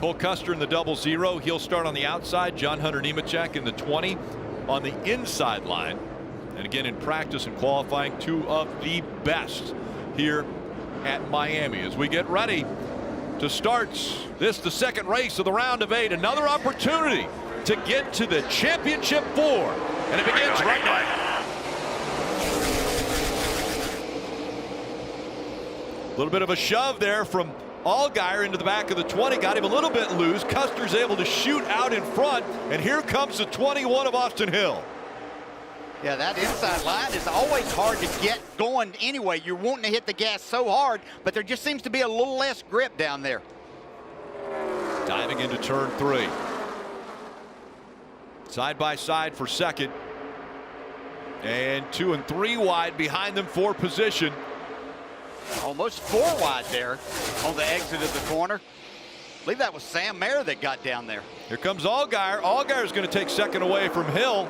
Cole Custer in the 00. He'll start on the outside. John Hunter Nemechek in the 20 on the inside line. And again, in practice and qualifying, two of the best here at Miami. As we get ready to start this, the second race of the round of 8, another opportunity to get to the championship 4. And it begins right now. A little bit of a shove there from Allgaier into the back of the 20, got him a little bit loose. Custer's able to shoot out in front, and here comes the 21 of Austin Hill. Yeah, that inside line is always hard to get going anyway. You're wanting to hit the gas so hard, but there just seems to be a little less grip down there. Diving into turn 3. Side by side for second. And 2 and 3 wide behind them for position. Almost 4 wide there on the exit of the corner. I believe that was Sam Mayer that got down there. Here comes Allgaier. Allgaier's going to take second away from Hill.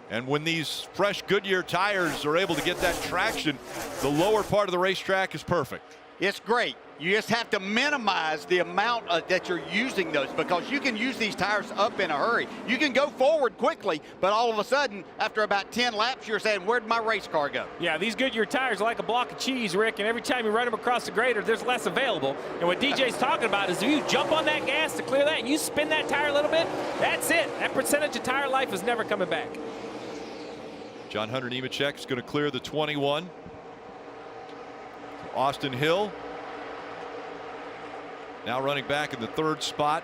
And when these fresh Goodyear tires are able to get that traction, the lower part of the racetrack is perfect. It's great. You just have to minimize the amount that you're using those, because you can use these tires up in a hurry. You can go forward quickly, but all of a sudden, after about 10 laps, you're saying, where'd my race car go? Yeah, these Goodyear tires are like a block of cheese, Rick, and every time you run them across the grader, there's less available. And what DJ's talking about is if you jump on that gas to clear that and you spin that tire a little bit, that's it. That percentage of tire life is never coming back. John Hunter Nemechek is going to clear the 21. Austin Hill now running back in the 3rd spot.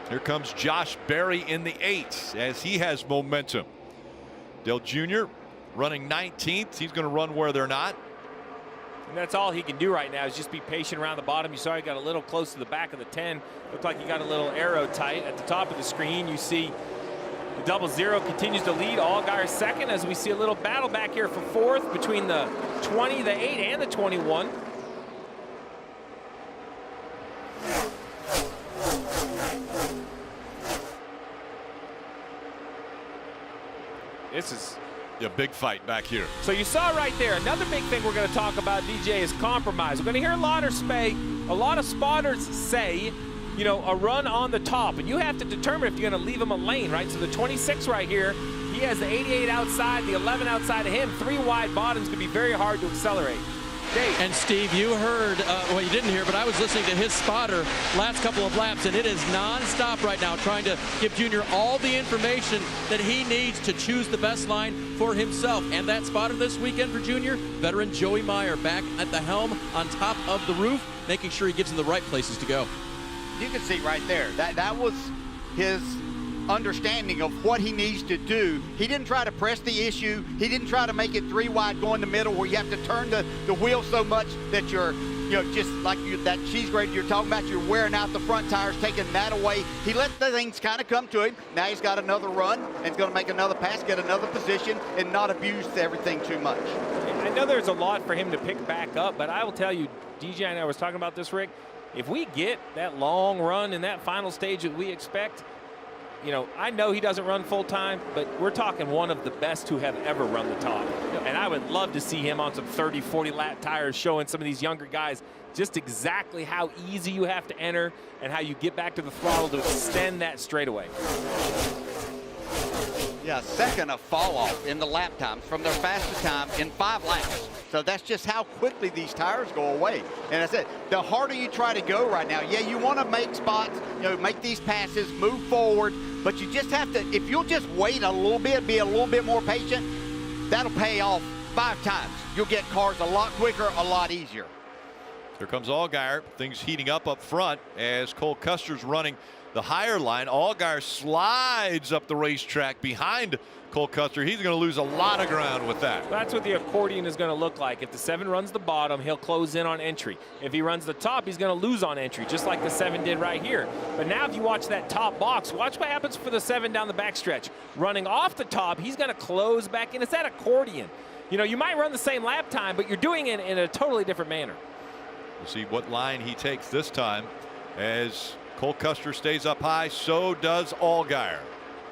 Here comes Josh Berry in the 8 as he has momentum. Dale Jr. running 19th. He's going to run where they're not. And that's all he can do right now is just be patient around the bottom. You saw he got a little close to the back of the 10. Looked like he got a little arrow tight. At the top of the screen, you see the 00 continues to lead. Allgaier second as we see a little battle back here for 4th between the 20, the 8, and the 21. This is a big fight back here. So you saw right there, another big thing we're going to talk about, DJ, is compromise. We're going to hear a lot of spotters say, you know, a run on the top, and you have to determine if you're going to leave him a lane, right? So the 26 right here, he has the 88 outside, the 11 outside of him. 3 wide bottoms could be very hard to accelerate. Dave. And Steve, you heard, well, you didn't hear, but I was listening to his spotter last couple of laps, and it is non-stop right now, trying to give Junior all the information that he needs to choose the best line for himself. And that spotter this weekend for Junior, veteran Joey Meyer, back at the helm on top of the roof, making sure he gives him the right places to go. You can see right there, that was his understanding of what he needs to do. He didn't try to press the issue. He didn't try to make it 3 wide going the middle where you have to turn the wheel so much that you're, you know, just like that cheese grater you're talking about, you're wearing out the front tires, taking that away. He let the things kind of come to him. Now he's got another run and he's going to make another pass, get another position, and not abuse everything too much. I know there's a lot for him to pick back up, but I will tell you, DJ and I was talking about this, Rick, if we get that long run in that final stage that we expect, you know, I know he doesn't run full time, but we're talking one of the best who have ever run the top. And I would love to see him on some 30, 40 lap tires, showing some of these younger guys just exactly how easy you have to enter and how you get back to the throttle to extend that straightaway. Yeah, second of fall off in the lap times from their fastest time in 5 laps. So that's just how quickly these tires go away. And I said, the harder you try to go right now, yeah, you want to make spots, you know, make these passes, move forward, but you just have to, if you'll just wait a little bit, be a little bit more patient, that'll pay off 5 times. You'll get cars a lot quicker, a lot easier. Here comes Allgaier. Things heating up front as Cole Custer's running the higher line. Allgaier slides up the racetrack behind Cole Custer. He's going to lose a lot of ground with that. That's what the accordion is going to look like. If the 7 runs the bottom, he'll close in on entry. If he runs the top, he's going to lose on entry, just like the 7 did right here. But now if you watch that top box, watch what happens for the 7 down the backstretch. Running off the top, he's going to close back in. It's that accordion. You know, you might run the same lap time, but you're doing it in a totally different manner. We'll see what line he takes this time as Cole Custer stays up high. So does Allgaier.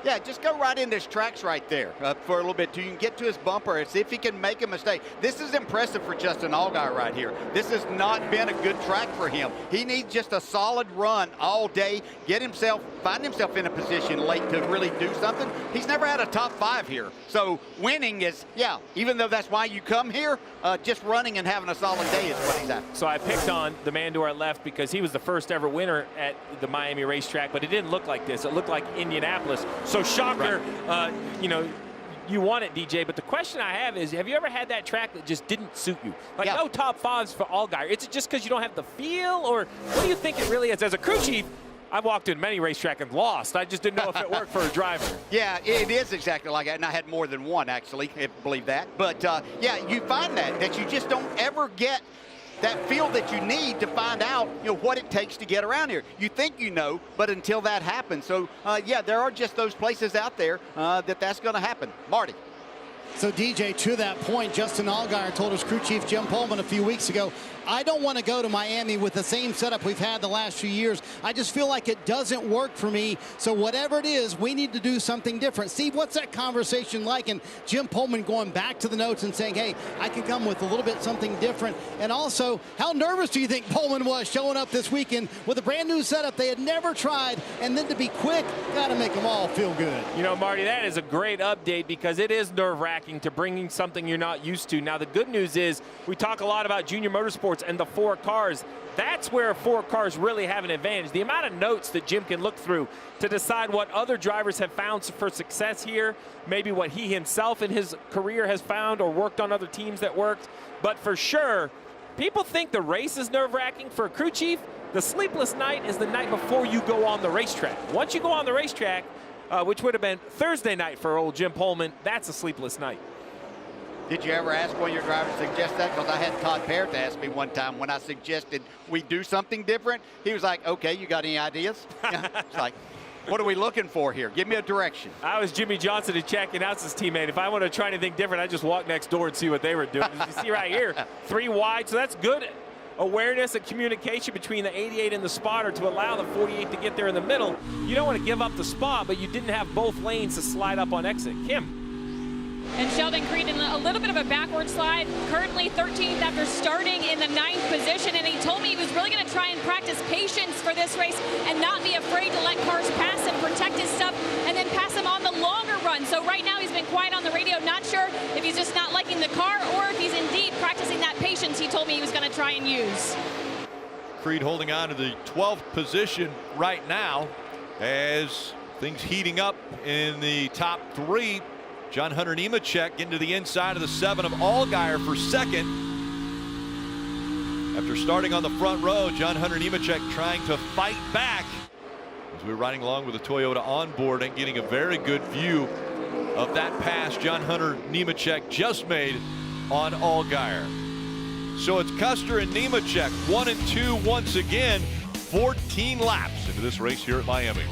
Yeah, just go right in this tracks right there for a little bit till you can get to his bumper and see if he can make a mistake. This is impressive for Justin Allgaier right here. This has not been a good track for him. He needs just a solid run all day, find himself in a position late to really do something. He's never had a top 5 here. So winning is, yeah, even though that's why you come here, just running and having a solid day is what he's at. So I picked on the man to our left because he was the first ever winner at the Miami racetrack, but it didn't look like this. It looked like Indianapolis. So shocker, right. You know, you want it, DJ, but the question I have is, have you ever had that track that just didn't suit you? Like, no top 5s for Allgaier. Is it just because you don't have the feel, or what do you think it really is? As a crew chief, I've walked in many racetracks and lost. I just didn't know if it worked for a driver. Yeah, it is exactly like that, and I had more than one, actually, if you believe that. But, yeah, you find that you just don't ever get that feel that you need to find out, what it takes to get around here. You think you know, but until that happens. So, yeah, there are just those places out there that's going to happen. Marty. So, DJ, to that point, Justin Allgaier told his crew chief Jim Pullman a few weeks ago, I don't want to go to Miami with the same setup we've had the last few years. I just feel like it doesn't work for me. So whatever it is, we need to do something different. Steve, what's that conversation like? And Jim Pullman going back to the notes and saying, hey, I can come with a little bit something different. And also, how nervous do you think Pullman was showing up this weekend with a brand new setup they had never tried, and then to be quick, got to make them all feel good. You know, Marty, that is a great update because it is nerve-wracking to bringing something you're not used to. Now, the good news is we talk a lot about junior motorsports and the 4 cars. That's where 4 cars really have an advantage. The amount of notes that Jim can look through to decide what other drivers have found for success here, maybe what he himself in his career has found or worked on other teams that worked. But for sure, people think the race is nerve-wracking. For a crew chief, the sleepless night is the night before you go on the racetrack. Once you go on the racetrack, which would have been Thursday night for old Jim Pullman, that's a sleepless night. Did you ever ask one of your drivers to suggest that? Because I had Todd Parrott ask me one time when I suggested we do something different. He was like, okay, you got any ideas? It's like, what are we looking for here? Give me a direction. I was Jimmy Johnson to check and out his teammate. If I want to try anything different, I just walk next door and see what they were doing. You see right here, 3 wide, so that's good awareness and communication between the 88 and the spotter to allow the 48 to get there in the middle. You don't want to give up the spot, but you didn't have both lanes to slide up on exit. Kim. And Sheldon Creed in a little bit of a backward slide, currently 13th after starting in the 9th position. And he told me he was really going to try and practice patience for this race and not be afraid to let cars pass him, protect his stuff, and then pass him on the longer run. So right now he's been quiet on the radio, not sure if he's just not liking the car or if he's indeed practicing that patience he told me he was going to try and use. Creed holding on to the 12th position right now as things heating up in the top 3. John Hunter Nemechek into the inside of the 7 of Allgaier for second. After starting on the front row, John Hunter Nemechek trying to fight back as we're riding along with the Toyota onboard and getting a very good view of that pass John Hunter Nemechek just made on Allgaier. So it's Custer and Nemechek 1 and 2 once again, 14 laps into this race here at Miami.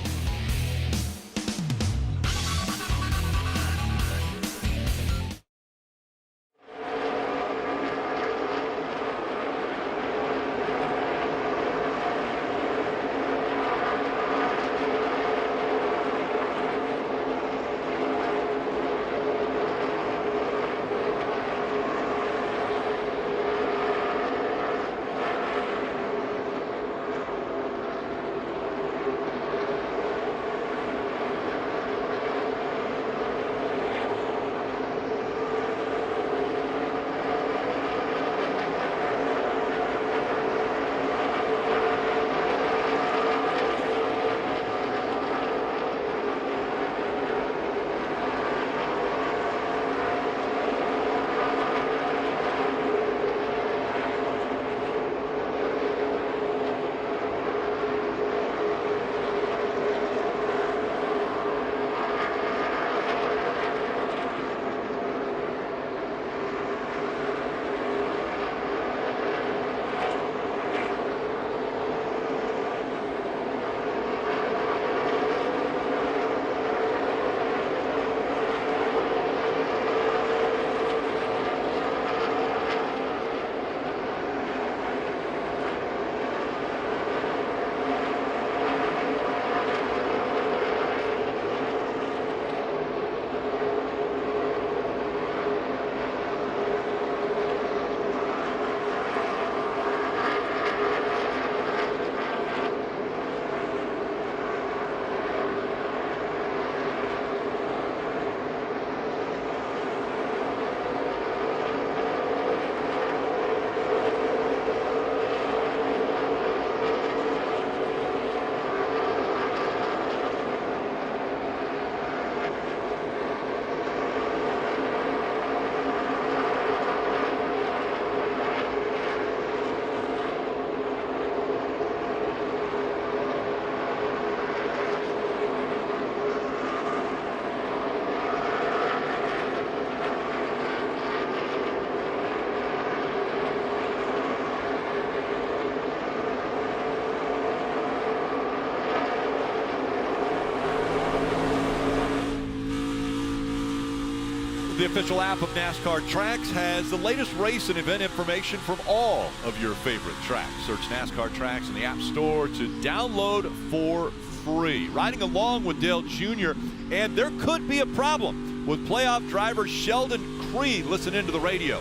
The official app of NASCAR Tracks has the latest race and event information from all of your favorite tracks. Search NASCAR Tracks in the App Store to download for free. Riding along with Dale Jr., and there could be a problem with playoff driver Sheldon Creed. Listen into the radio.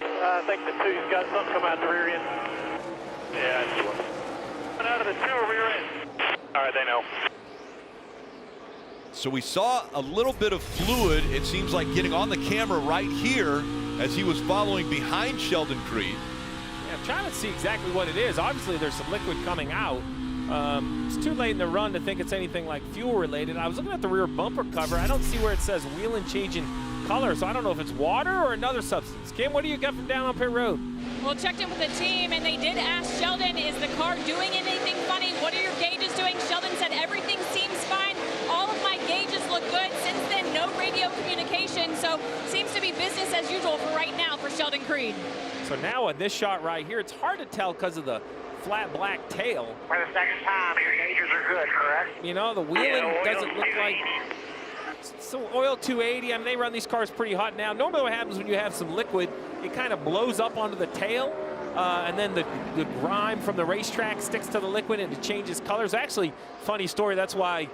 I think the two's got something come out the rear end. Yeah, that's one. Out of the two rear end. All right, they know. So we saw a little bit of fluid, it seems like, getting on the camera right here as he was following behind Sheldon Creed. Yeah, I'm trying to see exactly what it is. Obviously, there's some liquid coming out. It's too late in the run to think it's anything like fuel related. I was looking at the rear bumper cover. I don't see where it says wheel and changing color, so I don't know if it's water or another substance. Kim, what do you got from down on pit road? Well, checked in with the team, and they did ask Sheldon, is the car doing anything funny? What are your gauges doing? Sheldon said everything seems fine. All of my gauges look good. Since then, no radio communication, so seems to be business as usual for right now for Sheldon Creed. So now on this shot right here, it's hard to tell because of the flat black tail. For the second time, your gauges are good, correct? You know, the wheeling doesn't look like... So oil 280, I mean, they run these cars pretty hot now. Normally what happens when you have some liquid, it kind of blows up onto the tail, and then the grime from the racetrack sticks to the liquid and it changes colors. Actually, funny story, that's why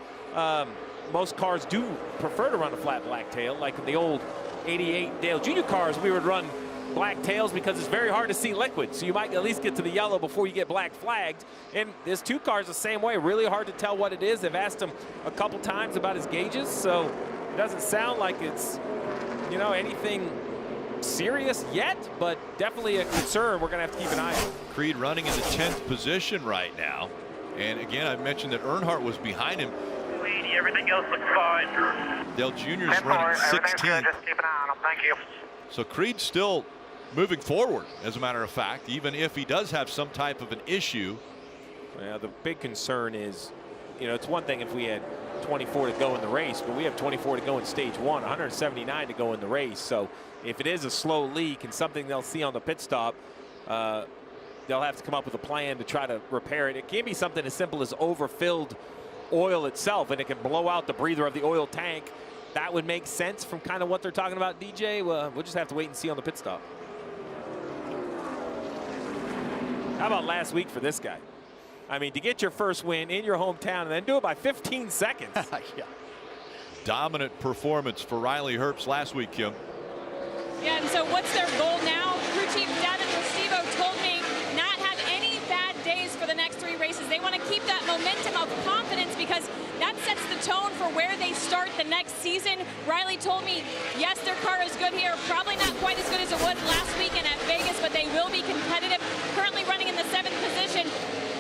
most cars do prefer to run a flat black tail. Like in the old 88 Dale Jr. cars, we would run black tails because it's very hard to see liquid. So you might at least get to the yellow before you get black flagged. And there's two cars the same way, really hard to tell what it is. They've asked him a couple times about his gauges, so it doesn't sound like it's, you know, anything serious yet, but definitely a concern we're going to have to keep an eye on. Creed running in the 10th position right now. And again, I mentioned that Earnhardt was behind him. Everything else looks fine. Dale Jr. is running 16th. Just keep an eye on them. Thank you. So Creed's still moving forward, as a matter of fact, even if he does have some type of an issue. Well, the big concern is, you know, it's one thing if we had 24 to go in the race, but we have 24 to go in stage one, 179 to go in the race. So if it is a slow leak and something they'll see on the pit stop, they'll have to come up with a plan to try to repair it. It can be something as simple as overfilled oil itself, and it can blow out the breather of the oil tank. That would make sense from kind of what they're talking about, DJ. Well, we'll just have to wait and see on the pit stop. How about last week for this guy? I mean, to get your first win in your hometown and then do it by 15 seconds. Yeah. Dominant performance for Riley Herbst last week, Kim. Yeah, and so what's their goal now? Crew Chief Devin Restivo told me not have any bad days for the next 3 races. They want to keep that momentum of confidence because that sets the tone for where they start the next season. Riley told me, yes, their car is good here. Probably not quite as good as it was last weekend at Vegas, but they will be competitive. Currently running in the 7th position.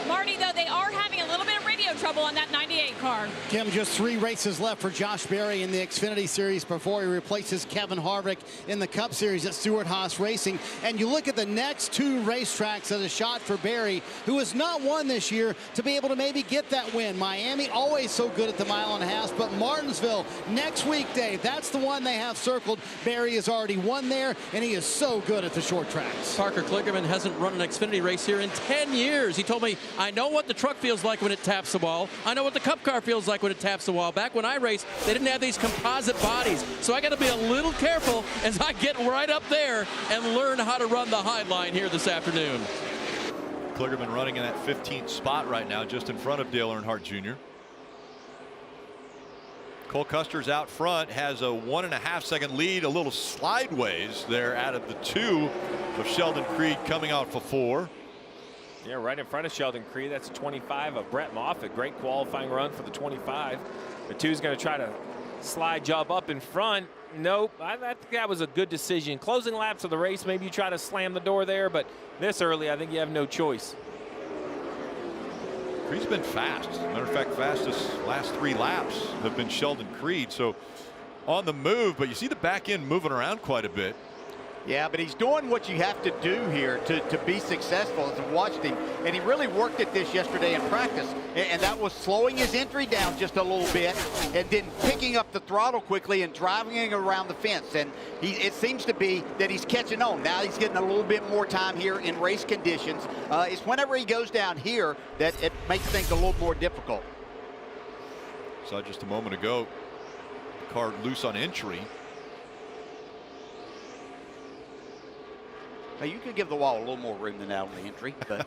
Marty, though, they are having a little bit of radio trouble on that 98 car. Kim, just 3 races left for Josh Berry in the Xfinity Series before he replaces Kevin Harvick in the Cup Series at Stewart-Haas Racing. And you look at the next 2 racetracks as a shot for Berry, who has not won this year, to be able to maybe get that win. Miami, always so good at the mile-and-a-half, but Martinsville, next weekday, that's the one they have circled. Berry has already won there, and he is so good at the short tracks. Parker Kligerman hasn't run an Xfinity race here in 10 years. He told me, I know what the truck feels like when it taps the wall. I know what the Cup car feels like when it taps the wall. Back when I raced, they didn't have these composite bodies. So I got to be a little careful as I get right up there and learn how to run the high line here this afternoon. Kligerman running in that 15th spot right now, just in front of Dale Earnhardt Jr. Cole Custer's out front, has a 1.5 second lead, a little slideways there out of the 2 of Sheldon Creed coming out for 4. Yeah, right in front of Sheldon Creed. That's a 25 of Brett Moffitt. Great qualifying run for the 25. The 2's going to try to slide job up in front. Nope. I think that was a good decision. Closing laps of the race, maybe you try to slam the door there, but this early, I think you have no choice. Creed's been fast. Matter of fact, fastest last 3 laps have been Sheldon Creed. So on the move, but you see the back end moving around quite a bit. Yeah, but he's doing what you have to do here to be successful. As I watched him, and he really worked at this yesterday in practice, and that was slowing his entry down just a little bit and then picking up the throttle quickly and driving around the fence. And it seems to be that he's catching on. Now he's getting a little bit more time here in race conditions. It's whenever he goes down here that it makes things a little more difficult. Saw just a moment ago, car loose on entry. Now, you could give the wall a little more room than that on the entry, but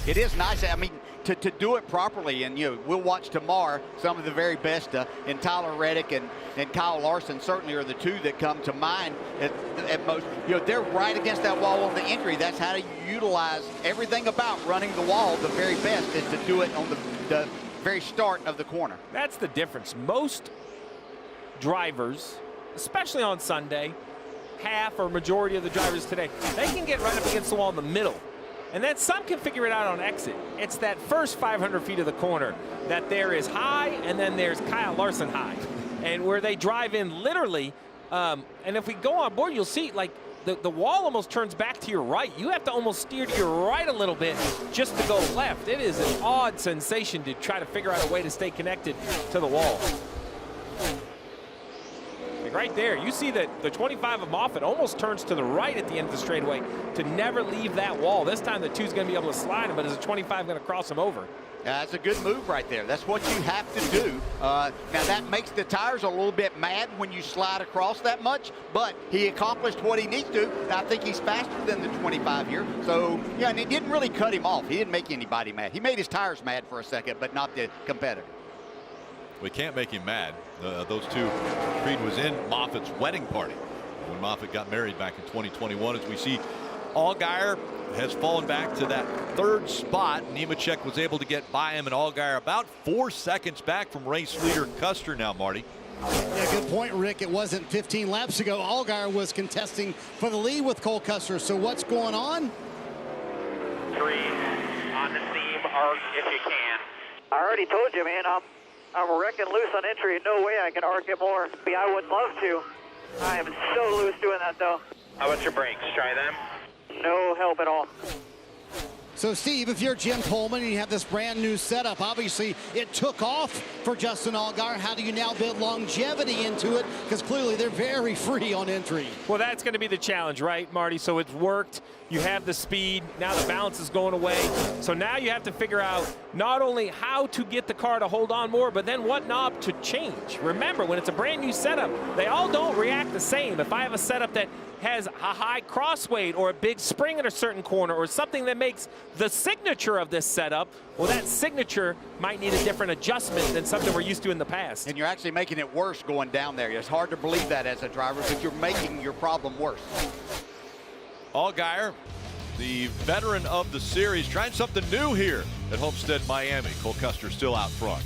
it is nice. I mean, to do it properly, and we'll watch tomorrow some of the very best, and Tyler Reddick and Kyle Larson certainly are the two that come to mind at most. They're right against that wall on the entry. That's how to utilize everything about running the wall. The very best is to do it on the very start of the corner. That's the difference. Most drivers, especially on Sunday, half or majority of the drivers today, they can get right up against the wall in the middle. And then some can figure it out on exit. It's that first 500 feet of the corner that there is high, and then there's Kyle Larson high. And where they drive in literally, and if we go on board, you'll see like the wall almost turns back to your right. You have to almost steer to your right a little bit just to go left. It is an odd sensation to try to figure out a way to stay connected to the wall. Right there, you see that the 25 of Moffitt almost turns to the right at the end of the straightaway to never leave that wall. This time the 2's going to be able to slide him, but is a 25 going to cross him over? That's a good move right there. That's what you have to do. Now, that makes the tires a little bit mad when you slide across that much, but he accomplished what he needs to. I think he's faster than the 25 here. So, yeah, and it didn't really cut him off. He didn't make anybody mad. He made his tires mad for a second, but not the competitor. We can't make him mad. Those two, Creed was in Moffitt's wedding party when Moffitt got married back in 2021. As we see, Allgaier has fallen back to that third spot. Nemechek was able to get by him, and Allgaier about 4 seconds back from race leader Custer now, Marty. Yeah, good point, Rick. It wasn't 15 laps ago. Allgaier was contesting for the lead with Cole Custer. So what's going on? 3 on the seam, arc if you can. I already told you, man, I'm wrecking loose on entry. No way I can arc it more. I would love to. I am so loose doing that, though. How about your brakes? Try them. No help at all. So, Steve, if you're Jim Coleman and you have this brand new setup, obviously it took off for Justin Allgaier. How do you now build longevity into it? Because clearly they're very free on entry. Well, that's going to be the challenge, right, Marty? So it's worked. You have the speed. Now the balance is going away. So now you have to figure out not only how to get the car to hold on more, but then what knob to change. Remember, when it's a brand new setup, they all don't react the same. If I have a setup that has a high cross weight or a big spring in a certain corner or something that makes the signature of this setup, well, that signature might need a different adjustment than something we're used to in the past. And you're actually making it worse going down there. It's hard to believe that as a driver, but you're making your problem worse. Allgaier, the veteran of the series, trying something new here at Homestead-Miami. Cole Custer still out front.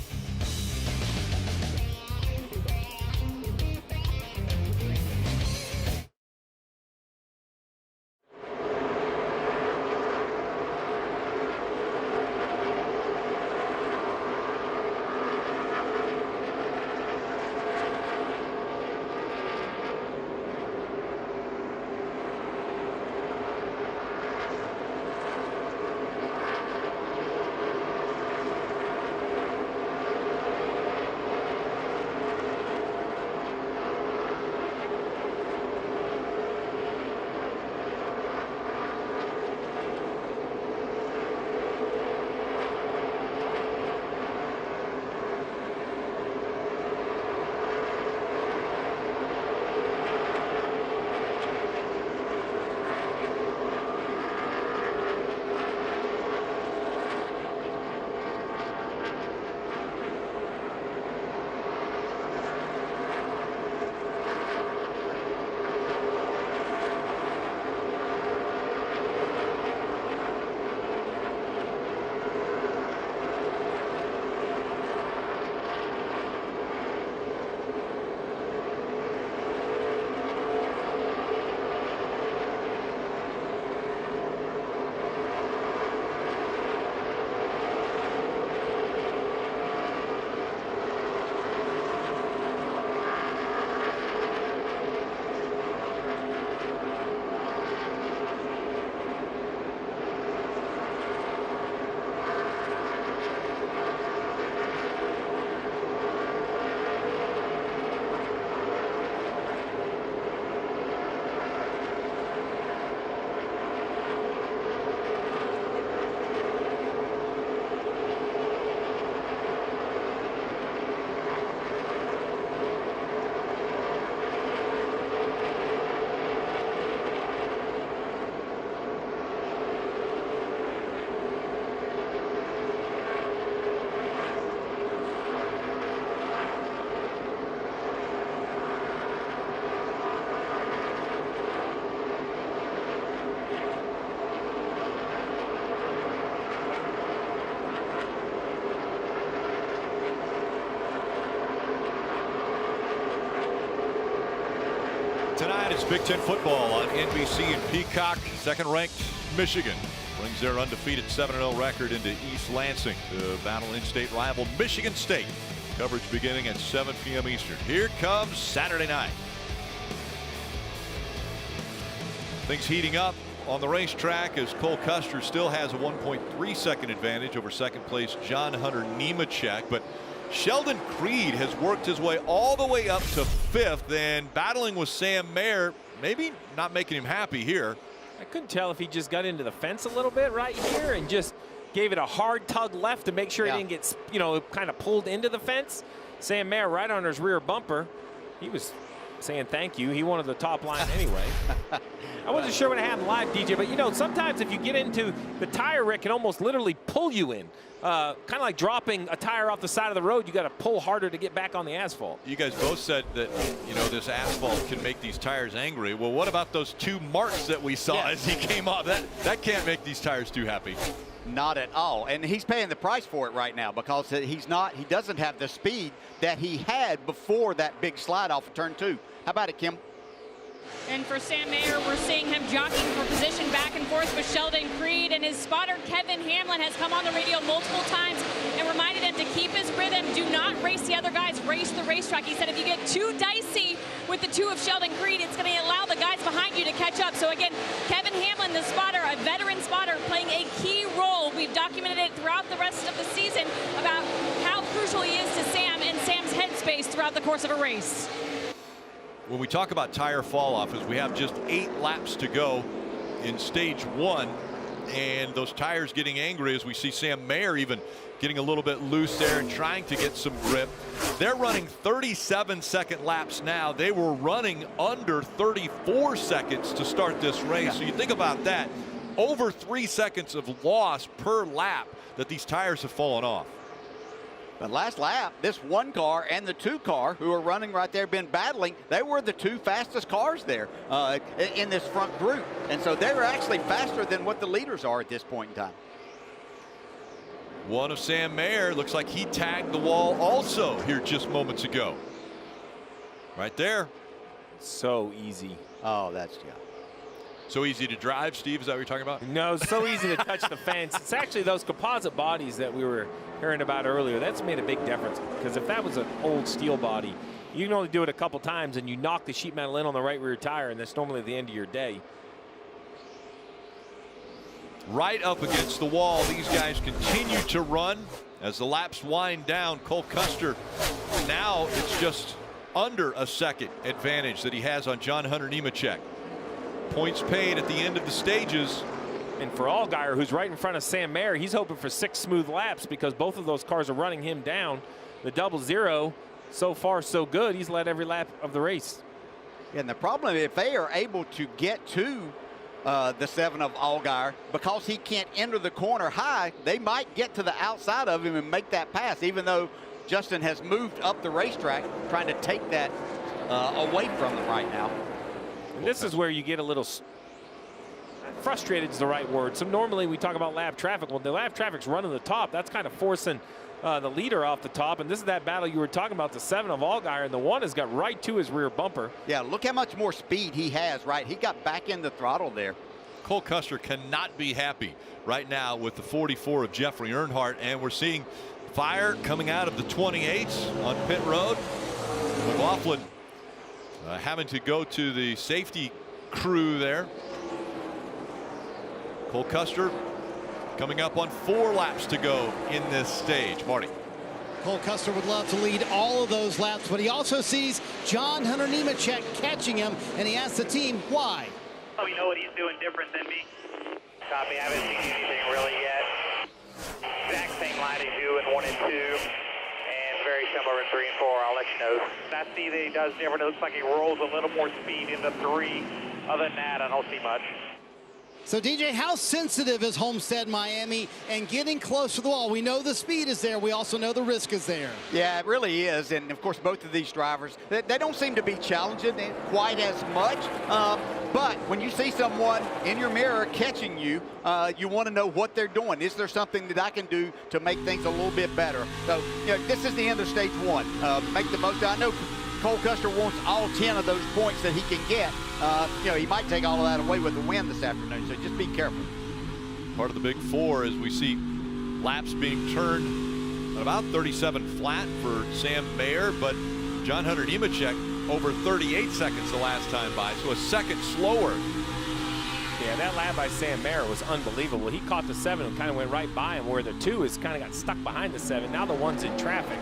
It's Big Ten football on NBC and Peacock. Second-ranked Michigan brings their undefeated 7-0 record into East Lansing to battle in-state rival Michigan State. Coverage beginning at 7 p.m. Eastern. Here comes Saturday night. Things heating up on the racetrack as Cole Custer still has a 1.3-second advantage over second-place John Hunter Nemechek, but Sheldon Creed has worked his way all the way up to 5th and battling with Sam Mayer, maybe not making him happy here. I couldn't tell if he just got into the fence a little bit right here and just gave it a hard tug left to make sure he didn't get, you know, kind of pulled into the fence. Sam Mayer right on his rear bumper. He was saying thank you. He wanted the top line anyway. I wasn't sure what happened live, DJ, but you know, sometimes if you get into the tire, Rick, can almost literally pull you in. Kind of like dropping a tire off the side of the road. You got to pull harder to get back on the asphalt. You guys both said that, you know, this asphalt can make these tires angry. Well, what about those 2 marks that we saw as he came off? That can't make these tires too happy. Not at all. And he's paying the price for it right now because he doesn't have the speed that he had before that big slide off of turn 2. How about it, Kim? And for Sam Mayer, we're seeing him jockeying for position back and forth with Sheldon Creed, and his spotter Kevin Hamlin has come on the radio multiple times and reminded him to keep his rhythm. Do not race the other guys, race the racetrack. He said if you get too dicey with the 2 of Sheldon Creed, it's going to allow the guys behind you to catch up. So again, Kevin Hamlin, the spotter, a veteran spotter, playing a key role. We've documented it throughout the rest of the season about how crucial he is to Sam and Sam's headspace throughout the course of a race. When we talk about tire fall off, as we have just 8 laps to go in stage 1, and those tires getting angry as we see Sam Mayer even getting a little bit loose there and trying to get some grip. They're running 37-second laps now. They were running under 34 seconds to start this race. So you think about that, over 3 seconds of loss per lap that these tires have fallen off. But last lap, this 1 car and the 2 car who are running right there, been battling, they were the 2 fastest cars there in this front group. And so they're actually faster than what the leaders are at this point in time. One of Sam Mayer looks like he tagged the wall also here just moments ago. Right there. So easy. Oh, that's so easy to drive, Steve. Is that what you're talking about? No, so easy to touch the fence. It's actually those composite bodies that we were hearing about earlier. That's made a big difference, because if that was an old steel body, you can only do it a couple times and you knock the sheet metal in on the right rear tire, and that's normally the end of your day. Right up against the wall. These guys continue to run as the laps wind down. Cole Custer, now it's just under a second advantage that he has on John Hunter Nemechek. Points paid at the end of the stages. And for Allgaier, who's right in front of Sam Mayer, he's hoping for 6 smooth laps because both of those cars are running him down. The 0-0, so far so good. He's led every lap of the race. And the problem, if they are able to get to the 7 of Allgaier, because he can't enter the corner high, they might get to the outside of him and make that pass, even though Justin has moved up the racetrack trying to take that away from them right now. And this is where you get a little frustrated is the right word. So normally we talk about lap traffic. Well, the lap traffic's running the top. That's kind of forcing the leader off the top. And this is that battle you were talking about, the 7 of Allgaier, and the 1 has got right to his rear bumper. Yeah, look how much more speed he has, right? He got back in the throttle there. Cole Custer cannot be happy right now with the 44 of Jeffrey Earnhardt, and we're seeing fire coming out of the 28s on pit road. McLaughlin having to go to the safety crew there. Cole Custer coming up on 4 laps to go in this stage. Marty. Cole Custer would love to lead all of those laps, but he also sees John Hunter Nemechek catching him, and he asks the team why. Oh, you know what he's doing different than me? Copy, I haven't seen anything really yet. Exact same line as you in 1 and 2, and very similar in 3 and 4. I'll let you know. I see that he does different. It looks like he rolls a little more speed into 3. Other than that, I don't see much. So, DJ, how sensitive is Homestead-Miami and getting close to the wall? We know the speed is there. We also know the risk is there. Yeah, it really is. And, of course, both of these drivers, they don't seem to be challenging it quite as much. But when you see someone in your mirror catching you, you want to know what they're doing. Is there something that I can do to make things a little bit better? So, you know, this is the end of stage 1. Make the most. I know Cole Custer wants all 10 of those points that he can get. You know, he might take all of that away with the win this afternoon, so just be careful. Part of the big four as we see laps being turned at about 37 flat for Sam Mayer, but John Hunter Nemechek over 38 seconds the last time by, so a second slower. Yeah, that lap by Sam Mayer was unbelievable. He caught the 7 and kind of went right by him, where the 2 is kind of got stuck behind the 7. Now the 1's in traffic.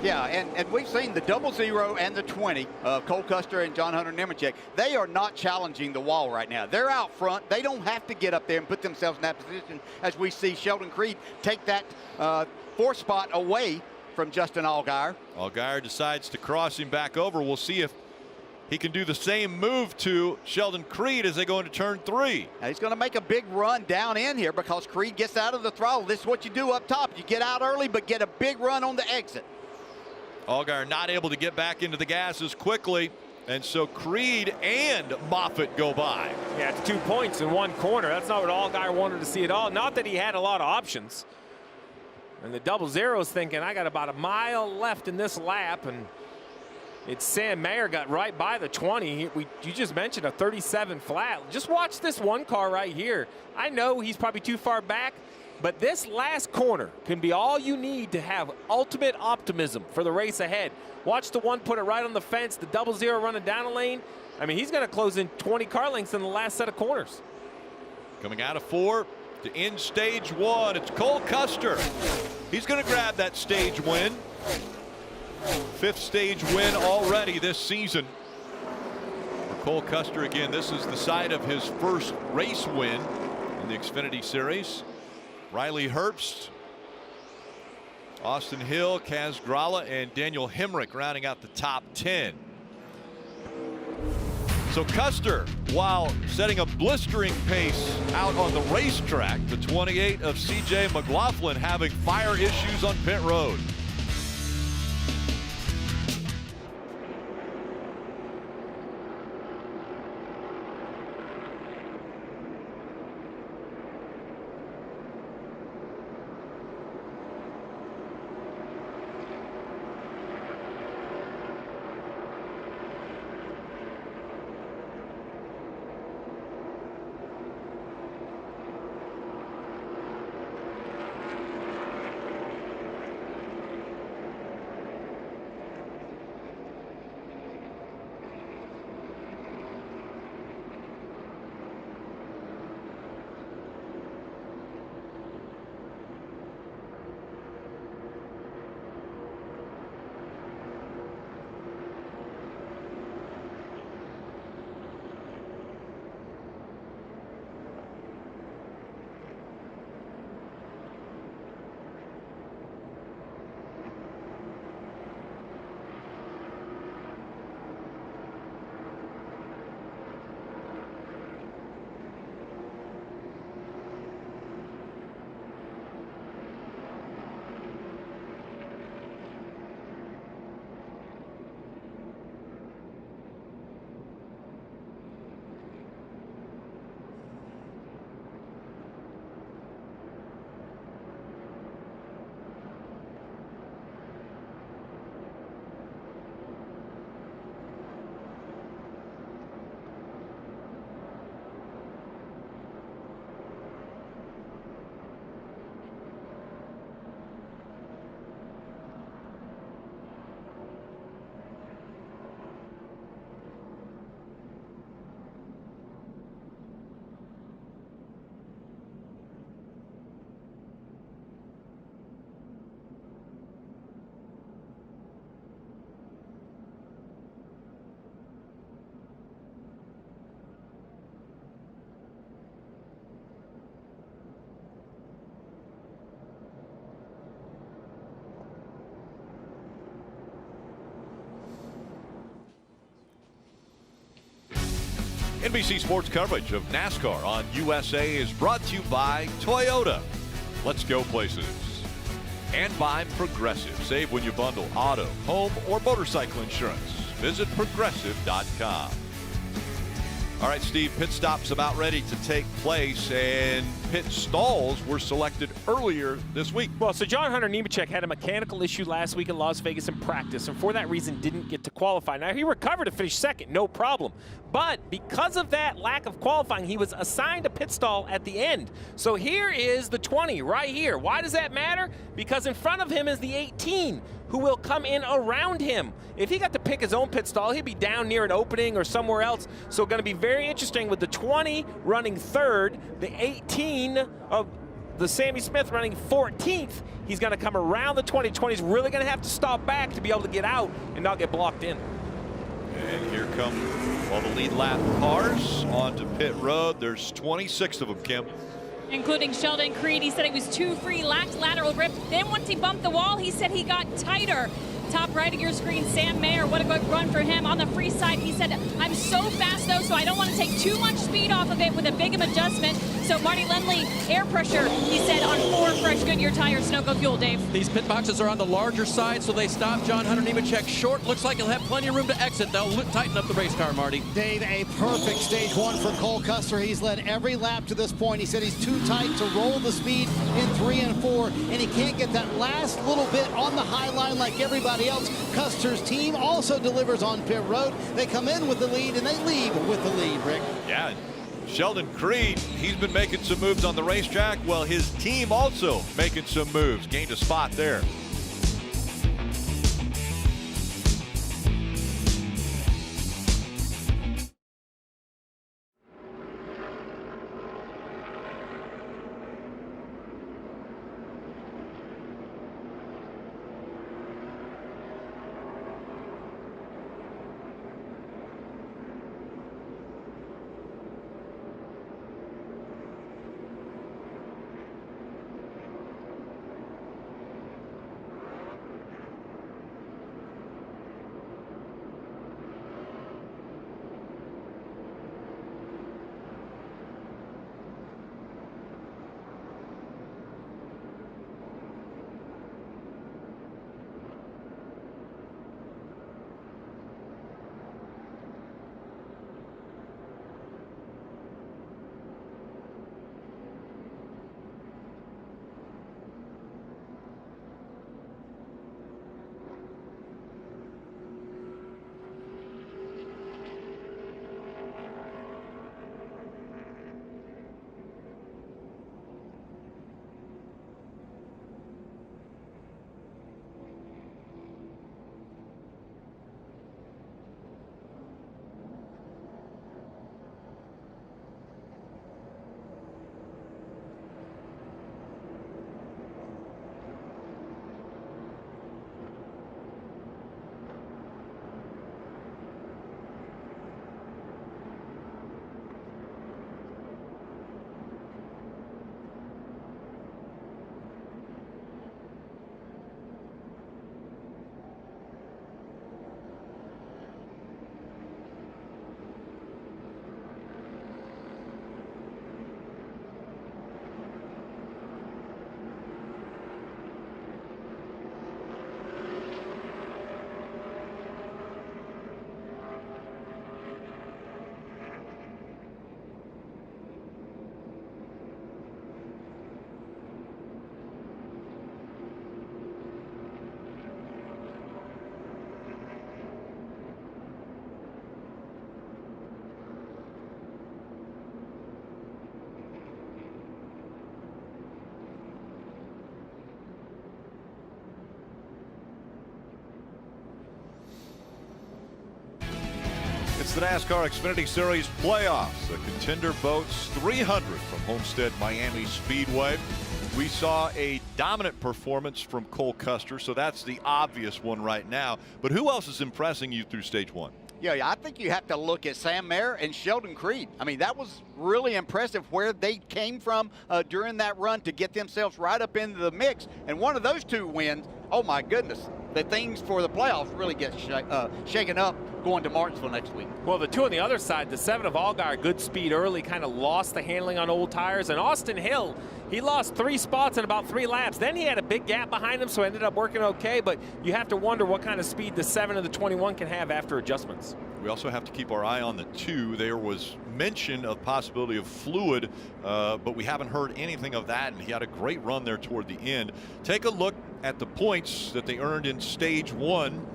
Yeah, and we've seen the 00 and the 20 of Cole Custer and John Hunter Nemechek. They are not challenging the wall right now. They're out front. They don't have to get up there and put themselves in that position, as we see Sheldon Creed take that 4th spot away from Justin Allgaier. Allgaier decides to cross him back over. We'll see if he can do the same move to Sheldon Creed as they go into turn 3. Now he's going to make a big run down in here because Creed gets out of the throttle. This is what you do up top. You get out early, but get a big run on the exit. Allgaier not able to get back into the gas as quickly, and so Creed and Moffitt go by. Yeah, it's 2 points in 1 corner. That's not what Allgaier wanted to see at all. Not that he had a lot of options. And the 00 is thinking, I got about a mile left in this lap, and it's Sam Mayer got right by the 20. You just mentioned a 37 flat. Just watch this 1 car right here. I know he's probably too far back, but this last corner can be all you need to have ultimate optimism for the race ahead. Watch the 1 put it right on the fence, the 00 running down a lane. I mean, he's going to close in 20 car lengths in the last set of corners. Coming out of 4 to end stage 1, it's Cole Custer. He's going to grab that stage win. 5th stage win already this season for Cole Custer. Again, this is the side of his first race win in the Xfinity Series. Riley Herbst, Austin Hill, Kaz Grala, and Daniel Hemrick rounding out the top 10. So Custer, while setting a blistering pace out on the racetrack, the 28 of CJ McLaughlin having fire issues on pit road. NBC Sports coverage of NASCAR on USA is brought to you by Toyota. Let's go places. And by Progressive. Save when you bundle auto, home, or motorcycle insurance. Visit progressive.com. All right, Steve, pit stop's about ready to take place, and pit stalls were selected earlier this week. Well, so John Hunter Nemechek had a mechanical issue last week in Las Vegas in practice, and for that reason didn't get to qualify. Now, he recovered to finish second, no problem. But because of that lack of qualifying, he was assigned a pit stall at the end. So here is the 20 right here. Why does that matter? Because in front of him is the 18, who will come in around him. If he got to pick his own pit stall, he'd be down near an opening or somewhere else. So going to be very interesting with the 20 running third, the 18 of the Sammy Smith running 14th. He's going to come around the 20. 20's really going to have to stop back to be able to get out and not get blocked in. And here come all the lead lap cars onto pit road. There's 26 of them, Kim. Including Sheldon Creed. He said he was too free, lacked lateral grip. Then once he bumped the wall, he said he got tighter. Top right of your screen, Sam Mayer, what a good run for him. On the free side, he said, I'm so fast though, so I don't want to take too much speed off of it with a big of adjustment. So Marty Lindley, air pressure, he said, on 4 fresh Goodyear tires, Sunoco fuel, Dave. These pit boxes are on the larger side, so they stop John Hunter Nemechek short. Looks like he'll have plenty of room to exit. They'll tighten up the race car, Marty. Dave, a perfect stage one for Cole Custer. He's led every lap to this point. He said he's too tight to roll the speed in 3 and 4, and he can't get that last little bit on the high line like everybody else. Custer's team also delivers on pit road. They come in with the lead, and they leave with the lead, Rick. Yeah, Sheldon Creed, he's been making some moves on the racetrack. Well, his team also making some moves. Gained a spot there. It's the NASCAR Xfinity Series playoffs. The Contender boats 300 from Homestead-Miami Speedway. We saw a dominant performance from Cole Custer, so that's the obvious one right now. But who else is impressing you through stage one? Yeah, I think you have to look at Sam Mayer and Sheldon Creed. I mean, that was really impressive where they came from during that run to get themselves right up into the mix. And one of those two wins, oh my goodness, the things for the playoffs really get shaken up going to Martinsville next week. Well, the two on the other side, the 7 of Allgaier, good speed early, kind of lost the handling on old tires. And Austin Hill, he lost 3 spots in about 3 laps. Then he had a big gap behind him, so ended up working okay. But you have to wonder what kind of speed the 7 and the 21 can have after adjustments. We also have to keep our eye on the 2. There was mention of possibility of fluid, but we haven't heard anything of that, and he had a great run there toward the end. Take a look at the points that they earned in stage 1.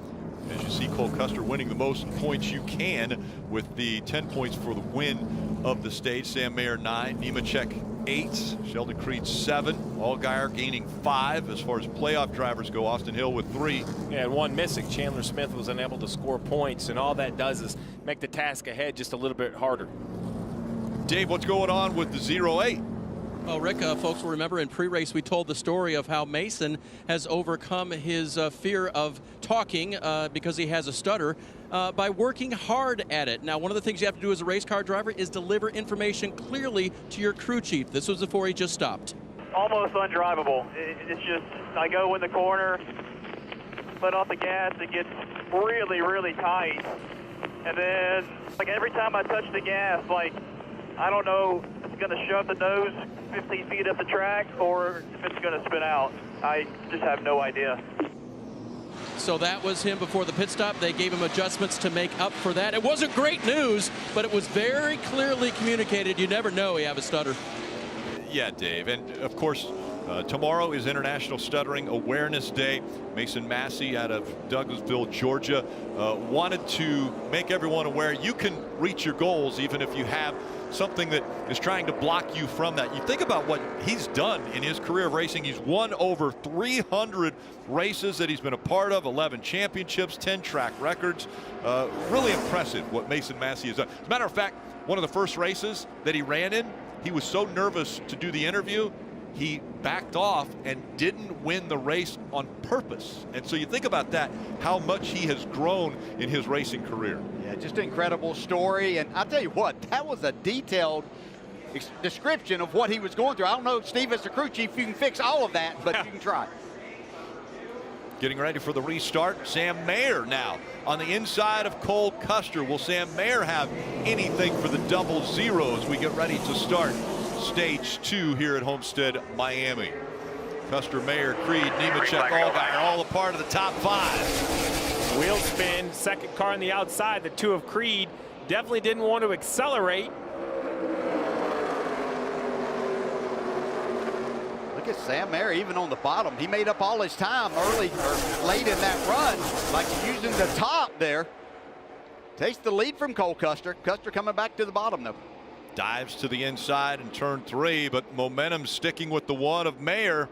As you see, Cole Custer winning the most points you can with the 10 points for the win of the stage. Sam Mayer 9, Nemechek 8, Sheldon Creed 7, Allgaier gaining 5. As far as playoff drivers go, Austin Hill with 3. Yeah, and 1 missing. Chandler Smith was unable to score points, and all that does is make the task ahead just a little bit harder. Dave, what's going on with the 0-8? Well, Rick, folks will remember in pre-race we told the story of how Mason has overcome his fear of talking because he has a stutter by working hard at it. Now, one of the things you have to do as a race car driver is deliver information clearly to your crew chief. This was before he just stopped. Almost undrivable. It's just, I go in the corner, let off the gas, it gets really, really tight. And then, like, every time I touch the gas, like, I don't know if it's going to shove the nose 15 feet up the track or if it's going to spin out. I just have no idea. So that was him before the pit stop. They gave him adjustments to make up for that. It wasn't great news, but it was very clearly communicated. You never know you have a stutter. Yeah, Dave. And, of course, tomorrow is International Stuttering Awareness Day. Mason Massey out of Douglasville, Georgia, wanted to make everyone aware you can reach your goals even if you have something that is trying to block you from that. You think about what he's done in his career of racing. He's won over 300 races that he's been a part of, 11 championships, 10 track records. Really impressive what Mason Massey has done. As a matter of fact, one of the first races that he ran in, he was so nervous to do the interview, he backed off and didn't win the race on purpose. And so you think about that, how much he has grown in his racing career. Yeah, just an incredible story. And I'll tell you what, that was a detailed description of what he was going through. I don't know, Steve, as the crew chief, you can fix all of that, but you can try. Getting ready for the restart, Sam Mayer now on the inside of Cole Custer. Will Sam Mayer have anything for the double zero as we get ready to start stage 2 here at Homestead-Miami? Custer, Mayer, Creed, Nemechek, Allgaier, all a part of the top 5. Wheel spin, second car on the outside. The 2 of Creed definitely didn't want to accelerate. Look at Sam Mayer, even on the bottom. He made up all his time early or late in that run, like using the top there. Takes the lead from Cole Custer. Custer coming back to the bottom, though. Dives to the inside in turn 3, but momentum sticking with the 1 of Mayer.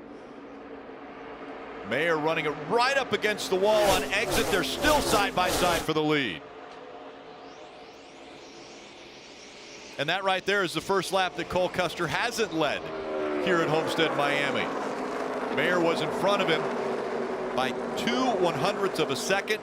Mayer running it right up against the wall on exit. They're still side by side for the lead. And that right there is the first lap that Cole Custer hasn't led here at Homestead-Miami. Mayer was in front of him by 2/100ths of a second.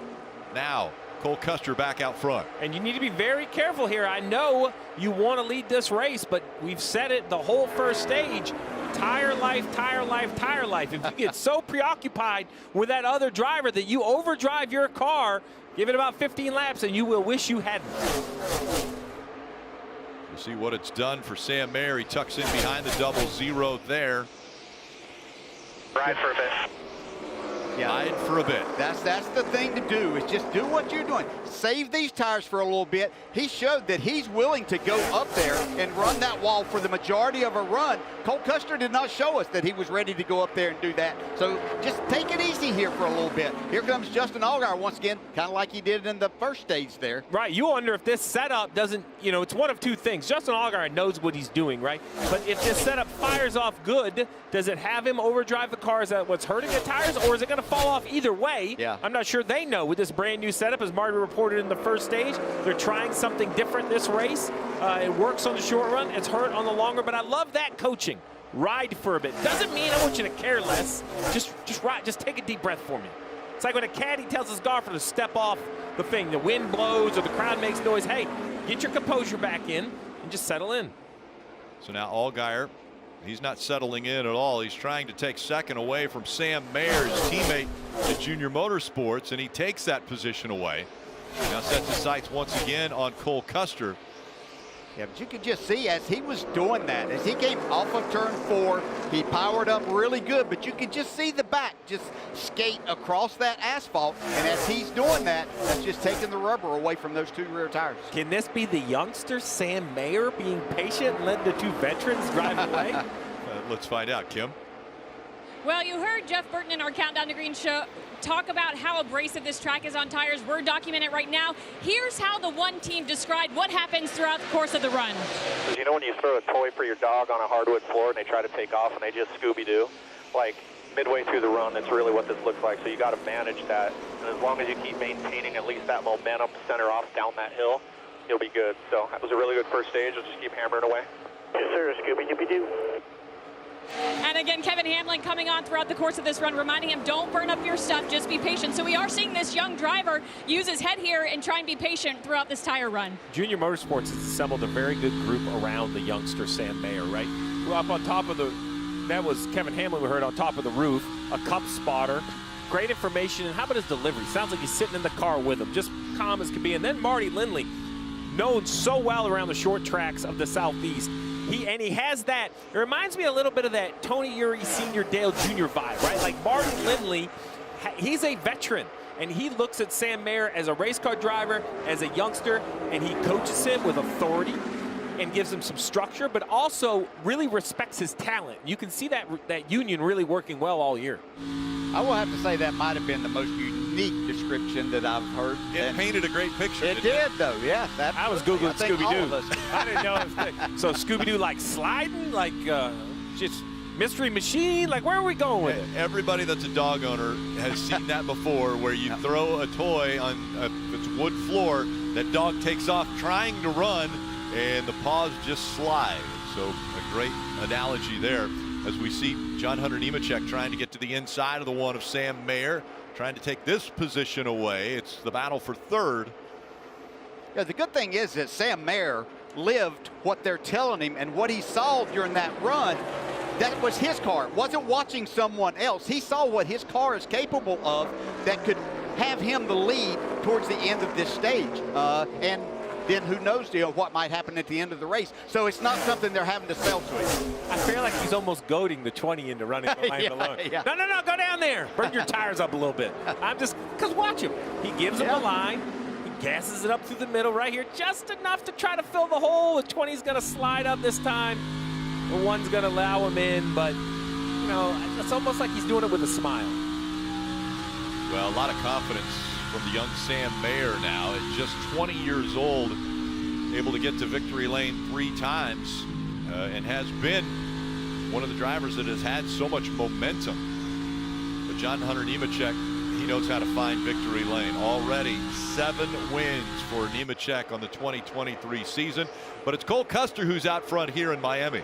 Now Cole Custer back out front. And you need to be very careful here. I know you want to lead this race, but we've said it the whole first stage. Tire life, tire life, tire life. If you get so preoccupied with that other driver that you overdrive your car, give it about 15 laps and you will wish you hadn't. We'll see what it's done for Sam Mayer. He tucks in behind the double zero there. Ride for a bit. Yeah, ride for a bit. That's the thing to do, is just do what you're doing. Save these tires for a little bit. He showed that he's willing to go up there and run that wall for the majority of a run. Cole Custer did not show us that he was ready to go up there and do that. So just take it easy here for a little bit. Here comes Justin Allgaier once again, kind of like he did in the first stage there. Right, you wonder if this setup doesn't, you know, it's one of two things. Justin Allgaier knows what he's doing, right? But if this setup fires off good, does it have him overdrive the car? Is that what's hurting the tires, or is it going to fall off either way? Yeah. I'm not sure they know with this brand new setup. As Marty reported in the first stage, they're trying something different this race. It works on the short run, it's hurt on the long run, but I love that coaching. Ride for a bit. Doesn't mean I want you to care less. Just ride, just take a deep breath for me. It's like when a caddy tells his golfer to step off the thing, the wind blows or the crowd makes noise. Hey, get your composure back in and just settle in. So now Allgaier, he's not settling in at all. He's trying to take second away from Sam Mayer, his teammate at Junior Motorsports, and he takes that position away. Now sets his sights once again on Cole Custer. Yeah, but you could just see as he was doing that, as he came off of turn 4, he powered up really good, but you could just see the back just skate across that asphalt. And as he's doing that, that's just taking the rubber away from those 2 rear tires. Can this be the youngster Sam Mayer being patient and letting the 2 veterans drive away? Let's find out, Kim. Well, you heard Jeff Burton in our Countdown to Green show talk about how abrasive this track is on tires. We're documenting it right now. Here's how the one team described what happens throughout the course of the run. You know when you throw a toy for your dog on a hardwood floor and they try to take off and they just Scooby-Doo? Like midway through the run, that's really what this looks like. So you got to manage that. And as long as you keep maintaining at least that momentum center off down that hill, you'll be good. So that was a really good first stage. We'll just keep hammering away. Yes, sir. Scooby-Dooby-Doo. And again, Kevin Hamlin coming on throughout the course of this run, reminding him, don't burn up your stuff, just be patient. So we are seeing this young driver use his head here and try and be patient throughout this tire run. Junior Motorsports has assembled a very good group around the youngster Sam Mayer, right? We're up on top of that was Kevin Hamlin we heard on top of the roof, a cup spotter, great information. And how about his delivery? Sounds like he's sitting in the car with him, just calm as can be. And then Marty Lindley, known so well around the short tracks of the Southeast. He has that. It reminds me a little bit of that Tony Uri Senior Dale Jr. vibe, right? Like Marty Lindley, he's a veteran, and he looks at Sam Mayer as a race car driver, as a youngster, and he coaches him with authority and gives him some structure, but also really respects his talent. You can see that union really working well all year. I will have to say that might have been the most unique description that I've heard. It painted a great picture. It did, though, yeah. I was Googling Scooby-Doo. I didn't know it was so Scooby-Doo like sliding, like just mystery machine? Like, where are we going with it? Everybody that's a dog owner has seen that before, where you throw a toy on it's wood floor, that dog takes off trying to run, and the paws just slide. So a great analogy there as we see John Hunter Nemechek trying to get to the inside of the one of Sam Mayer, trying to take this position away. It's the battle for third. Yeah, the good thing is that Sam Mayer lived what they're telling him, and what he saw during that run, that was his car. It wasn't watching someone else. He saw what his car is capable of that could have him the lead towards the end of this stage. And then who knows what might happen at the end of the race. So it's not something they're having to sell to him. I feel like he's almost goading the 20 into running behind Malone. Yeah. No, go down there. Burn your tires up a little bit. Because watch him. He gives him a line. He gasses it up through the middle right here, just enough to try to fill the hole. The 20's going to slide up this time. The one's going to allow him in, but, you know, it's almost like he's doing it with a smile. Well, a lot of confidence from the young Sam Mayer now at just 20 years old, able to get to victory lane 3 times, and has been one of the drivers that has had so much momentum. But John Hunter Nemechek, he knows how to find victory lane. Already 7 wins for Nemechek on the 2023 season. But it's Cole Custer who's out front here in Miami.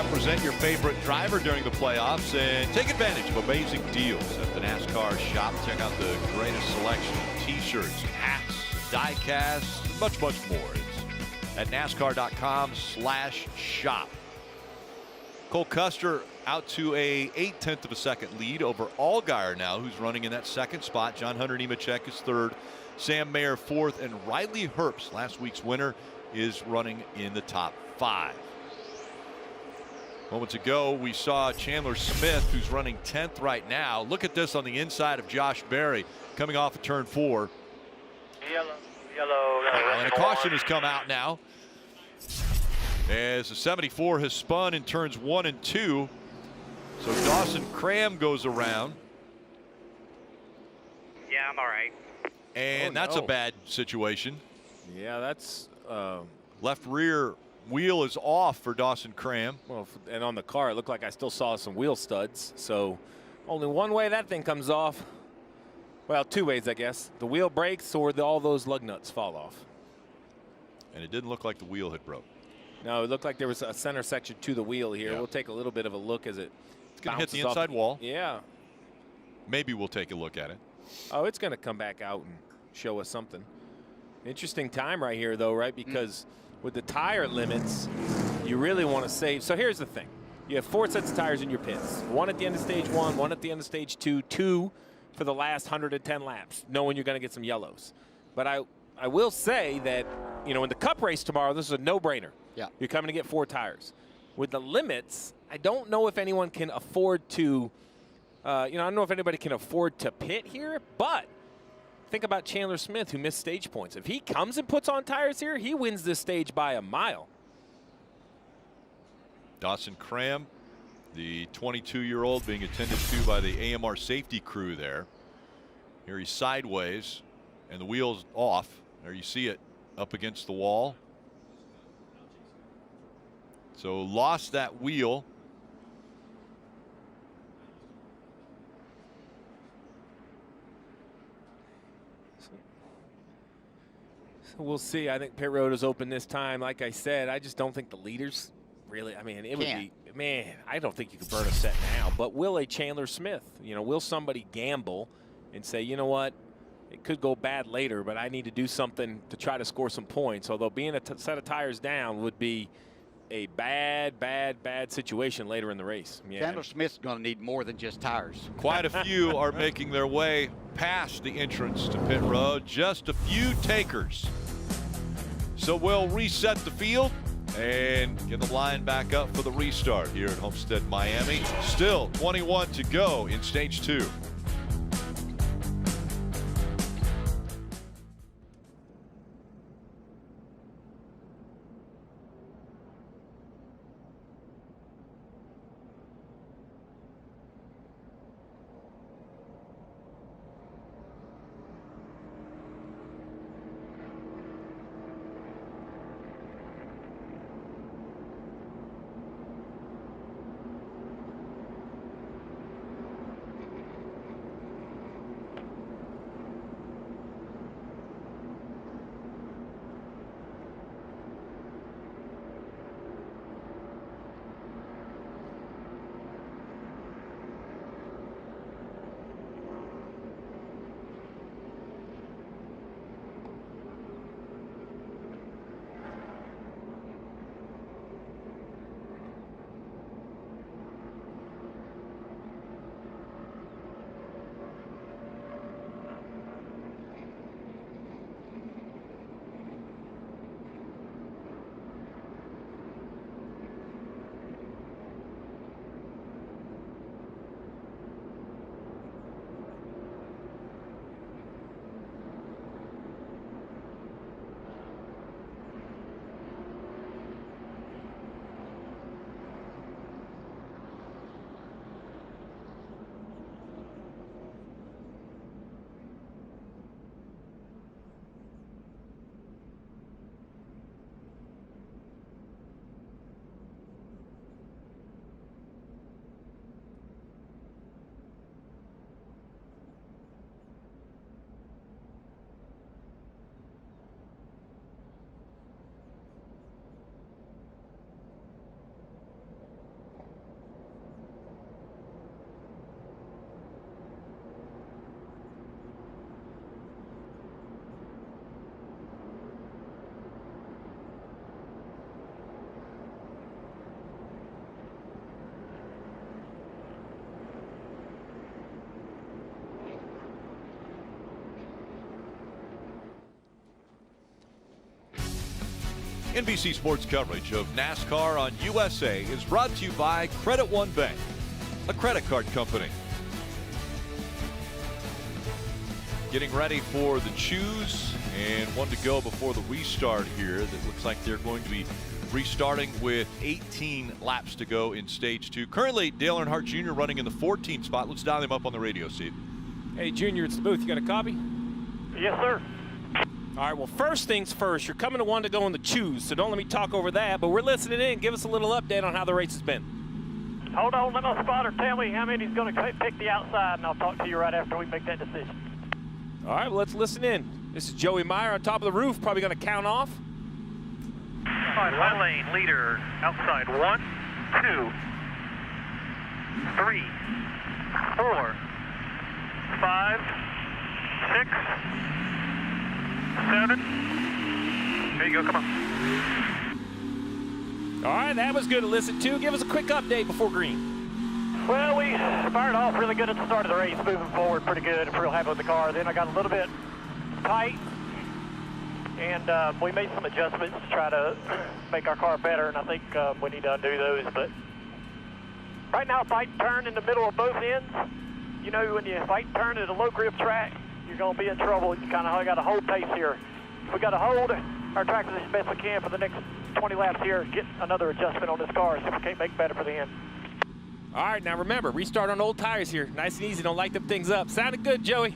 represent your favorite driver during the playoffs and take advantage of amazing deals at the NASCAR shop. Check out the greatest selection of t-shirts, hats, die casts, and much, much more. It's at NASCAR.com/shop. Cole Custer out to a 0.8 of a second lead over Allgaier now, who's running in that second spot. John Hunter Nemechek is third, Sam Mayer fourth, and Riley Herbst, last week's winner, is running in the top 5. Moments ago, we saw Chandler Smith, who's running 10th right now. Look at this on the inside of Josh Berry coming off of turn 4. Yellow. And a caution has come out now, as the 74 has spun in turns 1 and 2. So Dawson Cram goes around. Yeah, I'm all right. And that's a bad situation. Yeah, that's left rear wheel is off for Dawson Cram. Well, and on the car, it looked like I still saw some wheel studs. So only one way that thing comes off. Well, 2 ways, I guess. The wheel breaks or all those lug nuts fall off. And it didn't look like the wheel had broke. No, it looked like there was a center section to the wheel here. Yeah. We'll take a little bit of a look as it's going to hit the inside wall. Yeah. Maybe we'll take a look at it. Oh, it's going to come back out and show us something. Interesting time right here, though, right? Because with the tire limits, you really want to save. So here's the thing. You have 4 sets of tires in your pits. 1 at the end of stage 1, 1 at the end of stage 2, 2 for the last 110 laps, knowing you're going to get some yellows. But I will say that, you know, in the Cup race tomorrow, this is a no-brainer. Yeah. You're coming to get 4 tires. With the limits, I don't know if anyone can afford to, I don't know if anybody can afford to pit here, but think about Chandler Smith, who missed stage points. If he comes and puts on tires here, he wins this stage by a mile. Dawson Cram, the 22-year-old, being attended to by the AMR safety crew there. Here he's sideways, and the wheel's off. There you see it up against the wall. So lost that wheel. We'll see. I think pit road is open this time. Like I said, I just don't think the leaders really, I mean, it would be, man, I don't think you could burn a set now. But will a Chandler Smith, will somebody gamble and say, you know what, it could go bad later, but I need to do something to try to score some points. Although being a set of tires down would be a bad situation later in the race. Yeah. Chandler Smith's going to need more than just tires. Quite a few are making their way past the entrance to pit road. Just a few takers. So we'll reset the field and get the line back up for the restart here at Homestead-Miami. Still 21 to go in stage 2. NBC Sports coverage of NASCAR on USA is brought to you by Credit One Bank, a credit card company. Getting ready for the choose and one to go before the restart here. That looks like they're going to be restarting with 18 laps to go in stage 2. Currently, Dale Earnhardt Jr. running in the 14th spot. Let's dial him up on the radio, Steve. Hey, Junior, it's the booth. You got a copy? Yes, sir. All right, well, first things first, you're coming to one to go in the choose, so don't let me talk over that, but we're listening in. Give us a little update on how the race has been. Hold on, let my spotter tell me how many's going to pick the outside, and I'll talk to you right after we make that decision. All right, well, let's listen in. This is Joey Meyer on top of the roof, probably going to count off. My lane leader outside. 1, 2, 3, 4, 5, 6, 7. There you go, come on. All right, that was good to listen to. Give us a quick update before green. Well, we fired off really good at the start of the race, moving forward pretty good. I'm real happy with the car. Then I got a little bit tight, and we made some adjustments to try to make our car better, and I think we need to undo those. But right now, fight and turn in the middle of both ends. You know, when you fight and turn at a low grip track, you're going to be in trouble. You kind of got to hold pace here. We got to hold our track position best we can for the next 20 laps here, get another adjustment on this car, see if we can't make better for the end. All right, now remember, restart on old tires here. Nice and easy, don't light them things up. Sounded good, Joey.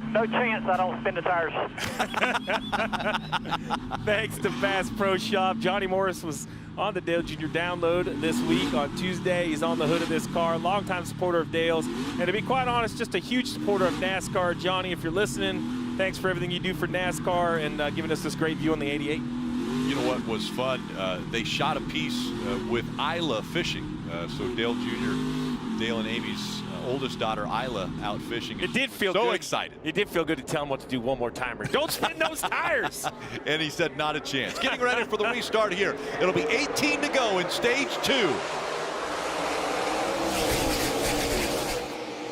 No chance I don't spin the tires. Thanks to Bass Pro Shop. Johnny Morris was on the Dale Jr. download this week on Tuesday. He's on the hood of this car, longtime supporter of Dale's. And to be quite honest, just a huge supporter of NASCAR. Johnny, if you're listening, thanks for everything you do for NASCAR and giving us this great view on the 88. You know what was fun? They shot a piece with Isla fishing. So Dale Jr., Dale and Amy's oldest daughter, Isla, out fishing. It did feel so good. excited. It did feel good to tell him what to do one more time. Don't spin those tires. And he said not a chance. Getting ready for the restart here. It'll be 18 to go in stage 2.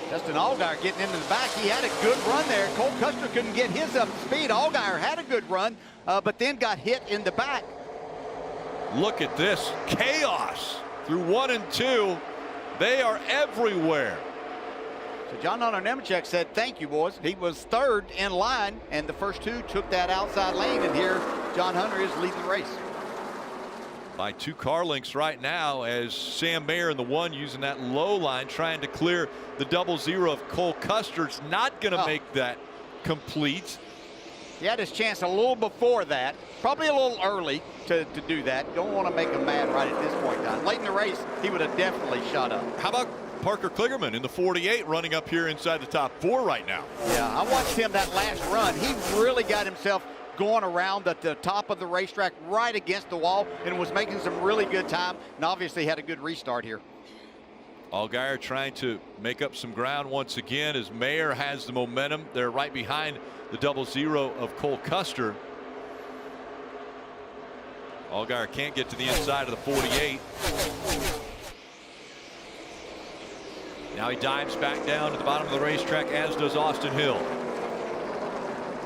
Justin Allgaier getting into the back. He had a good run there. Cole Custer couldn't get his up to speed. Allgaier had a good run, but then got hit in the back. Look at this. Chaos through 1 and 2. They are everywhere. So John Hunter Nemechek said, thank you, boys. He was third in line, and the first two took that outside lane, and here John Hunter is leading the race. By 2 car lengths right now, as Sam Mayer in the 1 using that low line, trying to clear the 0-0 of Cole Custer. It's not going to make that complete. He had his chance a little before that, probably a little early to do that. Don't want to make him mad right at this point in time. Late in the race, he would have definitely shot up. How about Parker Kligerman in the 48 running up here inside the top 4 right now? Yeah, I watched him that last run. He really got himself going around at the top of the racetrack right against the wall and was making some really good time, and obviously had a good restart here. Allgaier trying to make up some ground once again as Mayer has the momentum. They're right behind the 0-0 of Cole Custer. Allgaier can't get to the inside of the 48. Now he dives back down to the bottom of the racetrack, as does Austin Hill.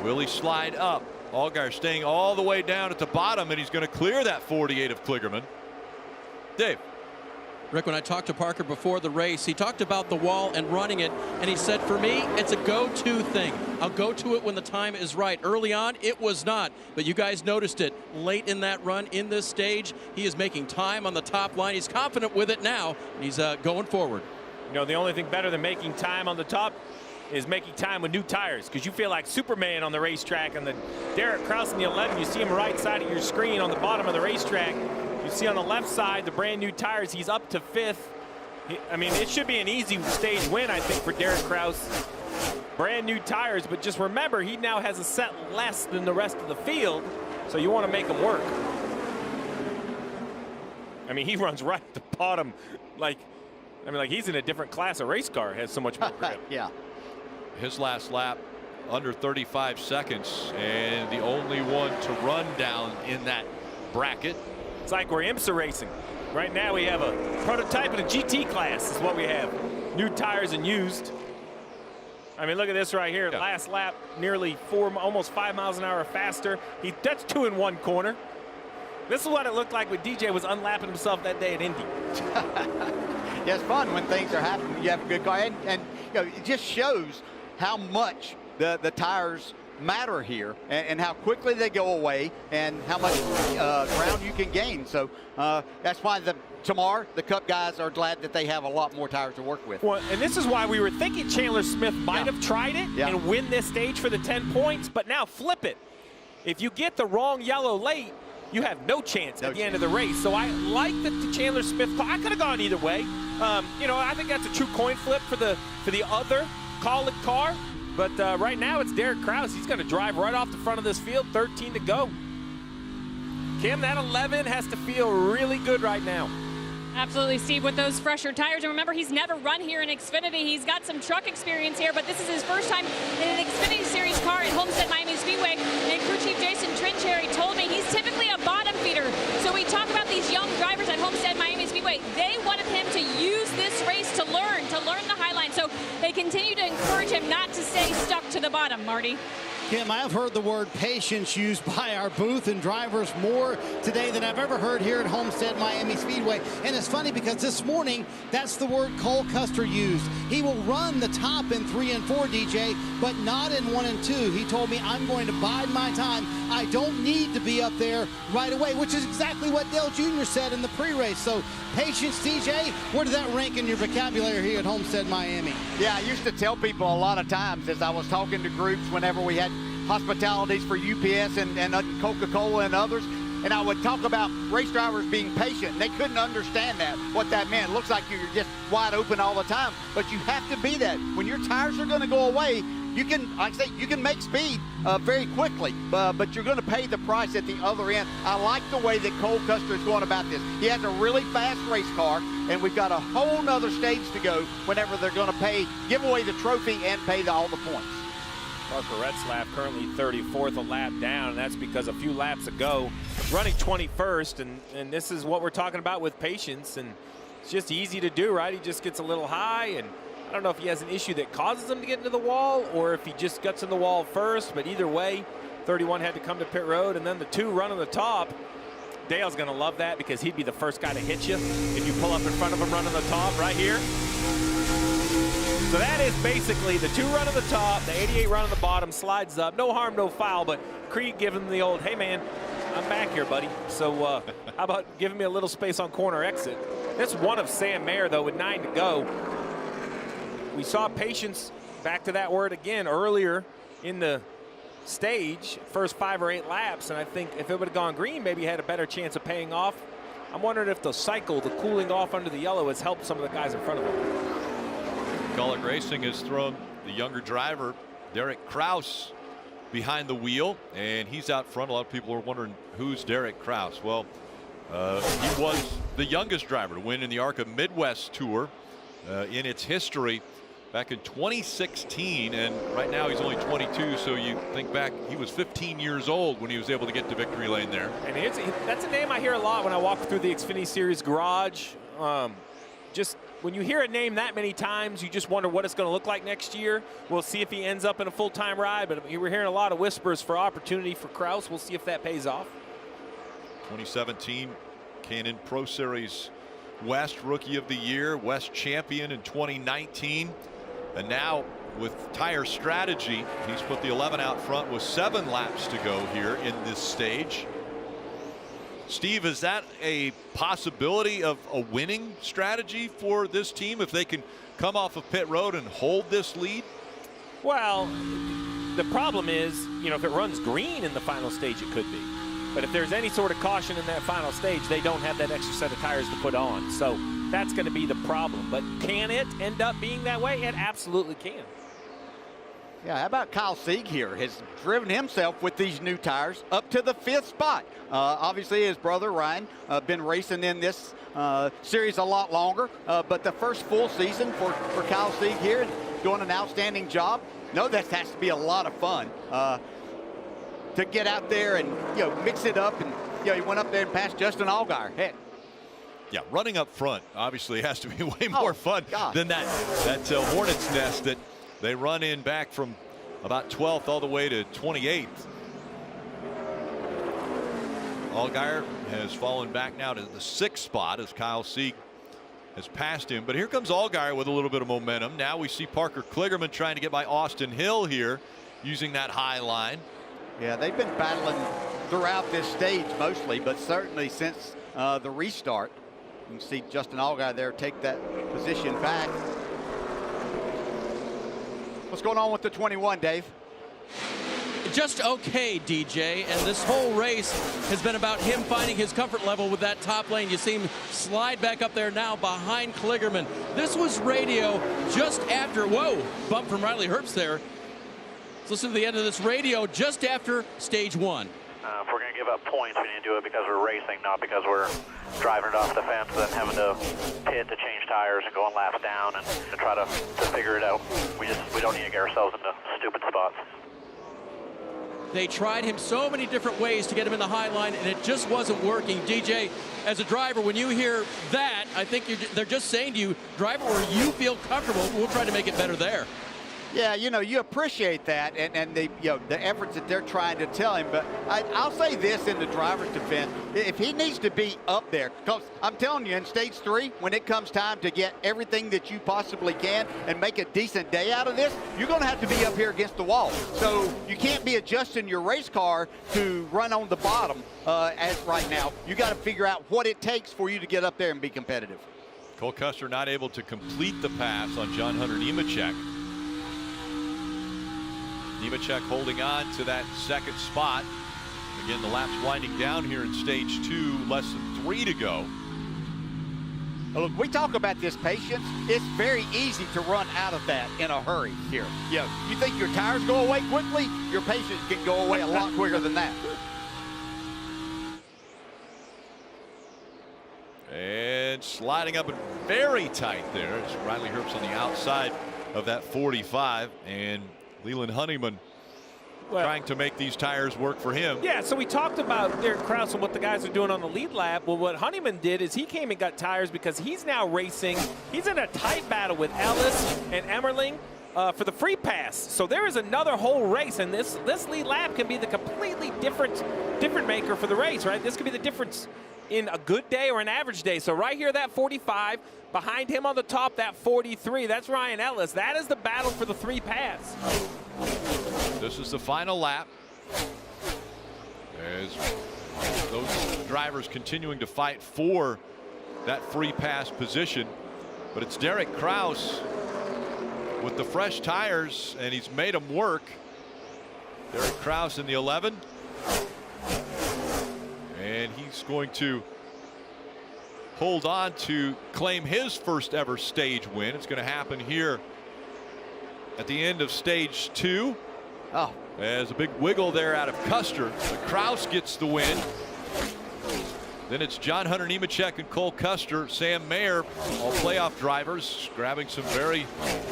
Will he slide up? Allgaier staying all the way down at the bottom, and he's going to clear that 48 of Kligerman. Dave. Rick, when I talked to Parker before the race, he talked about the wall and running it, and he said, for me, it's a go-to thing. I'll go to it when the time is right. Early on, it was not, but you guys noticed it. Late in that run, in this stage, he is making time on the top line. He's confident with it now, and he's going forward. You know, the only thing better than making time on the top is making time with new tires, because you feel like Superman on the racetrack. And the Derek Krauss in the 11, you see him right side of your screen on the bottom of the racetrack. You see on the left side the brand new tires. He's up to 5th. I mean, it should be an easy stage win, I think, for Derek Krauss. Brand new tires, but just remember, he now has a set less than the rest of the field, so you want to make him work. I mean, he runs right at the bottom, like he's in a different class of race car. Has so much more grip. Yeah. His last lap under 35 seconds, and the only one to run down in that bracket. It's like we're IMSA racing. Right now we have a prototype and a GT class is what we have. New tires and used. I mean, look at this right here. Yeah. Last lap, nearly almost 5 miles an hour faster. That's 2 in 1 corner. This is what it looked like when DJ was unlapping himself that day at Indy. Yeah, it's fun when things are happening. You have a good car, and you know, it just shows how much the tires matter here, and how quickly they go away, and how much ground you can gain. So that's why tomorrow the Cup guys are glad that they have a lot more tires to work with. Well, and this is why we were thinking Chandler Smith might have tried it and win this stage for the 10 points, but now flip it. If you get the wrong yellow late, you have no chance at the end of the race. So I like the Chandler Smith call. I could have gone either way. You know, I think that's a true coin flip for the other call-it car. But right now it's Derek Krauss. He's going to drive right off the front of this field, 13 to go. Kim, that 11 has to feel really good right now. Absolutely, Steve, with those fresher tires. And remember, he's never run here in Xfinity. He's got some truck experience here, but this is his first time in an Xfinity Series car at Homestead-Miami Speedway. And crew chief Jason Trincherry told me he's typically a bottom feeder. So we talk about these young drivers at Homestead-Miami Speedway. They wanted him to use this race to learn the high line. So they continue to encourage him not to stay stuck to the bottom, Marty. Kim, I have heard the word patience used by our booth and drivers more today than I've ever heard here at Homestead-Miami Speedway. And it's funny because this morning, that's the word Cole Custer used. He will run the top in 3 and 4, DJ, but not in 1 and 2. He told me, I'm going to bide my time. I don't need to be up there right away, which is exactly what Dale Jr. said in the pre-race. So patience, DJ, where did that rank in your vocabulary here at Homestead-Miami? Yeah, I used to tell people a lot of times as I was talking to groups whenever we had hospitalities for UPS and Coca-Cola and others, and I would talk about race drivers being patient. And they couldn't understand that, what that meant. It looks like you're just wide open all the time, but you have to be that. When your tires are going to go away, you can, like I say, you can make speed very quickly, but you're going to pay the price at the other end. I like the way that Cole Custer is going about this. He has a really fast race car, and we've got a whole nother stage to go whenever they're going to give away the trophy and pay all the points. Parker Retzlaff currently 34th, a lap down, and that's because a few laps ago, running 21st, and this is what we're talking about with patience, and it's just easy to do, right? He just gets a little high, and I don't know if he has an issue that causes him to get into the wall or if he just gets in the wall first, but either way, 31 had to come to pit road, and then the 2 run on the top. Dale's going to love that because he'd be the first guy to hit you if you pull up in front of him running the top right here. So that is basically the 2 run on the top, the 88 run on the bottom, slides up. No harm, no foul, but Creed giving him the old, hey, man, I'm back here, buddy. So how about giving me a little space on corner exit? That's one of Sam Mayer, though, with 9 to go. We saw patience, back to that word again, earlier in the stage, first 5 or 8 laps, and I think if it would have gone green, maybe he had a better chance of paying off. I'm wondering if the cycle, the cooling off under the yellow, has helped some of the guys in front of him. Kaulig Racing has thrown the younger driver, Derek Krauss, behind the wheel, and he's out front. A lot of people are wondering who's Derek Krauss. Well, he was the youngest driver to win in the ARCA Midwest Tour in its history back in 2016, and right now he's only 22, so you think back, he was 15 years old when he was able to get to victory lane there. And that's a name I hear a lot when I walk through the Xfinity Series garage. Just when you hear a name that many times, you just wonder what it's going to look like next year. We'll see if he ends up in a full-time ride, but we're hearing a lot of whispers for opportunity for Krauss. We'll see if that pays off. 2017 Canon Pro Series West Rookie of the Year, West Champion in 2019, and now with tire strategy, he's put the 11 out front with 7 laps to go here in this stage. Steve, is that a possibility of a winning strategy for this team if they can come off of pit road and hold this lead? Well, the problem is, you know, if it runs green in the final stage, it could be. But if there's any sort of caution in that final stage, they don't have that extra set of tires to put on. So that's going to be the problem. But can it end up being that way? It absolutely can. Yeah, how about Kyle Sieg here? Has driven himself with these new tires up to the 5th spot. Obviously, his brother Ryan been racing in this series a lot longer, but the first full season for Kyle Sieg here, doing an outstanding job. No, that has to be a lot of fun to get out there and mix it up. And he went up there and passed Justin Allgaier. Heck. Yeah, running up front obviously has to be way more fun than that Hornet's nest that they run in back from about 12th all the way to 28th. Allgaier has fallen back now to the 6th spot as Kyle Sieg has passed him. But here comes Allgaier with a little bit of momentum. Now we see Parker Kligerman trying to get by Austin Hill here using that high line. Yeah, they've been battling throughout this stage mostly, but certainly since the restart. You can see Justin Allgaier there take that position back. What's going on with the 21, Dave? Just okay, DJ, and this whole race has been about him finding his comfort level with that top lane. You see him slide back up there now behind Kligerman. This was radio just after, whoa, bump from Riley Herbst there. Let's listen to the end of this radio just after stage 1. If we're going to give up points, we need to do it because we're racing, not because we're driving it off the fence and having to pit to change tires and going laps down and to try to figure it out. We don't need to get ourselves into stupid spots. They tried him so many different ways to get him in the high line, and it just wasn't working. DJ, as a driver, when you hear that, I think they're just saying to you, drive it where you feel comfortable. We'll try to make it better there. Yeah, you know, you appreciate that and the the efforts that they're trying to tell him. But I'll say this in the driver's defense: if he needs to be up there, because I'm telling you, in stage 3, when it comes time to get everything that you possibly can and make a decent day out of this, you're going to have to be up here against the wall. So you can't be adjusting your race car to run on the bottom as right now. You got to figure out what it takes for you to get up there and be competitive. Cole Custer not able to complete the pass on John Hunter Nemechek. Nemechek holding on to that 2nd spot. Again, the lap's winding down here in stage 2, less than 3 to go. Look, we talk about this patience. It's very easy to run out of that in a hurry here. You think your tires go away quickly? Your patience can go away a lot quicker than that. And sliding up and very tight there. It's Riley Herbst on the outside of that 45, and Leland Honeyman trying to make these tires work for him. Yeah, so we talked about Derek Krauss and what the guys are doing on the lead lap. Well, what Honeyman did is he came and got tires because he's now racing. He's in a tight battle with Ellis and Emmerling for the free pass. So there is another whole race, and this lead lap can be the completely different maker for the race, right? This could be the difference in a good day or an average day. So right here, that 45, behind him on the top, that 43, that's Ryan Ellis. That is the battle for the 3 pass. This is the final lap as those drivers continuing to fight for that free pass position. But it's Derek Krauss with the fresh tires, and he's made them work. Derek Krauss in the 11. And he's going to hold on to claim his first ever stage win. It's going to happen here at the end of stage 2. Oh, there's a big wiggle there out of Custer. Krauss gets the win. Then it's John Hunter Nemechek and Cole Custer. Sam Mayer, all playoff drivers, grabbing some very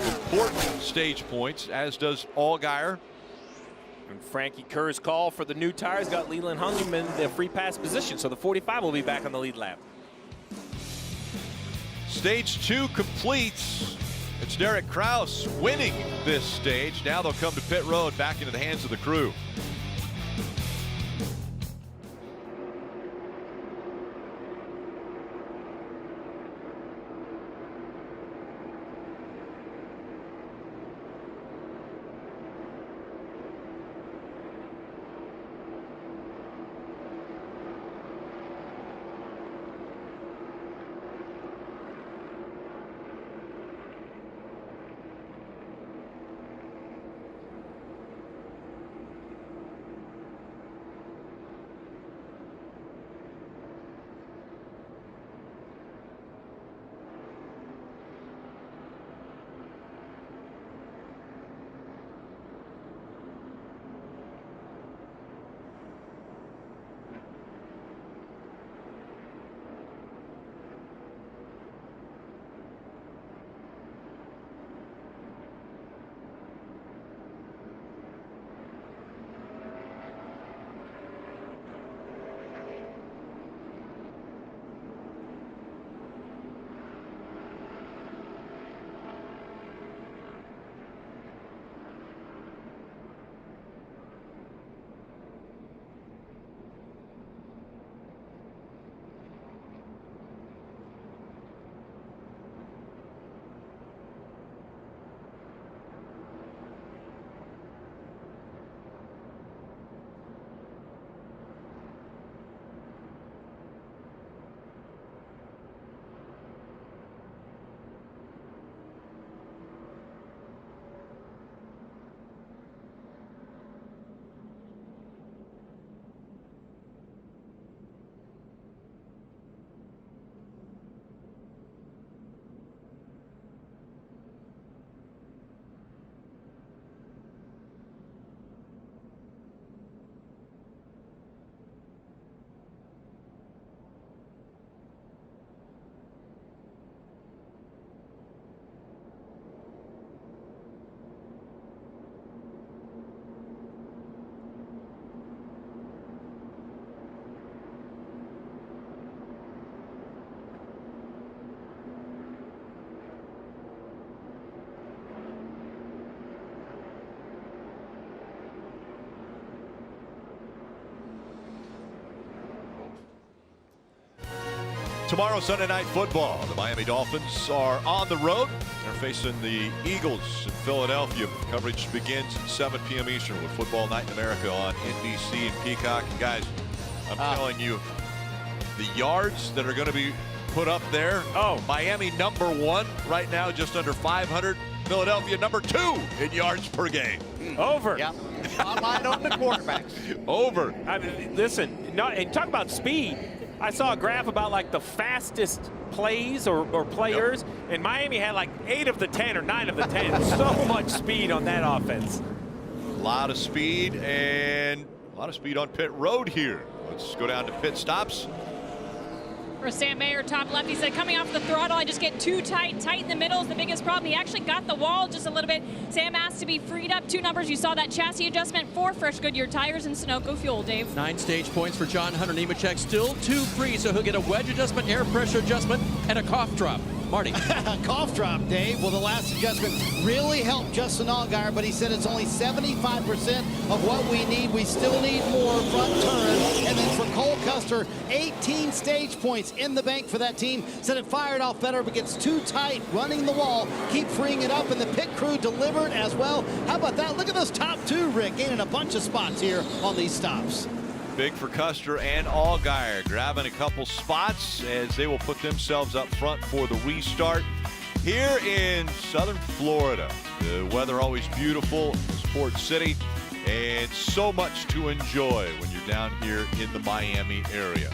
important stage points, as does Allgaier. And Frankie Kerr's call for the new tires got Leland Honeyman the free pass position, so the 45 will be back on the lead lap. Stage 2 completes. It's Derek Krauss winning this stage. Now they'll come to pit road, back into the hands of the crew. Tomorrow, Sunday Night Football. The Miami Dolphins are on the road. They're facing the Eagles in Philadelphia. Coverage begins at 7 p.m. Eastern with Football Night in America on NBC and Peacock. And guys, I'm telling you, the yards that are going to be put up there. Oh, Miami #1 right now, just under 500. Philadelphia #2 in yards per game. Over. Yep. Spotlight on the quarterbacks. Over. I mean, listen, and talk about speed. I saw a graph about like the fastest plays or players, and Miami had like 8 of the 10 or 9 of the 10. So much speed on that offense. A lot of speed and a lot of speed on pit road here. Let's go down to pit stops. For Sam Mayer, top left, he said, coming off the throttle, I just get too tight. Tight in the middle is the biggest problem. He actually got the wall just a little bit. Sam asked to be freed up. 2 numbers. You saw that chassis adjustment, 4 fresh Goodyear tires and Sunoco fuel, Dave. 9 stage points for John Hunter Nemechek. Still 2 free, so he'll get a wedge adjustment, air pressure adjustment, and a cough drop. Marty. Cough drop, Dave. Well, the last adjustment really helped Justin Allgaier, but he said it's only 75% of what we need. We still need more front turn. And then for Cole Custer, 18 stage points in the bank for that team. Said it fired off better, but gets too tight running the wall. Keep freeing it up, and the pit crew delivered as well. How about that? Look at those top 2, Rick, gaining a bunch of spots here on these stops. Big for Custer and Allgaier, grabbing a couple spots as they will put themselves up front for the restart. Here in southern Florida, the weather always beautiful, Sport City, and so much to enjoy when you're down here in the Miami area.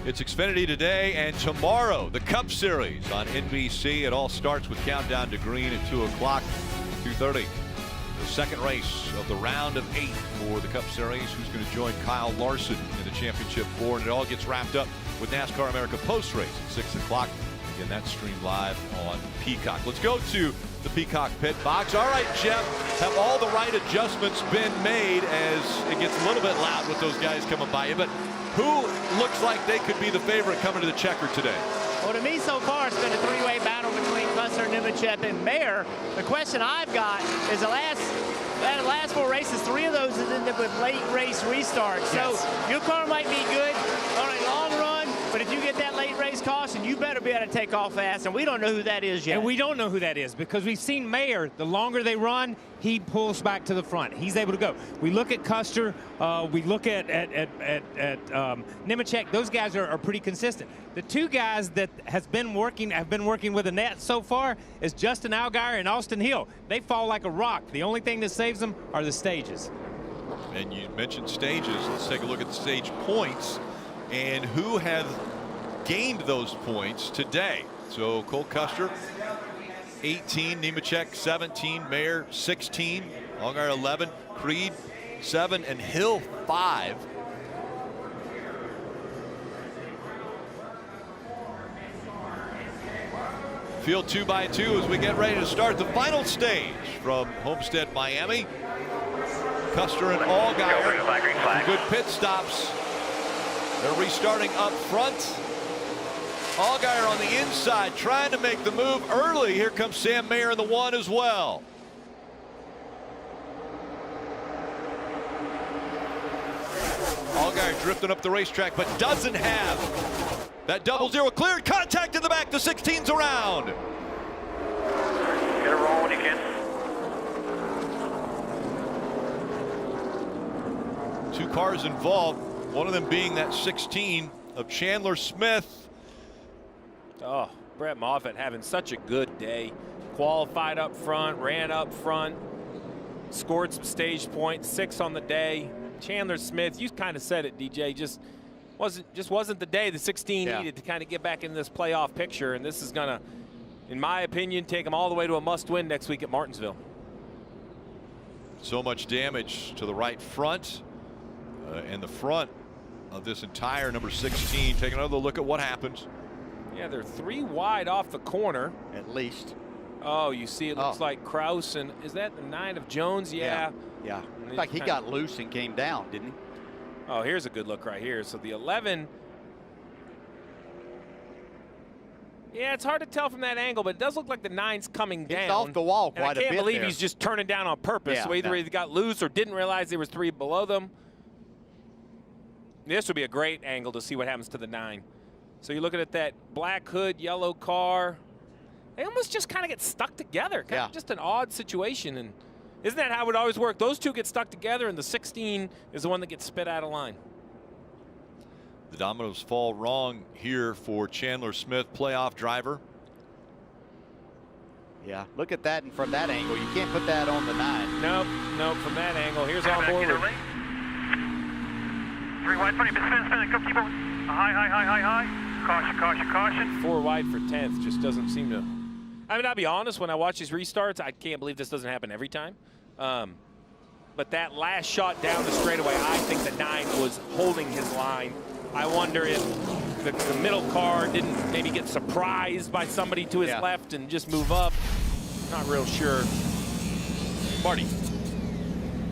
It's Xfinity today and tomorrow, the Cup Series on NBC. It all starts with Countdown to Green at 2 o'clock, 2:30. The second race of the round of 8 for the Cup Series. Who's going to join Kyle Larson in the championship 4? And it all gets wrapped up with NASCAR America post race at 6 o'clock. Again, that's streamed live on Peacock. Let's go to the Peacock pit box. All right, Jeff, have all the right adjustments been made as it gets a little bit loud with those guys coming by you? But who looks like they could be the favorite coming to the checker today? Well, to me so far, it's been a 3-way battle between Custer, Nemechek, and Mayer. The question I've got is the last 4 races, 3 of those have ended with late race restarts. So your car might be good on a long run, but if you get that late race caution, you better be able to take off fast, and we don't know who that is yet. And we don't know who that is because we've seen Mayer, the longer they run, he pulls back to the front. He's able to go. We look at Custer, we look at Nemechek. Those guys are pretty consistent. The two guys that have been working with the net so far is Justin Allgaier and Austin Hill. They fall like a rock. The only thing that saves them are the stages. And you mentioned stages. Let's take a look at the stage points and who has gained those points today. So Cole Custer, 18, Nemechek 17, Mayer 16, Allgaier 11, Creed 7, and Hill 5. Field 2x2 as we get ready to start the final stage from Homestead-Miami. Custer and Allgaier, good pit stops. They're restarting up front. Allgaier on the inside trying to make the move early. Here comes Sam Mayer in the 1 as well. Allgaier drifting up the racetrack, but doesn't have that double zero cleared. Contact in the back. The 16's around. Get a roll when you can. Two cars involved, one of them being that 16 of Chandler Smith. Oh, Brett Moffitt having such a good day. Qualified up front, ran up front, scored some stage points, 6 on the day. Chandler Smith, you kind of said it, DJ, just wasn't the day the 16 needed to kind of get back in this playoff picture, and this is going to, in my opinion, take them all the way to a must-win next week at Martinsville. So much damage to the right front and the front of this entire number 16. Take another look at what happens. Yeah, they're 3 wide off the corner. At least. Oh, you see it looks like Krauss, and is that the 9 of Jones? Yeah. Yeah. In fact, he got loose and came down, didn't he? Oh, here's a good look right here. So the 11. Yeah, it's hard to tell from that angle, but it does look like the 9's coming down. It's off the wall quite a bit. I can't believe he's just turning down on purpose. Yeah, so either he got loose or didn't realize there was 3 below them. This would be a great angle to see what happens to the 9. So you're looking at that black hood, yellow car. They almost just kind of get stuck together. Kind of just an odd situation. And isn't that how it always works? Those two get stuck together, and the 16 is the one that gets spit out of line. The dominoes fall wrong here for Chandler Smith, playoff driver. Yeah, look at that, and from that angle, you can't put that on the 9. Nope, from that angle. Here's on board. 3 wide, 20, spin, go, keep on. High. Caution. 4 wide for 10th just doesn't seem to. I mean, I'll be honest, when I watch these restarts, I can't believe this doesn't happen every time. But that last shot down the straightaway, I think the 9 was holding his line. I wonder if the middle car didn't maybe get surprised by somebody to his left and just move up. Not real sure. Marty.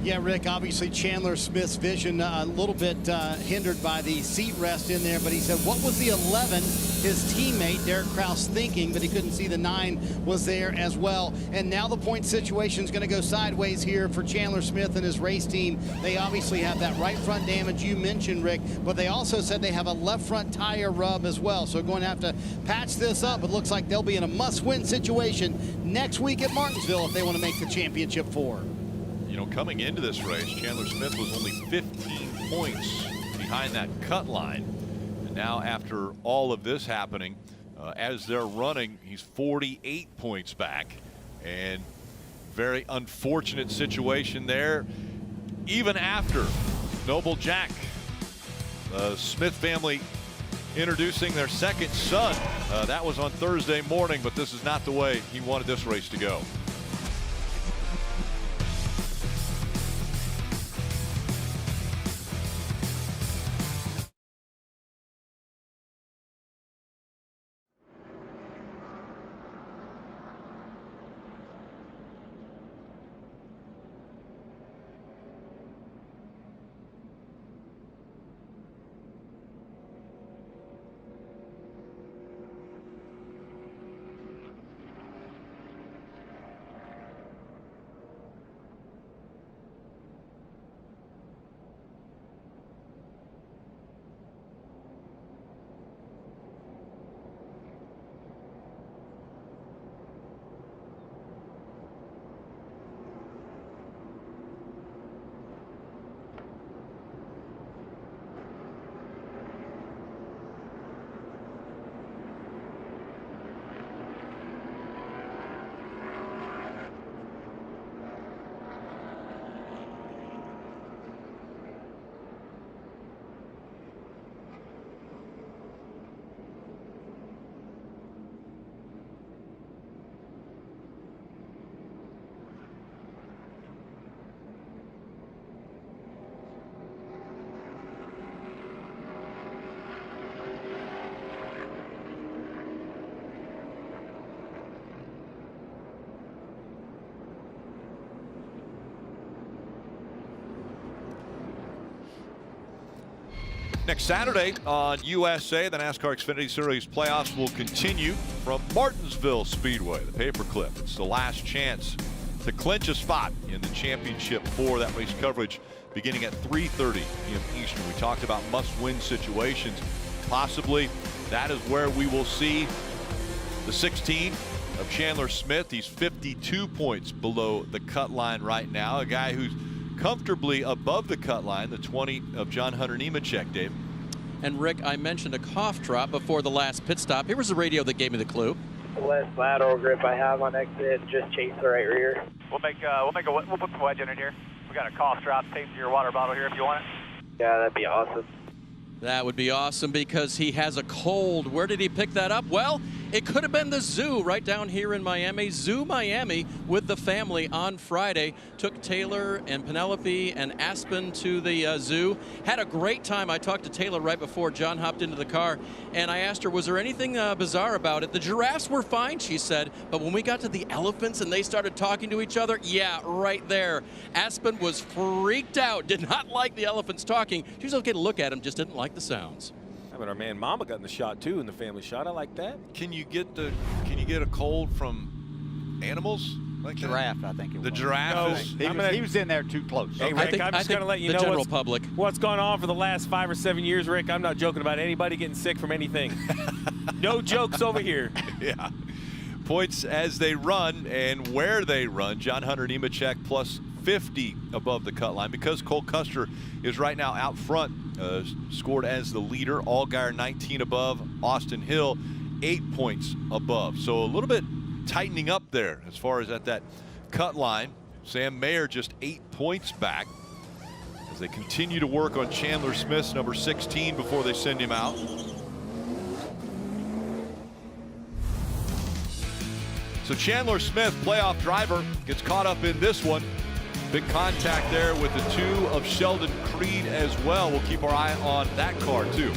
Yeah, Rick, obviously Chandler Smith's vision a little bit hindered by the seat rest in there, but he said, what was the 11 his teammate, Derek Krauss, thinking, but he couldn't see the 9 was there as well. And now the point situation is going to go sideways here for Chandler Smith and his race team. They obviously have that right front damage you mentioned, Rick, but they also said they have a left front tire rub as well. So going to have to patch this up. It looks like they'll be in a must-win situation next week at Martinsville if they want to make the championship 4. You know, coming into this race, Chandler Smith was only 15 points behind that cut line. And now after all of this happening, as they're running, he's 48 points back. And very unfortunate situation there. Even after Noble Jack, the Smith family introducing their second son. That was on Thursday morning, but this is not the way he wanted this race to go. Next Saturday on USA, the NASCAR Xfinity Series playoffs will continue from Martinsville Speedway, the paperclip. It's the last chance to clinch a spot in the championship for that race coverage beginning at 3:30 p.m. Eastern. We talked about must-win situations. Possibly that is where we will see the 16 of Chandler Smith. He's 52 points below the cut line right now. A guy who's comfortably above the cut line, the 20 of John Hunter Nemechek, Dave. And Rick, I mentioned a cough drop before the last pit stop. Here was the radio that gave me the clue. The less lateral grip I have on exit, just chase the right rear. We'll put some wedge in it here. We got a cough drop taped to your water bottle here if you want it. Yeah, that'd be awesome. That would be awesome because he has a cold. Where did he pick that up? Well, it could have been the zoo right down here in Miami. Zoo Miami with the family on Friday. Took Taylor and Penelope and Aspen to the zoo. Had a great time. I talked to Taylor right before John hopped into the car, and I asked her, was there anything bizarre about it? The giraffes were fine, she said, but when we got to the elephants and they started talking to each other, yeah, right there. Aspen was freaked out, did not like the elephants talking. She was okay to look at them, just didn't like the sounds. I mean, our man Mama got in the shot too, in the family shot. I like that. Can you get a cold from animals like Giraffe, that? I think it was. The giraffe is. He was in there too close. Hey, Rick, I'm just going to let you know general public. What's gone on for the last 5 or 7 years, Rick. I'm not joking about anybody getting sick from anything. No jokes over here. Yeah. Points as they run and where they run. John Hunter Nemechek plus 50 above the cut line because Cole Custer is right now out front, scored as the leader. Allgaier 19 above, Austin Hill 8 points above. So a little bit tightening up there as far as at that cut line. Sam Mayer just 8 points back as they continue to work on Chandler Smith's number 16 before they send him out. So Chandler Smith, playoff driver, gets caught up in this one. Big contact there with the 2 of Sheldon Creed as well. We'll keep our eye on that car too.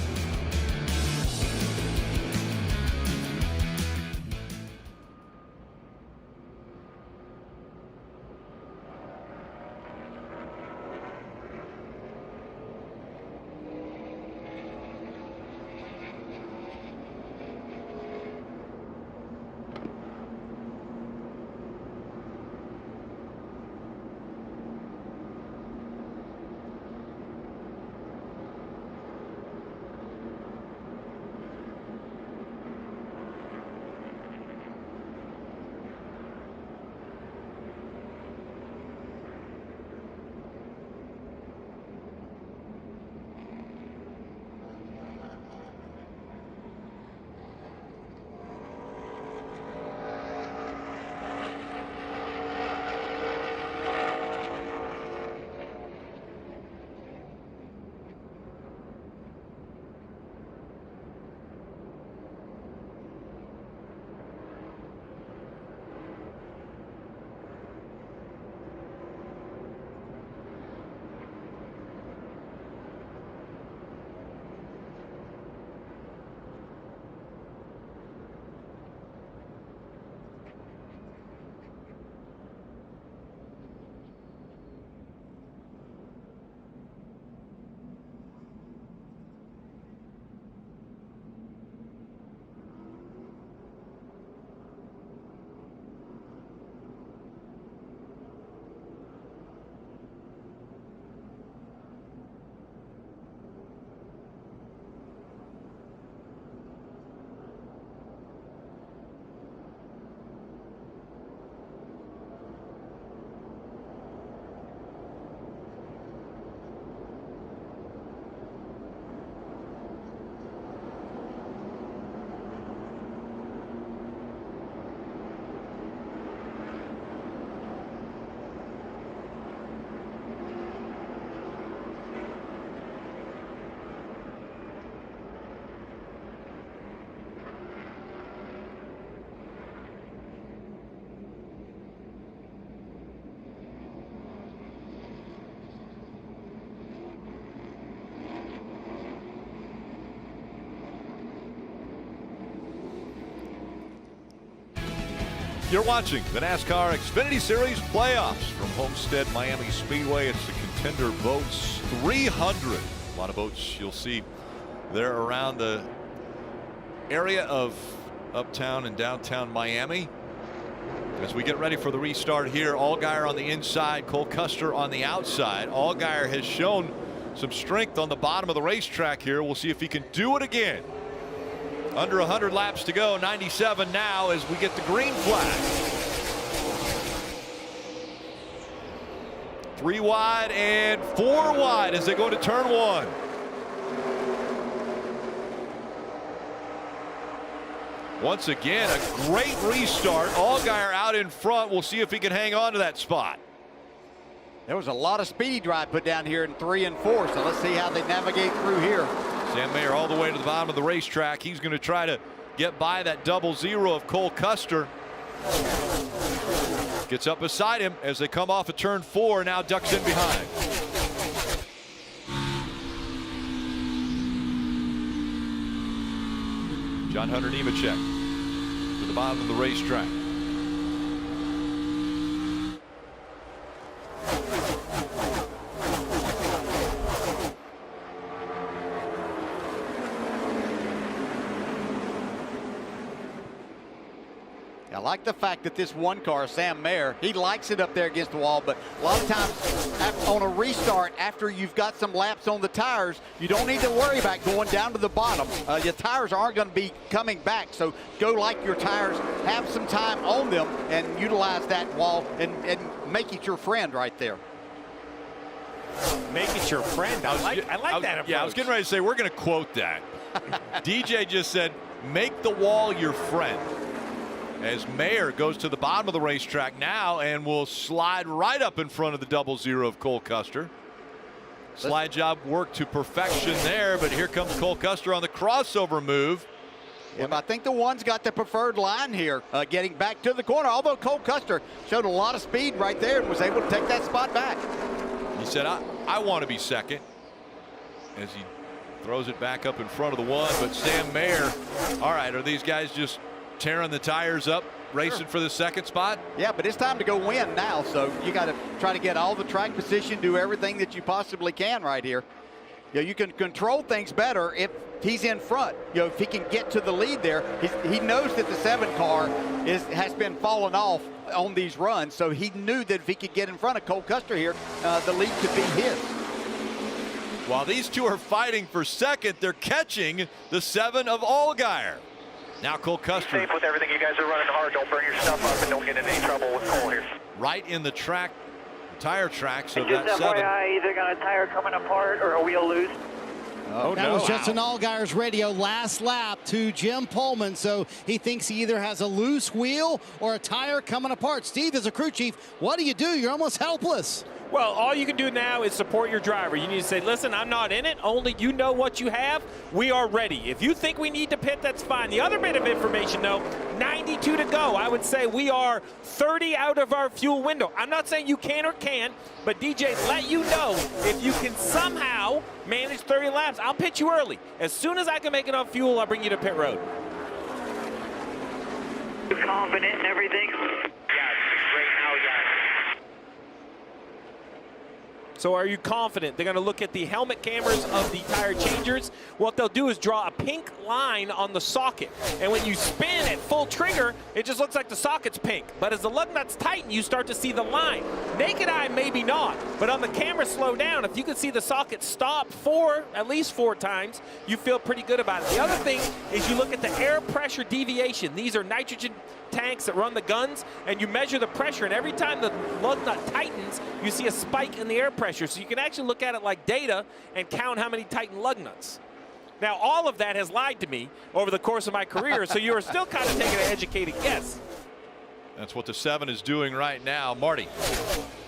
You're watching the NASCAR Xfinity Series playoffs from Homestead-Miami Speedway. It's the Contender Boats 300 A lot of boats you'll see there around the area of uptown and downtown Miami. As we get ready for the restart here, Allgaier on the inside, Cole Custer on the outside. Allgaier has shown some strength on the bottom of the racetrack here. We'll see if he can do it again. Under 100 laps to go, 97 now as we get the green flag. 3 wide and 4 wide as they go to turn 1. Once again, a great restart. Allgaier out in front. We'll see if he can hang on to that spot. There was a lot of speed drive put down here in 3 and 4, so let's see how they navigate through here. Sam Mayer all the way to the bottom of the racetrack. He's going to try to get by that 0-0 of Cole Custer. Gets up beside him as they come off of turn 4, now ducks in behind. John Hunter Nemechek to the bottom of the racetrack. I like the fact that this one car, Sam Mayer, he likes it up there against the wall, but a lot of times on a restart, after you've got some laps on the tires, you don't need to worry about going down to the bottom. Your tires aren't going to be coming back, so go like your tires, have some time on them, and utilize that wall and make it your friend right there. Make it your friend. I like that approach. Yeah, I was getting ready to say, we're going to quote that. DJ just said, make the wall your friend. As Mayer goes to the bottom of the racetrack now and will slide right up in front of the 0-0 of Cole Custer. Slide job worked to perfection there, but here comes Cole Custer on the crossover move. Yeah, but I think the one's got the preferred line here, getting back to the corner, although Cole Custer showed a lot of speed right there and was able to take that spot back. He said, I want to be second, as he throws it back up in front of the one, but Sam Mayer, all right, are these guys just tearing the tires up, racing for the second spot? Yeah, but it's time to go win now, so you got to try to get all the track position, do everything that you possibly can right here. You know, you can control things better if he's in front. You know, if he can get to the lead there, he knows that the 7 car has been falling off on these runs, so he knew that if he could get in front of Cole Custer here, the lead could be his. While these two are fighting for second, they're catching the 7 of Allgaier. Now Cole Custer. Safe with everything. You guys are running hard. Don't burn your stuff up and don't get in any trouble with Cole here. Right in the track, tire tracks of just that 7. FYI, either got a tire coming apart or a wheel loose. That was Justin Allgaier's radio last lap to Jim Pullman, so he thinks he either has a loose wheel or a tire coming apart. Steve, as a crew chief, what do? You're almost helpless. Well, all you can do now is support your driver. You need to say, listen, I'm not in it. Only you know what you have. We are ready. If you think we need to pit, that's fine. The other bit of information, though, 92 to go. I would say we are 30 out of our fuel window. I'm not saying you can or can't, but DJ, let you know if you can somehow manage 30 laps, I'll pit you early. As soon as I can make enough fuel, I'll bring you to pit road. Confident in everything? So are you confident? They're going to look at the helmet cameras of the tire changers. What they'll do is draw a pink line on the socket. And when you spin at full trigger, it just looks like the socket's pink. But as the lug nuts tighten, you start to see the line. Naked eye, maybe not. But on the camera slow down, if you can see the socket stop at least 4 times, you feel pretty good about it. The other thing is you look at the air pressure deviation. These are nitrogen tanks that run the guns, and you measure the pressure, and every time the lug nut tightens, you see a spike in the air pressure. So you can actually look at it like data and count how many tighten lug nuts. Now, all of that has lied to me over the course of my career, so you are still kind of taking an educated guess. That's what the 7 is doing right now. Marty.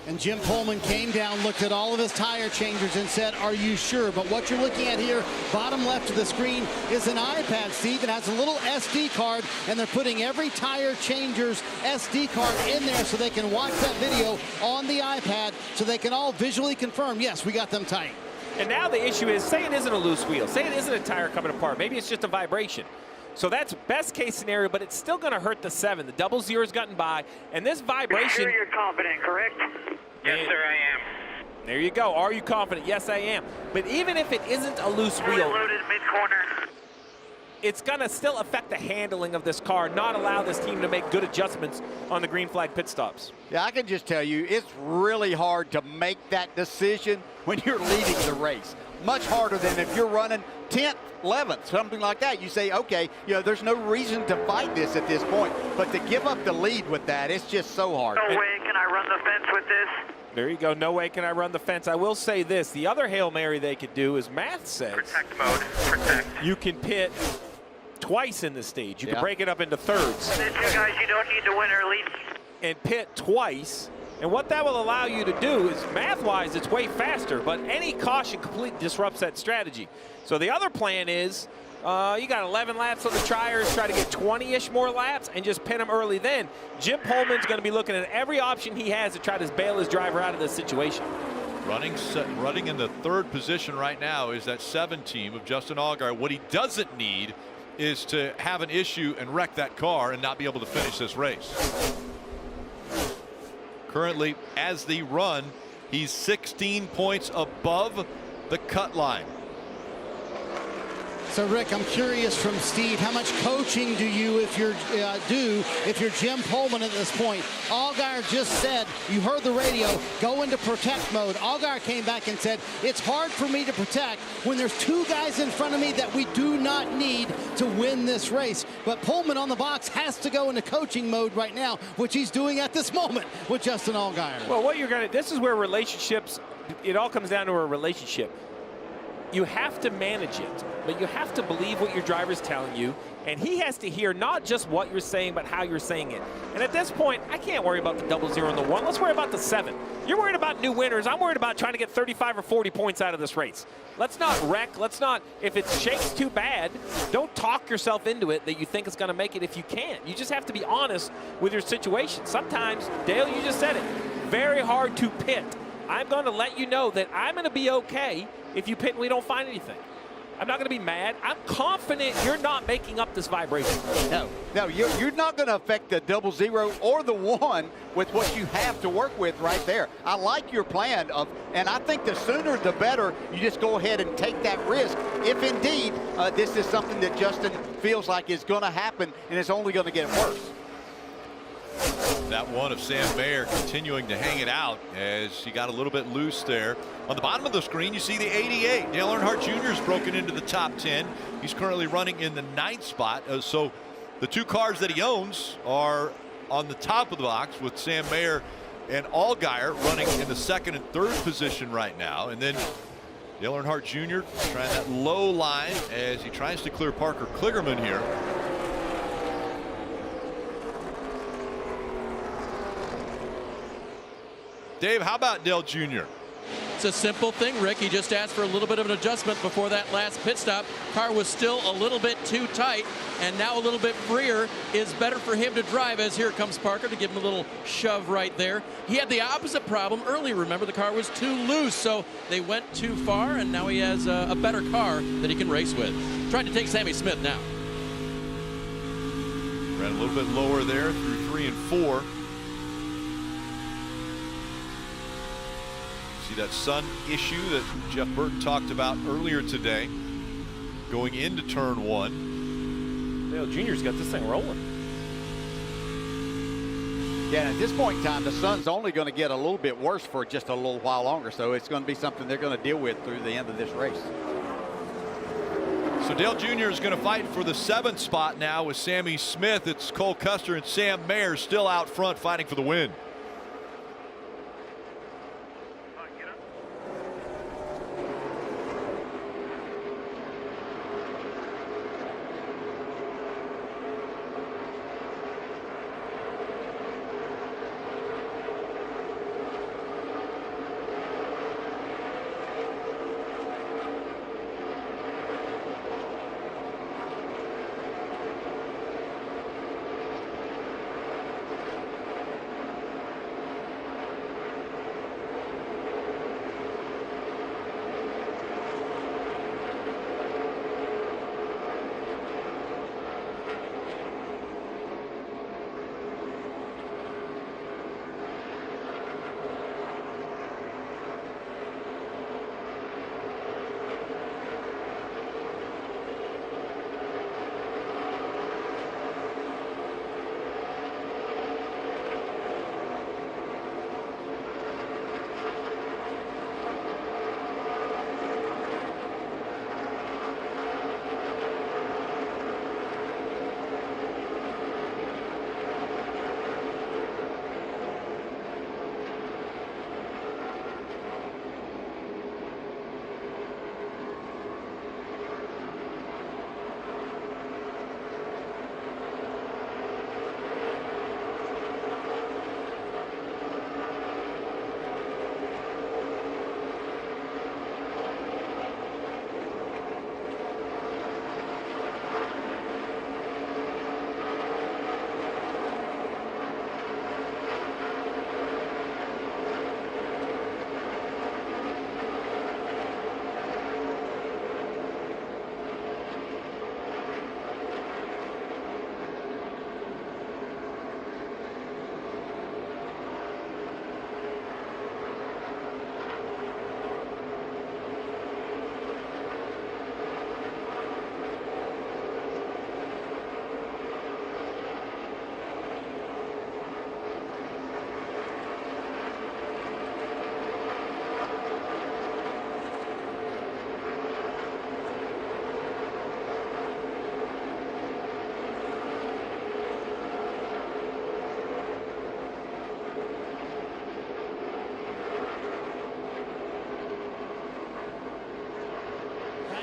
And Jim Pullman came down, looked at all of his tire changers and said, are you sure? But what you're looking at here, bottom left of the screen, is an iPad, Steve. It has a little SD card, and they're putting every tire changer's SD card in there so they can watch that video on the iPad so they can all visually confirm, yes, we got them tight. And now the issue is, say it isn't a loose wheel. Say it isn't a tire coming apart. Maybe it's just a vibration. So that's best case scenario, but it's still going to hurt the 7. The 0-0's gotten by, and this vibration. Sure you're confident, correct? Yes, sir, I am. There you go. Are you confident? Yes, I am. But even if it isn't a loose wheel, loaded mid-corner. it's going to still affect the handling of this car, not allow this team to make good adjustments on the green flag pit stops. Yeah, I can just tell you, it's really hard to make that decision when you're leading the race. Much harder than if you're running 10th, 11th, something like that. You say, okay, you know, there's no reason to fight this at this point. But to give up the lead with that, it's just so hard. No way can I run the fence with this. There you go. No way can I run the fence. I will say this. The other Hail Mary they could do is math says Protect mode. Protect. you can pit twice in the stage. You can break it up into thirds. The two guys you don't need to win or lead. And pit twice. And what that will allow you to do is, math-wise, it's way faster, but any caution completely disrupts that strategy. So the other plan is, you got 11 laps on the tires, try to get 20-ish more laps, and just pin them early then. Jim Pullman's going to be looking at every option he has to try to bail his driver out of this situation. Running in the third position right now is that 7 team of Justin Allgaier. What he doesn't need is to have an issue and wreck that car and not be able to finish this race. Currently, as they run, he's 16 points above the cut line. So, Rick, I'm curious from Steve, how much coaching do you, if you're Jim Pullman at this point? Allgaier just said, you heard the radio, go into protect mode. Allgaier came back and said, it's hard for me to protect when there's 2 guys in front of me that we do not need to win this race. But Pullman on the box has to go into coaching mode right now, which he's doing at this moment with Justin Allgaier. Well, what you're going to, this is where relationships, it all comes down to a relationship. You have to manage it, but you have to believe what your driver's telling you, and he has to hear not just what you're saying, but how you're saying it. And at this point, I can't worry about the 0-0 and the 1. Let's worry about the 7. You're worried about new winners. I'm worried about trying to get 35 or 40 points out of this race. Let's not wreck. Let's not, if it shakes too bad, don't talk yourself into it that you think it's going to make it if you can't. You just have to be honest with your situation. Sometimes, Dale, you just said it, very hard to pit. I'm going to let you know that I'm going to be okay if you pit and we don't find anything. I'm not going to be mad. I'm confident you're not making up this vibration. No, you're not going to affect the 0-0 or the 1 with what you have to work with right there. I like your plan and I think the sooner the better. You just go ahead and take that risk if indeed this is something that Justin feels like is going to happen and it's only going to get worse. That one of Sam Mayer continuing to hang it out as he got a little bit loose there. On the bottom of the screen, you see the 88. Dale Earnhardt Jr. has broken into the top 10. He's currently running in the 9th spot. So the 2 cars that he owns are on the top of the box with Sam Mayer and Allgaier running in the 2nd and 3rd position right now. And then Dale Earnhardt Jr. trying that low line as he tries to clear Parker Kligerman here. Dave, how about Dale Jr.? It's a simple thing, Rick. He just asked for a little bit of an adjustment before that last pit stop. Car was still a little bit too tight, and now a little bit freer is better for him to drive, as here comes Parker to give him a little shove right there. He had the opposite problem earlier. Remember, the car was too loose, so they went too far, and now he has a better car that he can race with. Trying to take Sammy Smith now. Ran a little bit lower there through 3 and 4. See that sun issue that Jeff Burton talked about earlier today going into turn 1. Dale Jr.'s got this thing rolling. Yeah, at this point in time, the sun's only going to get a little bit worse for just a little while longer, so it's going to be something they're going to deal with through the end of this race. So Dale Jr. is going to fight for the 7th spot now with Sammy Smith. It's Cole Custer and Sam Mayer still out front fighting for the win.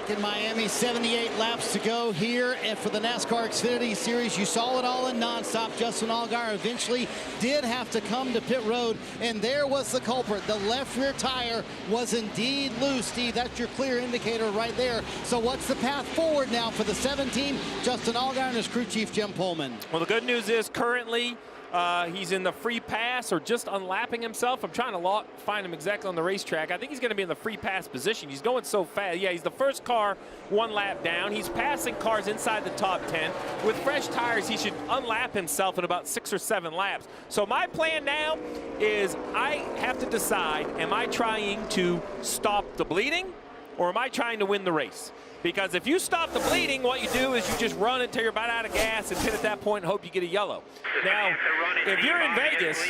back in Miami. 78 laps to go here. And for the NASCAR Xfinity Series, you saw it all in nonstop. Justin Allgaier eventually did have to come to pit road, and there was the culprit. The left rear tire was indeed loose. Steve, that's your clear indicator right there. So what's the path forward now for the 17? Justin Allgaier and his crew chief, Jim Pullman. Well, the good news is currently he's in the free pass or just unlapping himself. I'm trying to find him exactly on the racetrack. I think he's going to be in the free pass position. He's going so fast. Yeah, he's the first car 1 lap down. He's passing cars inside the top 10. With fresh tires, he should unlap himself in about 6 or 7 laps. So my plan now is I have to decide, am I trying to stop the bleeding or am I trying to win the race? Because if you stop the bleeding, what you do is you just run until you're about out of gas and pit at that point and hope you get a yellow. Now, if you're in Vegas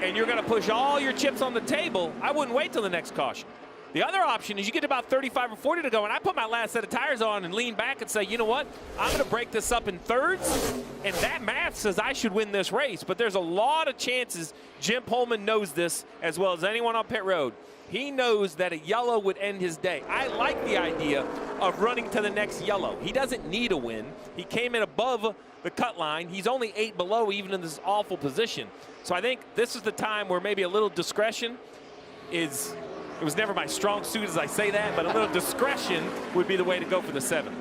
and you're going to push all your chips on the table, I wouldn't wait till the next caution. The other option is you get about 35 or 40 to go, and I put my last set of tires on and lean back and say, you know what, I'm going to break this up in thirds, and that math says I should win this race. But there's a lot of chances. Jim Pullman knows this as well as anyone on pit road. He knows that a yellow would end his day. I like the idea of running to the next yellow. He doesn't need a win. He came in above the cut line. He's only 8 below even in this awful position. So I think this is the time where maybe a little discretion is, it was never my strong suit as I say that, but a little discretion would be the way to go for the 7.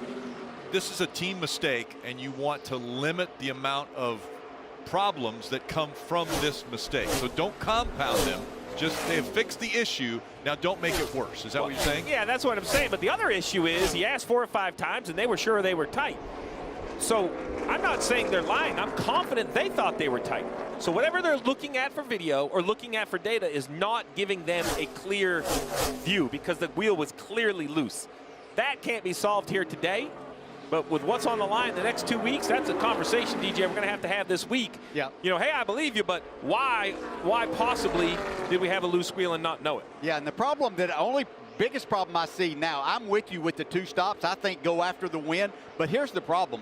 This is a team mistake, and you want to limit the amount of problems that come from this mistake. So don't compound them. Just they have fixed the issue. Now don't make it worse. Is that what you're saying? Yeah, that's what I'm saying. But the other issue is he asked 4 or 5 times, and they were sure they were tight. So I'm not saying they're lying. I'm confident they thought they were tight. So whatever they're looking at for video or looking at for data is not giving them a clear view because the wheel was clearly loose. That can't be solved here today. But with what's on the line the next 2 weeks, that's a conversation, DJ, we're going to have this week. Yeah. You know, hey, I believe you, but why possibly did we have a loose wheel and not know it? Yeah, and the problem biggest problem I see now, I'm with you with the 2 stops. I think go after the win. But here's the problem.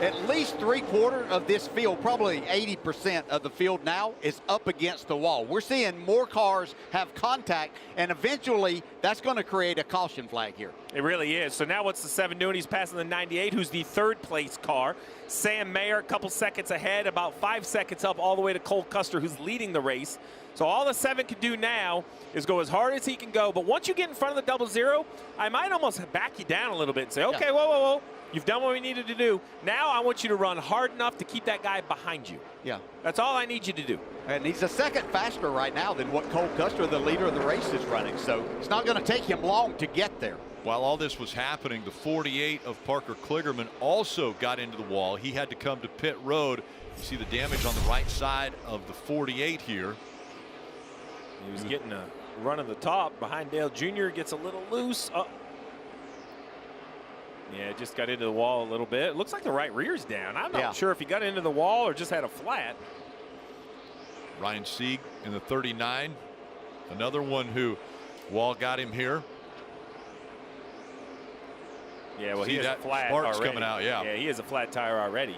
At least 3/4 of this field, probably 80% of the field now, is up against the wall. We're seeing more cars have contact, and eventually that's going to create a caution flag here. It really is. So now what's the 7 doing? He's passing the 98, who's the 3rd place car. Sam Mayer, a couple seconds ahead, about 5 seconds up all the way to Cole Custer, who's leading the race. So all the 7 can do now is go as hard as he can go. But once you get in front of the 00, I might almost back you down a little bit and say, okay, whoa. You've done what we needed to do. Now I want you to run hard enough to keep that guy behind you. Yeah. That's all I need you to do. And he's a second faster right now than what Cole Custer, the leader of the race, is running. So it's not going to take him long to get there. While all this was happening, the 48 of Parker Kligerman also got into the wall. He had to come to pit road. You see the damage on the right side of the 48 here. He was getting a run of the top. Behind Dale Jr. gets a little loose. Yeah, just got into the wall a little bit. It looks like the right rear's down. I'm not sure if he got into the wall or just had a flat. Ryan Sieg in the 39. Another one who wall got him here. Yeah, well, he has a flat sparks already. Coming out, yeah. Yeah, he has a flat tire already.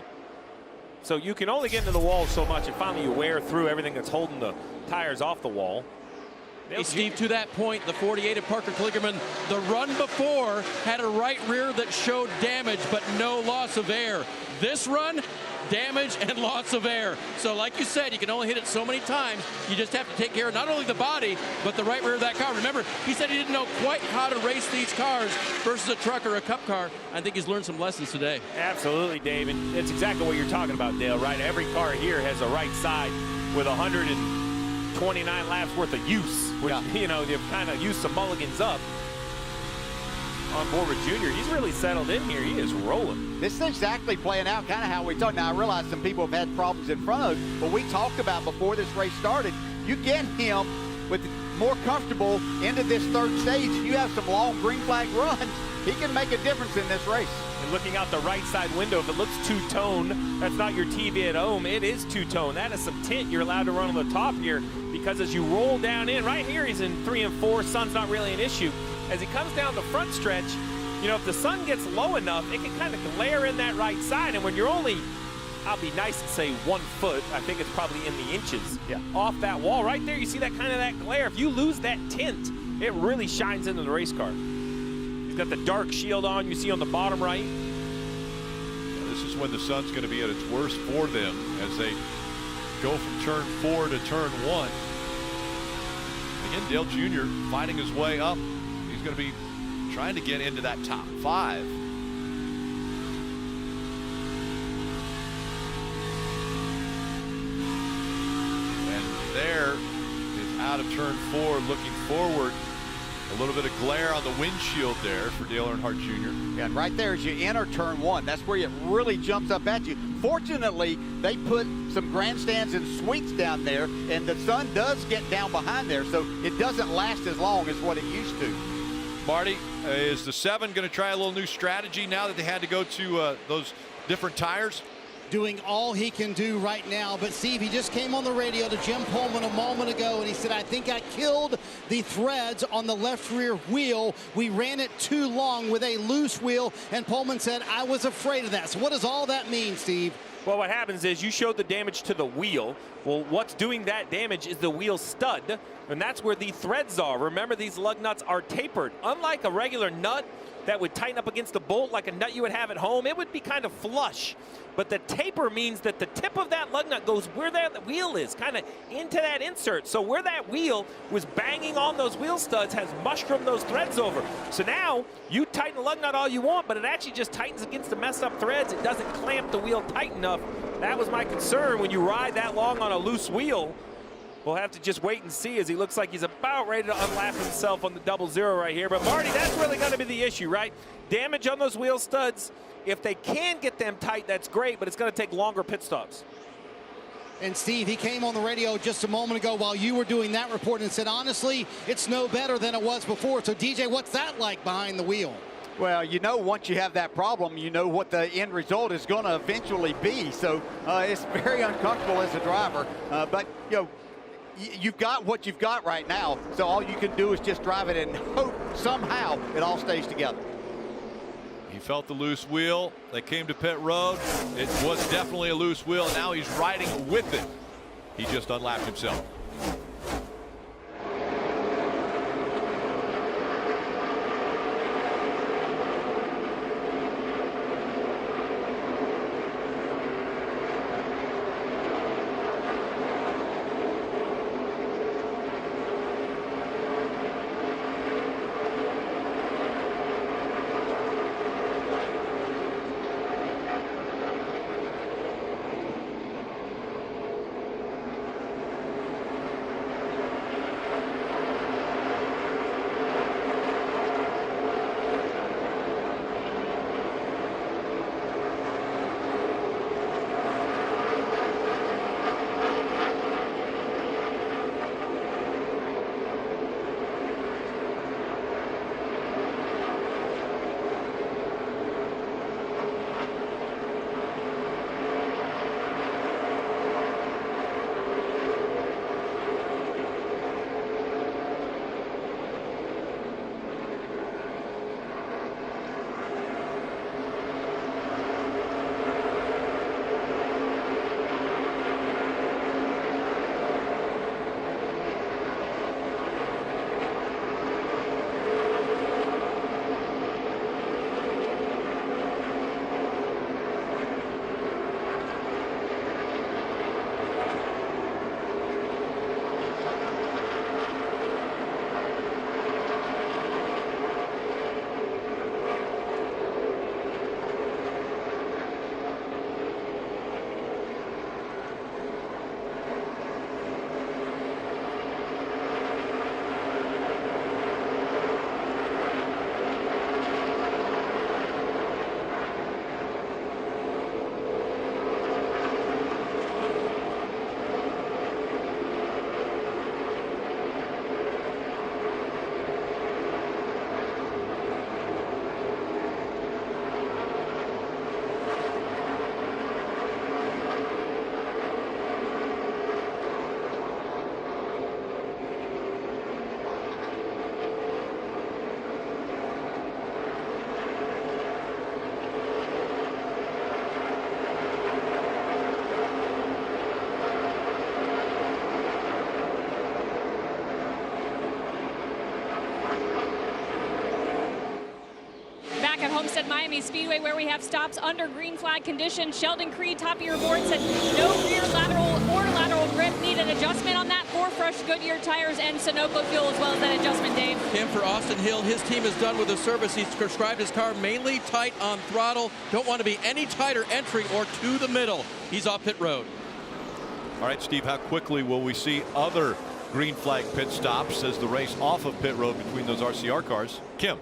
So you can only get into the wall so much, and finally you wear through everything that's holding the tires off the wall. Hey, Steve, to that point, the 48 of Parker Kligerman, the run before had a right rear that showed damage, but no loss of air. This run, damage and loss of air. So like you said, you can only hit it so many times. You just have to take care of not only the body, but the right rear of that car. Remember, he said he didn't know quite how to race these cars versus a truck or a cup car. I think he's learned some lessons today. Absolutely, Dave. And it's exactly what you're talking about, Dale, right? Every car here has a right side with 129 laps worth of use, which, you know, they've kind of used some mulligans up. On board with Junior, he's really settled in here. He is rolling. This is exactly playing out kind of how we talked. Now, I realize some people have had problems in front of him, but we talked about before this race started, you get him with more comfortable into this 3rd stage, you have some long green flag runs, he can make a difference in this race. And looking out the right side window, if it looks two-tone, that's not your TV at home. It is two-tone. That is some tint you're allowed to run on the top here, because as you roll down in, right here he's in 3 and 4, sun's not really an issue. As he comes down the front stretch, you know, if the sun gets low enough, it can kind of glare in that right side. And when you're only, I'll be nice and say 1 foot, I think it's probably in the inches off that wall. Right there, you see that kind of that glare. If you lose that tint, it really shines into the race car. He's got the dark shield on you see on the bottom right. This is when the sun's going to be at its worst for them as they go from turn 4 to turn 1. Again, Dale Jr. fighting his way up. He's going to be trying to get into that top 5. And there is out of turn 4 looking forward. A little bit of glare on the windshield there for Dale Earnhardt Jr. Yeah, and right there as you enter turn 1, that's where it really jumps up at you. Fortunately, they put some grandstands and suites down there, and the sun does get down behind there, so it doesn't last as long as what it used to. Marty, is the 7 going to try a little new strategy now that they had to go to those different tires? Doing all he can do right now. But Steve, he just came on the radio to Jim Pullman a moment ago, and he said, I think I killed the threads on the left rear wheel. We ran it too long with a loose wheel, and Pullman said, I was afraid of that. So what does all that mean, Steve? Well, what happens is you showed the damage to the wheel. Well, what's doing that damage is the wheel stud, and that's where the threads are. Remember, these lug nuts are tapered. Unlike a regular nut that would tighten up against the bolt like a nut you would have at home, it would be kind of flush. But the taper means that the tip of that lug nut goes where that wheel is, kind of into that insert. So where that wheel was banging on those wheel studs has mushroomed those threads over. So now you tighten the lug nut all you want, but it actually just tightens against the messed up threads. It doesn't clamp the wheel tight enough. That was my concern when you ride that long on a loose wheel. We'll have to just wait and see as he looks like he's about ready to unlap himself on the 00 right here. But Marty, that's really going to be the issue, right? Damage on those wheel studs. If they can get them tight, that's great, but it's going to take longer pit stops. And Steve, he came on the radio just a moment ago while you were doing that report and said, honestly, it's no better than it was before. So DJ, what's that like behind the wheel? Well, you know, once you have that problem, you know what the end result is going to eventually be. So it's very uncomfortable as a driver. But, you know, you've got what you've got right now. So all you can do is just drive it and hope somehow it all stays together. He felt the loose wheel. They came to pit road. It was definitely a loose wheel, and now he's riding with it. He just unlapped himself. Homestead-Miami Speedway, where we have stops under green flag conditions. Sheldon Creed, top of your board, said no rear lateral or lateral grip. Need an adjustment on that. 4 fresh Goodyear tires and Sunoco fuel as well as that adjustment, Dave. Kim, for Austin Hill, his team is done with the service. He's prescribed his car mainly tight on throttle. Don't want to be any tighter entry or to the middle. He's off pit road. All right, Steve, how quickly will we see other green flag pit stops as the race off of pit road between those RCR cars? Kim.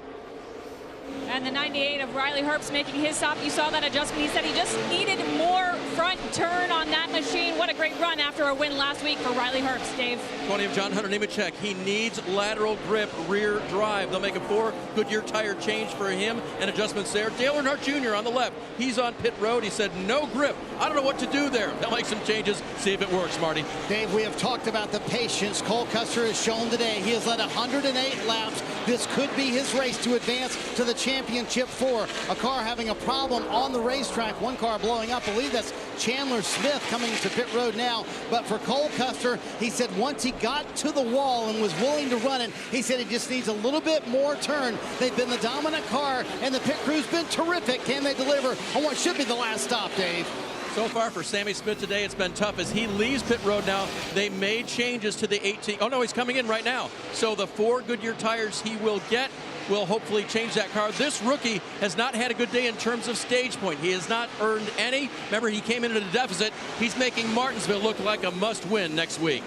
And the 98 of Riley Herbst making his stop. You saw that adjustment. He said he just needed more front turn on that machine. What a great run after a win last week for Riley Herbst, Dave. 20 of John Hunter Nemechek. He needs lateral grip, rear drive. They'll make a 4 Goodyear tire change for him and adjustments there. Dale Earnhardt Jr. on the left. He's on pit road. He said no grip. I don't know what to do there. They'll make some changes. See if it works, Marty. Dave, we have talked about the patience Cole Custer has shown today. He has led 108 laps. This could be his race to advance to the championship 4. A car having a problem on the racetrack. One car blowing up. I believe that's Chandler Smith coming to pit road now. But for Cole Custer, he said once he got to the wall and was willing to run it, he said he just needs a little bit more turn. They've been the dominant car, and the pit crew's been terrific. Can they deliver on what should be the last stop, Dave? So far for Sammy Smith today, it's been tough as he leaves pit road now. They made changes to the 18. Oh, no, he's coming in right now. So the 4 Goodyear tires he will get will hopefully change that car. This rookie has not had a good day in terms of stage point. He has not earned any. Remember, he came into the deficit. He's making Martinsville look like a must-win next week.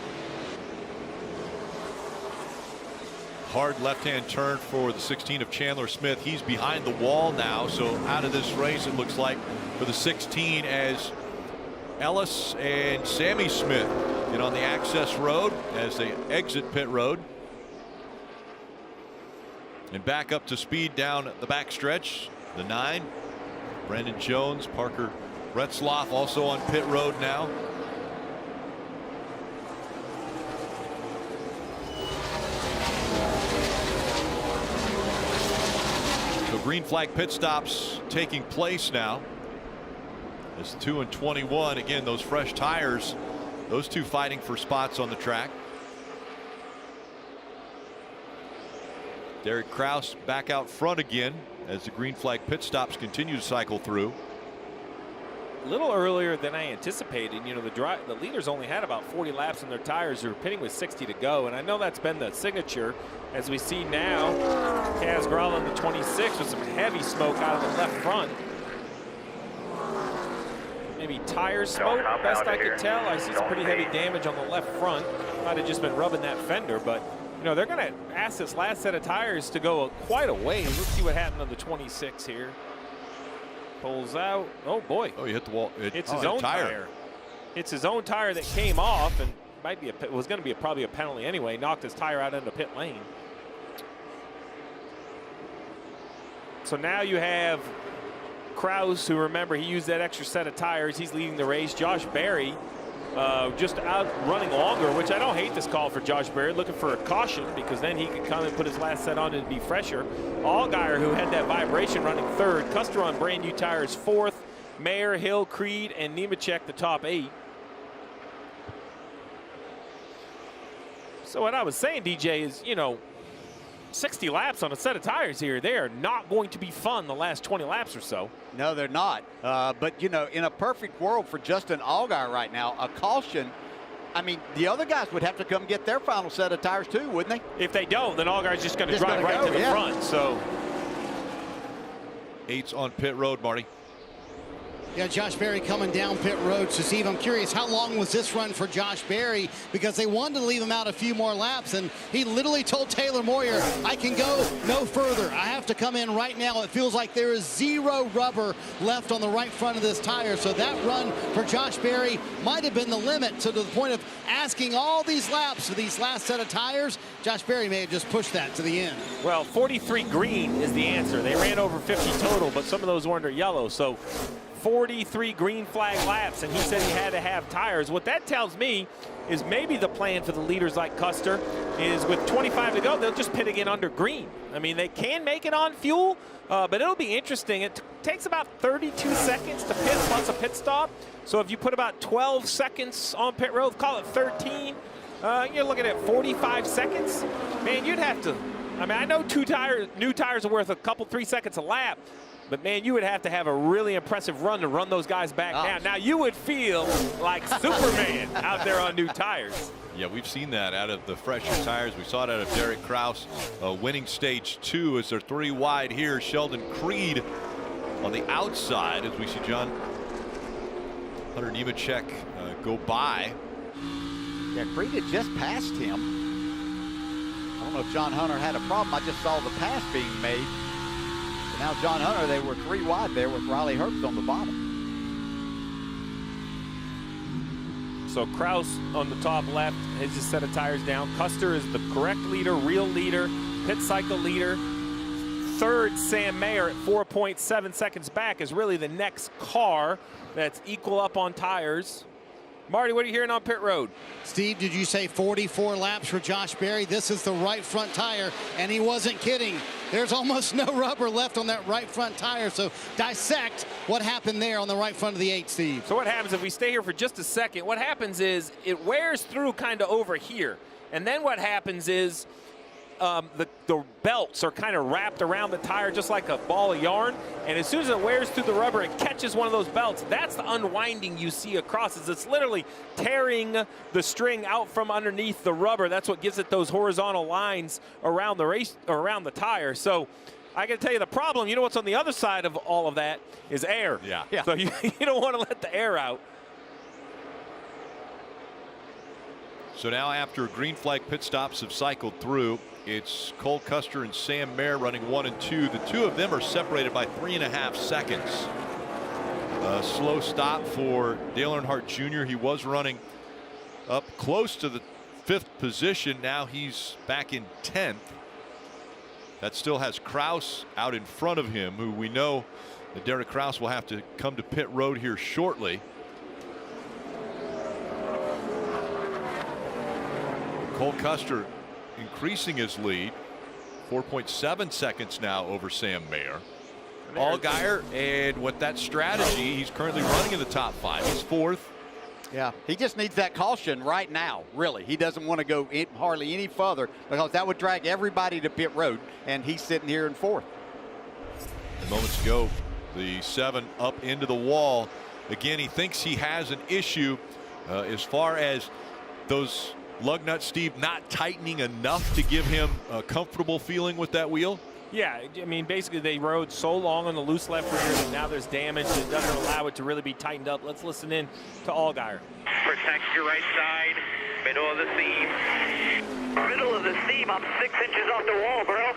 Hard left-hand turn for the 16 of Chandler Smith. He's behind the wall now, so out of this race it looks like for the 16 as Ellis and Sammy Smith get on the access road as they exit pit road and back up to speed down the backstretch. The 9, Brandon Jones, Parker Retzloff also on pit road now. So green flag pit stops taking place now. It's 2 and 21. Again, those fresh tires, those two fighting for spots on the track. Derek Krauss back out front again as the green flag pit stops continue to cycle through. A little earlier than I anticipated. You know, the leaders only had about 40 laps on their tires. They were pitting with 60 to go, and I know that's been the signature. As we see now, Kaz Gralla in the 26 with some heavy smoke out of the left front. Maybe tire smoke, best I could tell. I see some pretty heavy damage on the left front. Might have just been rubbing that fender, but you know, they're going to ask this last set of tires to go quite a ways. Let's see what happened on the 26 here. Pulls out. Oh boy! Oh, he hit the wall. It's his own tire. It's his own tire that came off, and might be was going to be probably a penalty anyway. Knocked his tire out into pit lane. So now you have Krauss, who, remember, he used that extra set of tires. He's leading the race. Josh Berry just out running longer, which I don't hate this call for Josh Berry, looking for a caution because then he could come and put his last set on and be fresher. Allgaier, who had that vibration, running 3rd. Custer on brand new tires 4th. Mayer, Hill, Creed, and Nemechek the top 8. So what I was saying, DJ, is, you know, 60 laps on a set of tires here. They are not going to be fun the last 20 laps or so. No, they're not. But, you know, in a perfect world for Justin Allgaier right now, a caution, I mean, the other guys would have to come get their final set of tires too, wouldn't they? If they don't, then Allgaier's just going to drive right to the front. So 8's on pit road, Marty. Yeah, Josh Berry coming down pit road. So, Steve, I'm curious, how long was this run for Josh Berry? Because they wanted to leave him out a few more laps, and he literally told Taylor Moyer, I can go no further. I have to come in right now. It feels like there is 0 rubber left on the right front of this tire. So that run for Josh Berry might have been the limit. So to the point of asking all these laps for these last set of tires, Josh Berry may have just pushed that to the end. Well, 43 green is the answer. They ran over 50 total, but some of those were under yellow. So 43 green flag laps, and he said he had to have tires. What that tells me is maybe the plan for the leaders like Custer is with 25 to go, they'll just pit again under green. I mean, they can make it on fuel, but it'll be interesting. It takes about 32 seconds to pit plus a pit stop. So if you put about 12 seconds on pit road, call it 13, you're looking at 45 seconds. Man, you'd have to, I mean, I know new tires are worth a couple, 3 seconds a lap, But, man, you would have to have a really impressive run to run those guys back down. Now, you would feel like Superman out there on new tires. Yeah, we've seen that out of the fresher tires. We saw it out of Derek Krauss winning stage 2 as they're 3 wide here. Sheldon Creed on the outside as we see John Hunter Nemechek go by. Yeah, Creed had just passed him. I don't know if John Hunter had a problem. I just saw the pass being made. But now John Hunter, they were 3 wide there with Riley Herbst on the bottom. So Krauss on the top left has his set of tires down. Custer is the correct leader, real leader, pit cycle leader. Third, Sam Mayer at 4.7 seconds back is really the next car that's equal up on tires. Marty, what are you hearing on pit road? Steve, did you say 44 laps for Josh Berry? This is the right front tire, and he wasn't kidding. There's almost no rubber left on that right front tire, so dissect what happened there on the right front of the 8, Steve. So what happens if we stay here for just a second? What happens is it wears through kind of over here, and then what happens is the belts are kind of wrapped around the tire just like a ball of yarn, and as soon as it wears through the rubber, it catches one of those belts. That's the unwinding you see across. It's literally tearing the string out from underneath the rubber. That's what gives it those horizontal lines around the tire. So I got to tell you, the problem, you know what's on the other side of all of that is air. Yeah. So you don't want to let the air out. So now after green flag pit stops have cycled through, it's Cole Custer and Sam Mayer running 1 and 2. The two of them are separated by 3.5 seconds. A slow stop for Dale Earnhardt Jr. He was running up close to the 5th position. Now he's back in 10th. That still has Krauss out in front of him, who we know that Derek Krauss will have to come to pit road here shortly. Cole Custer increasing his lead, 4.7 seconds now over Sam Mayer. Allgaier, and with that strategy, he's currently running in the top 5. He's 4th. Yeah, he just needs that caution right now, really. He doesn't want to go hardly any further because that would drag everybody to pit road, and he's sitting here in 4th. Moments ago, the 7 up into the wall. Again, he thinks he has an issue as far as those lug nuts, Steve, not tightening enough to give him a comfortable feeling with that wheel. Yeah, I mean, basically they rode so long on the loose left rear that now there's damage that doesn't allow it to really be tightened up. Let's listen in to Allgaier. Protect your right side, middle of the seam. Middle of the seam, I'm 6 inches off the wall, bro.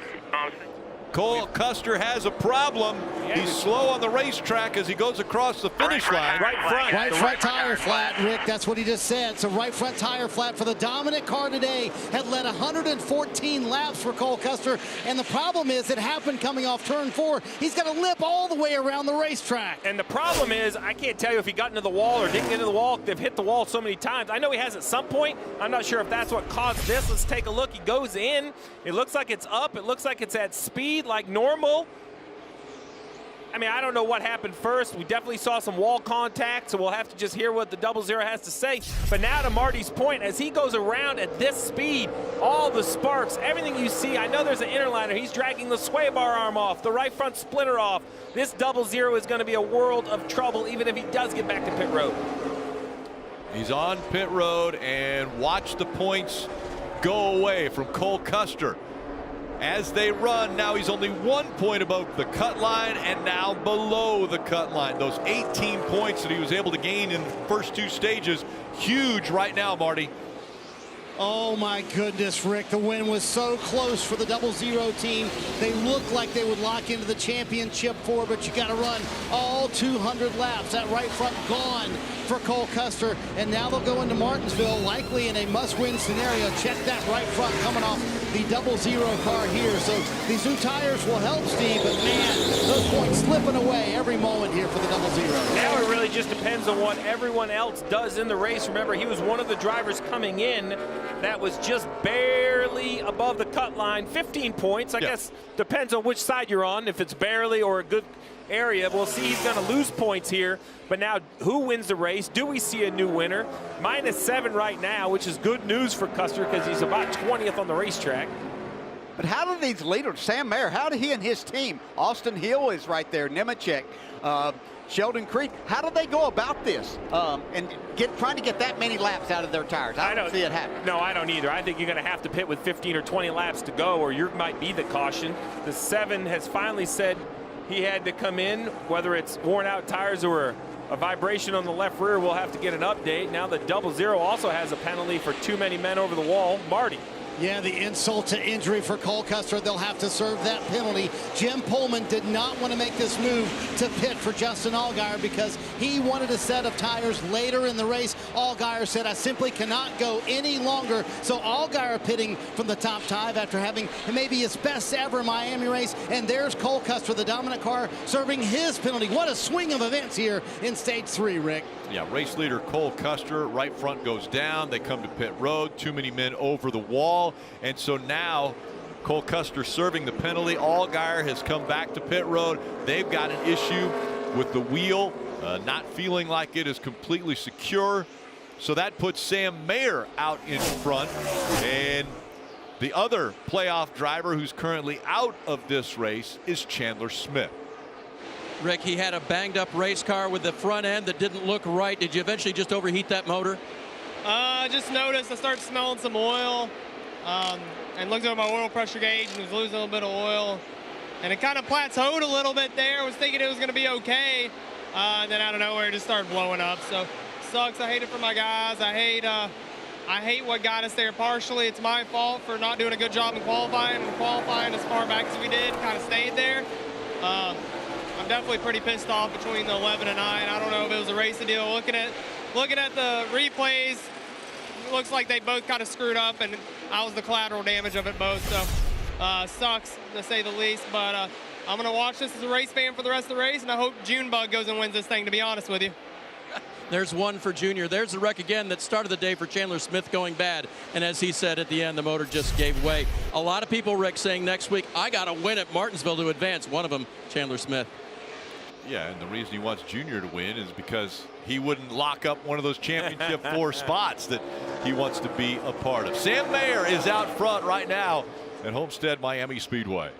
Cole Custer has a problem. He's slow on the racetrack as he goes across the finish line. Right front tire flat, Rick. That's what he just said. So right front tire flat for the dominant car today. Had led 114 laps for Cole Custer. And the problem is it happened coming off turn 4. He's got to lip all the way around the racetrack. And the problem is, I can't tell you if he got into the wall or didn't get into the wall. They've hit the wall so many times. I know he has at some point. I'm not sure if that's what caused this. Let's take a look. He goes in. It looks like it's up. It looks like it's at speed like normal. I mean, I don't know what happened first. We definitely saw some wall contact, so we'll have to just hear what the 00 has to say. But now to Marty's point, as he goes around at this speed, all the sparks, everything you see, I know there's an interliner. He's dragging the sway bar arm off, the right front splitter off. This 00 is going to be a world of trouble, even if he does get back to pit road. He's on pit road, and watch the points go away from Cole Custer. As they run, now he's only 1 point above the cut line and now below the cut line. Those 18 points that he was able to gain in the first 2 stages, huge right now, Marty. Oh my goodness, Rick, the win was so close for the 00 team. They looked like they would lock into the championship 4, but you got to run all 200 laps. That right front gone for Cole Custer, and now they'll go into Martinsville likely in a must-win scenario. Check that right front coming off the 00 car here. So these new tires will help, Steve, but man, those points slipping away every moment here for the 00. Now it really just depends on what everyone else does in the race. Remember, he was one of the drivers coming in that was just barely above the cut line. 15 points, I guess, depends on which side you're on. If it's barely or a good area, we'll see. He's going to lose points here. But now, who wins the race? Do we see a new winner? -7 right now, which is good news for Custer because he's about 20th on the racetrack. But how do these leaders, Sam Mayer, how do he and his team, Austin Hill is right there, Nemechek, Sheldon Creed, how do they go about this and trying to get that many laps out of their tires? I don't see it happen. No, I don't either. I think you're going to have to pit with 15 or 20 laps to go, or you might be the caution. The 7 has finally said he had to come in, whether it's worn out tires or a vibration on the left rear. We'll have to get an update. Now the 00 also has a penalty for too many men over the wall. Marty. Yeah, the insult to injury for Cole Custer. They'll have to serve that penalty. Jim Pullman did not want to make this move to pit for Justin Allgaier because he wanted a set of tires later in the race. Allgaier said, I simply cannot go any longer. So Allgaier pitting from the top 5 after having maybe his best ever Miami race. And there's Cole Custer, the dominant car, serving his penalty. What a swing of events here in stage 3, Rick. Yeah, race leader Cole Custer, right front goes down. They come to pit road. Too many men over the wall. And so now Cole Custer serving the penalty. Allgaier has come back to pit road. They've got an issue with the wheel, not feeling like it is completely secure. So that puts Sam Mayer out in front. And the other playoff driver who's currently out of this race is Chandler Smith. Rick, he had a banged up race car with the front end that didn't look right. Did you eventually just overheat that motor? I just noticed I started smelling some oil and looked at my oil pressure gauge and was losing a little bit of oil. And it kind of plateaued a little bit there. I was thinking it was going to be okay. And then out of nowhere, it just started blowing up. So sucks. I hate it for my guys. I hate what got us there partially. It's my fault for not doing a good job in qualifying. And qualifying as far back as we did, kind of stayed there. I'm definitely pretty pissed off between the 11 and 9. I don't know if it was a racing deal. Looking at the replays, it looks like they both kind of screwed up, and I was the collateral damage of it both. So sucks to say the least. But I'm going to watch this as a race fan for the rest of the race, and I hope Junebug goes and wins this thing, to be honest with you. There's one for Junior. There's the wreck again that started the day for Chandler Smith going bad. And as he said at the end, the motor just gave way. A lot of people, Rick, saying next week, I got to win at Martinsville to advance. One of them, Chandler Smith. Yeah, and the reason he wants Junior to win is because he wouldn't lock up one of those championship 4 spots that he wants to be a part of. Sam Mayer is out front right now at Homestead-Miami Speedway.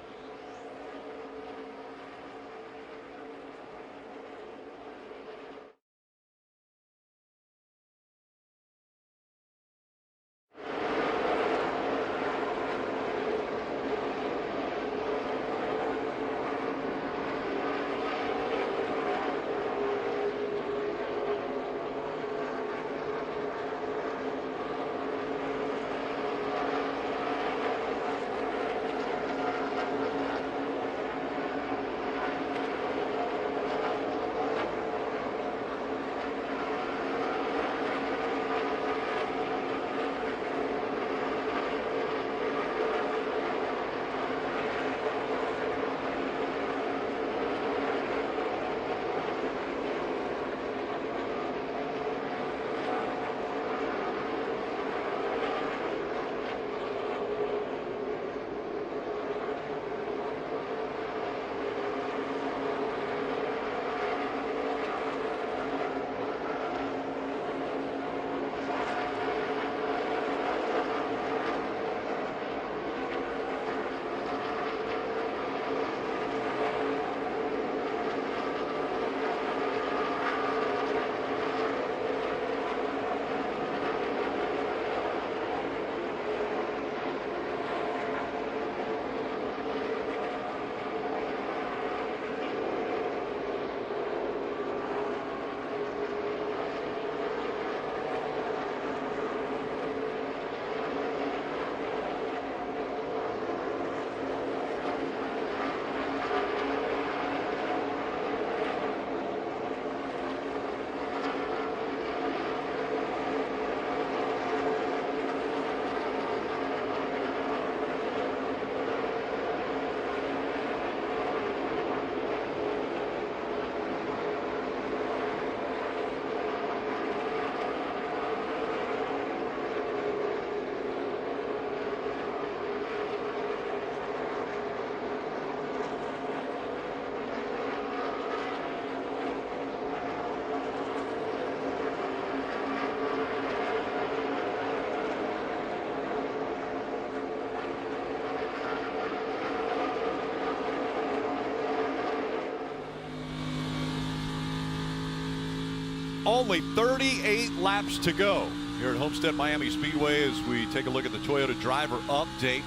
only 38 laps to go here at Homestead-Miami Speedway as we take a look at the Toyota driver update.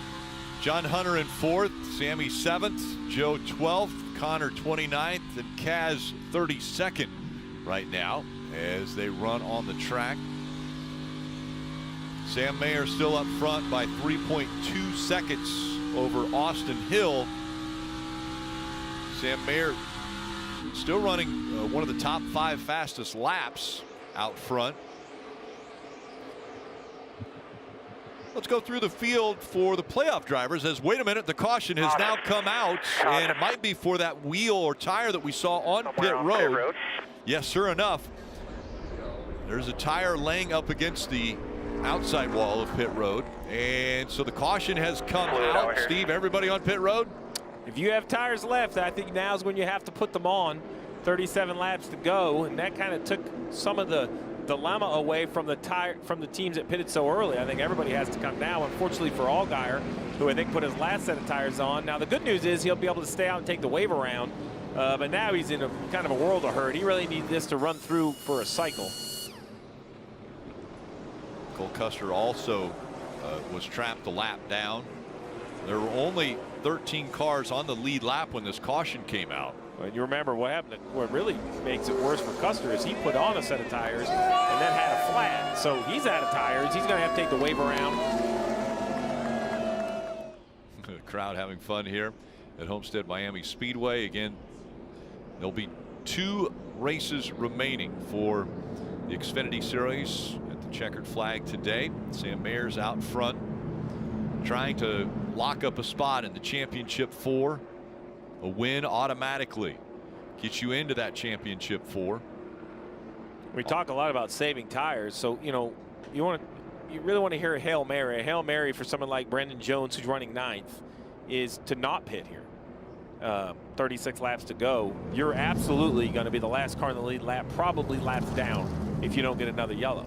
John Hunter in 4th, Sammy 7th, Joe 12th, Connor 29th, and Kaz 32nd right now as they run on the track. Sam Mayer still up front by 3.2 seconds over Austin Hill. Sam Mayer still running one of the top 5 fastest laps out front. Let's go through the field for the playoff drivers as, wait a minute, the caution has now come out, and it might be for that wheel or tire that we saw on pit road. Yes, sure enough. There's a tire laying up against the outside wall of pit road, and so the caution has come out. Steve, everybody on pit road? If you have tires left, I think now's when you have to put them on. 37 laps to go, and that kind of took some of the dilemma away from the teams that pitted so early. I think everybody has to come now. Unfortunately for Allgaier, who I think put his last set of tires on. Now the good news is he'll be able to stay out and take the wave around, but now he's in a kind of a world of hurt. He really needs this to run through for a cycle. Cole Custer also was trapped a lap down. There were only 13 cars on the lead lap when this caution came out. Well, you remember what happened. What really makes it worse for Custer is he put on a set of tires and then had a flat. So he's out of tires. He's going to have to take the wave around. The crowd having fun here at Homestead-Miami Speedway. Again, there'll be 2 races remaining for the Xfinity Series at the checkered flag today. Sam Mayer's out front trying to lock up a spot in the championship 4. A win automatically gets you into that championship 4. We talk a lot about saving tires, so you know you really want to hear a Hail Mary. A Hail Mary for someone like Brendan Jones, who's running 9th, is to not pit here. 36 laps to go. You're absolutely going to be the last car in the lead lap, probably laps down if you don't get another yellow.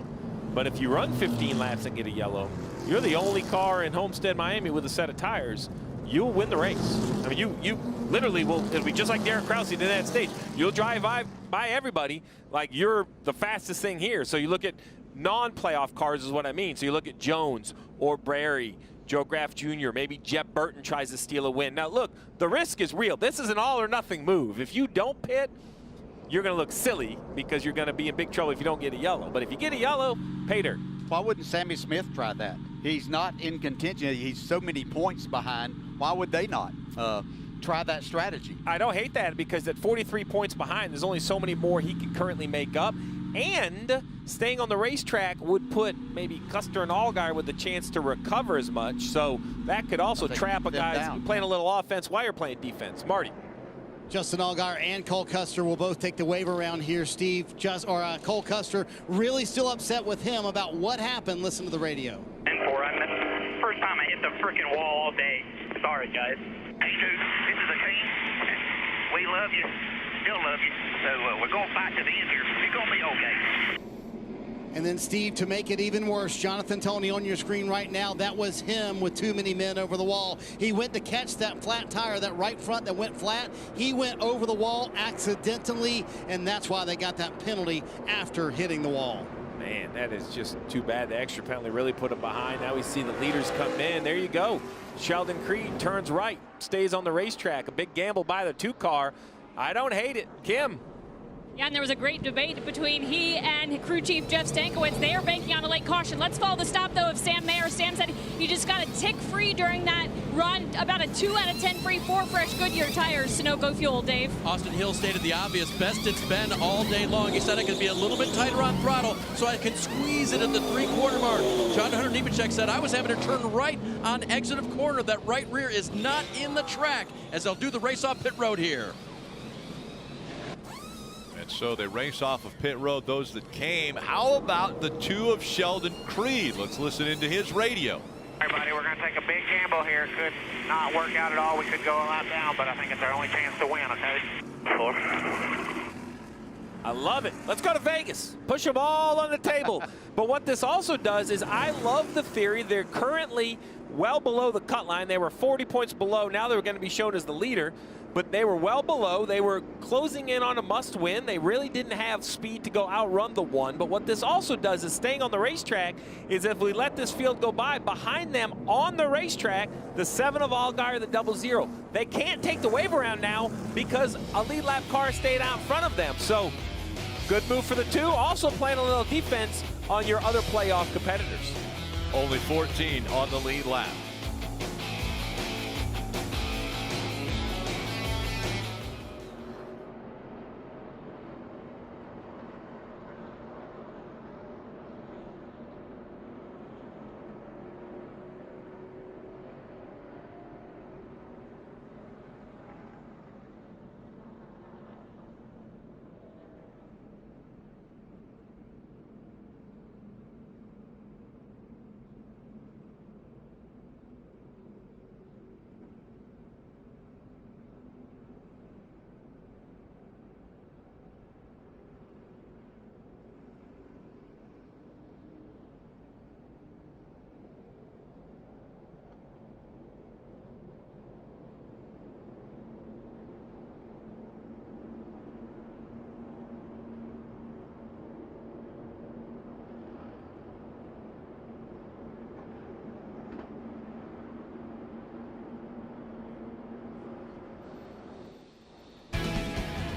But if you run 15 laps and get a yellow, you're the only car in Homestead-Miami with a set of tires. You'll win the race. I mean, you literally will. It'll be just like Derek Krause did that stage. You'll drive by everybody like you're the fastest thing here. So you look at non-playoff cars is what I mean. So you look at Jones or Brary, Joe Graff Jr., maybe Jeb Burton tries to steal a win. Now look, the risk is real. This is an all or nothing move. If you don't pit, you're going to look silly because you're going to be in big trouble if you don't get a yellow. But if you get a yellow, pay dirt. Why wouldn't Sammy Smith try that? He's not in contention. He's so many points behind. Why would they not try that strategy? I don't hate that because at 43 points behind, there's only so many more he can currently make up. And staying on the racetrack would put maybe Custer and Allgaier with the chance to recover as much. So that could also trap a guy playing a little offense while you're playing defense. Marty. Justin Allgaier and Cole Custer will both take the wave around here. Steve, Cole Custer really still upset with him about what happened. Listen to the radio. And first time I hit the freaking wall all day. Sorry, guys. Hey, dude, this is a team. We love you. Still love you. So we're going to fight to the end here. You're going to be okay. And then, Steve, to make it even worse, Jonathan Tony on your screen right now, that was him with too many men over the wall. He went to catch that flat tire, that right front that went flat. He went over the wall accidentally, and that's why they got that penalty after hitting the wall. Man, that is just too bad. The extra penalty really put him behind. Now we see the leaders come in. There you go. Sheldon Creed turns right, stays on the racetrack. A big gamble by the 2-car. I don't hate it. Kim. Yeah, and there was a great debate between he and crew chief Jeff Stankiewicz. They are banking on a late caution. Let's follow the stop, though, of Sam Mayer. Sam said he just got a tick free during that run, about a 2 out of 10 free, 4 fresh Goodyear tires, Sunoco fuel, Dave. Austin Hill stated the obvious, best it's been all day long. He said I could be a little bit tighter on throttle so I can squeeze it at the 3/4 mark. John Hunter Nemechek said I was having to turn right on exit of corner. That right rear is not in the track as they'll do the race off pit road here. So they race off of pit road, those that came. How about the 2 of Sheldon Creed? Let's listen into his radio. Everybody, we're going to take a big gamble here. It could not work out at all. We could go a lot down, but I think it's our only chance to win, okay? I love it. Let's go to Vegas. Push them all on the table. But what this also does is I love the theory they're currently well below the cut line. They were 40 points below. Now they're going to be shown as the leader, but they were well below. They were closing in on a must-win. They really didn't have speed to go outrun the one. But what this also does is staying on the racetrack is if we let this field go by, behind them on the racetrack, the 7 of Allgaier, the 00. They can't take the wave around now because a lead lap car stayed out in front of them. So good move for the 2. Also playing a little defense on your other playoff competitors. Only 14 on the lead lap.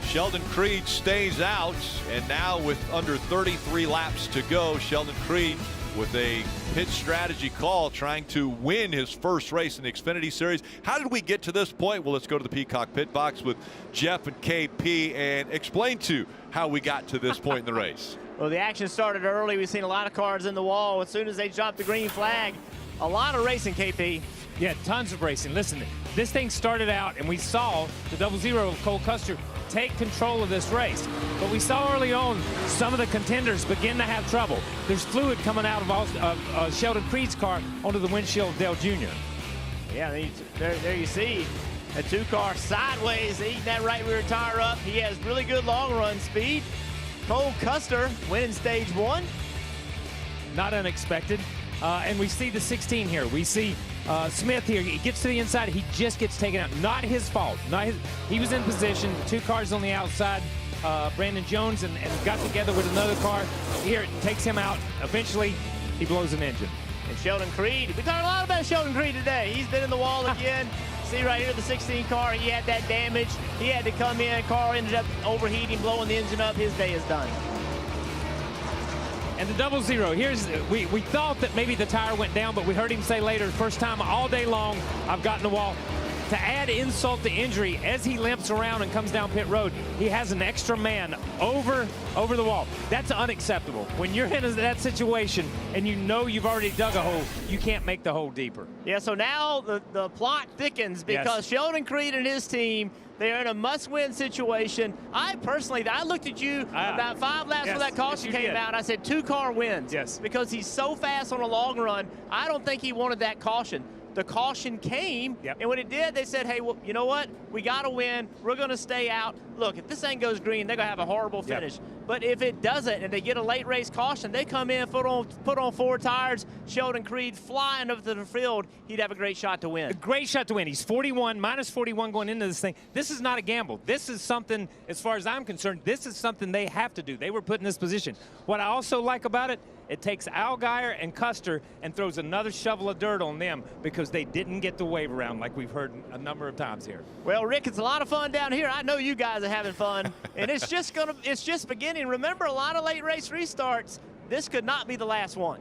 Sheldon Creed stays out, and now with under 33 laps to go, Sheldon Creed with a pit strategy call trying to win his first race in the Xfinity Series. How did we get to this point? Well, let's go to the Peacock pit box with Jeff and KP and explain to how we got to this point in the race. Well, the action started early. We've seen a lot of cars in the wall. As soon as they dropped the green flag, a lot of racing, KP. Yeah, tons of racing. Listen, this thing started out, and we saw the 00 of Cole Custer take control of this race. But we saw early on some of the contenders begin to have trouble. There's fluid coming out of Sheldon Creed's car onto the windshield of Dale Jr. Yeah, there you see a 2-car sideways eating that right rear tire up. He has really good long run speed. Cole Custer winning stage 1. Not unexpected. And we see the 16 here. We see Smith here. He gets to the inside. He just gets taken out. Not his fault. He was in position. 2 cars on the outside. Brandon Jones and got together with another car. Here, it takes him out. Eventually, he blows an engine. And Sheldon Creed. We talked a lot about Sheldon Creed today. He's been in the wall again. See right here, the 16 car. He had that damage. He had to come in. Car ended up overheating, blowing the engine up. His day is done. And the 00, we thought that maybe the tire went down, but we heard him say later, first time all day long I've gotten the wall. To add insult to injury, as he limps around and comes down pit road, he has an extra man over the wall. That's unacceptable. When you're in that situation and you know you've already dug a hole, you can't make the hole deeper. Yeah, so now the plot thickens because Sheldon Creed and his team, they're in a must-win situation. I looked at you about 5 laps before that caution came out. I said 2-car wins. Yes. Because he's so fast on a long run. I don't think he wanted that caution. The caution came, and when it did, they said, hey, well, you know what? We got to win. We're going to stay out. Look, if this thing goes green, they're going to have a horrible finish. But if it doesn't and they get a late race caution, they come in, put on 4 tires, Sheldon Creed flying over to the field, he'd have a great shot to win. A great shot to win. He's 41, minus 41 going into this thing. This is not a gamble. This is something, as far as I'm concerned, this is something they have to do. They were put in this position. What I also like about it, it takes Allgaier and Custer and throws another shovel of dirt on them because they didn't get the wave around like we've heard a number of times here. Well, Rick, it's a lot of fun down here. I know you guys are having fun, and it's just beginning. Remember, a lot of late race restarts. This could not be the last one.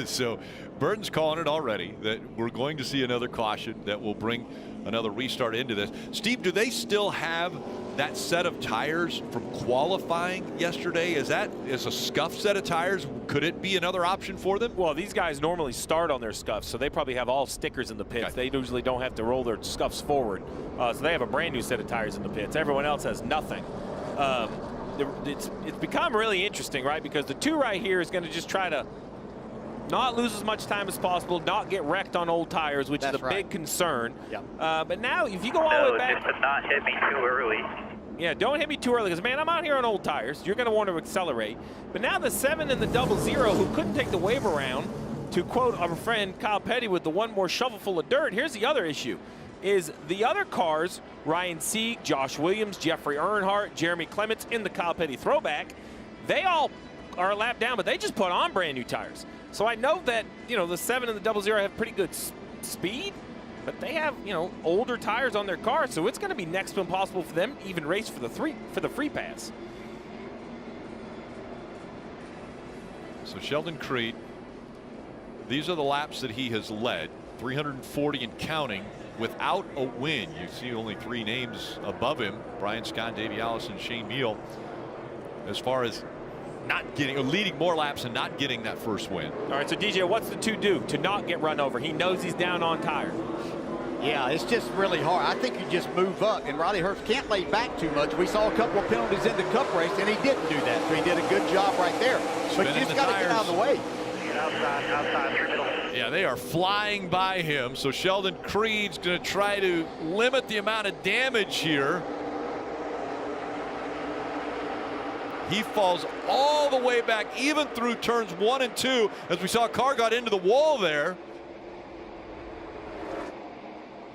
So Burton's calling it already that we're going to see another caution that will bring another restart into this. Steve, do they still have that set of tires from qualifying yesterday? Is a scuffed set of tires? Could it be another option for them? Well, these guys normally start on their scuffs, so they probably have all stickers in the pits. Okay. They usually don't have to roll their scuffs forward. So they have a brand new set of tires in the pits. Everyone else has nothing. It's become really interesting, right? Because the 2 right here is going to just try to not lose as much time as possible, not get wrecked on old tires, which is a big concern. Yep. But now, if you go all the way back, just to not hit me too early. yeah, don't hit me too early, because, man, I'm out here on old tires. You're going to want to accelerate. But now the 7 and the 00, who couldn't take the wave around to quote our friend Kyle Petty with the one more shovelful of dirt, here's the other issue. Is the other cars, Ryan Sieg, Josh Williams, Jeffrey Earnhardt, Jeremy Clements in the Kyle Petty throwback, they all are a lap down, but they just put on brand new tires. So I know that, you know, the 7 and the 00 have pretty good speed, but they have, you know, older tires on their cars, so it's going to be next to impossible for them to even race for the free pass. So Sheldon Creed, these are the laps that he has led, 340 and counting without a win. You see only 3 names above him, Brian Scott, Davey Allison, Shane Meal, as far as not getting or leading more laps and not getting that first win. All right, so DJ, what's the to-do to not get run over? He knows he's down on tire. Yeah, it's just really hard. I think you just move up, and Riley Herbst can't lay back too much. We saw a couple of penalties in the Cup race, and he didn't do that. So he did a good job right there. But you just got to get out of the way. Outside, middle. Yeah, they are flying by him. So Sheldon Creed's going to try to limit the amount of damage here. He falls all the way back, even through turns 1 and 2, as we saw a car got into the wall there.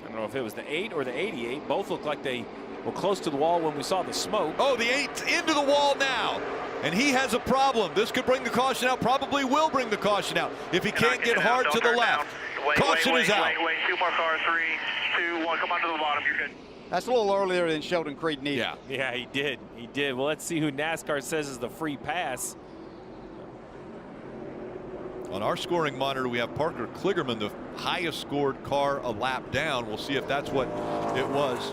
I don't know if it was the 8 or the 88. Both looked like they were close to the wall when we saw the smoke. Oh, the 8's into the wall now. And he has a problem. This could bring the caution out, probably will bring the caution out if he can't get hard to the left. Caution is out. Wait, 2 more cars, 3, 2, 1, come on to the bottom, you're good. That's a little earlier than Sheldon Creed needed. Yeah, he did. He did. Well, let's see who NASCAR says is the free pass. On our scoring monitor, we have Parker Kligerman, the highest scored car a lap down. We'll see if that's what it was.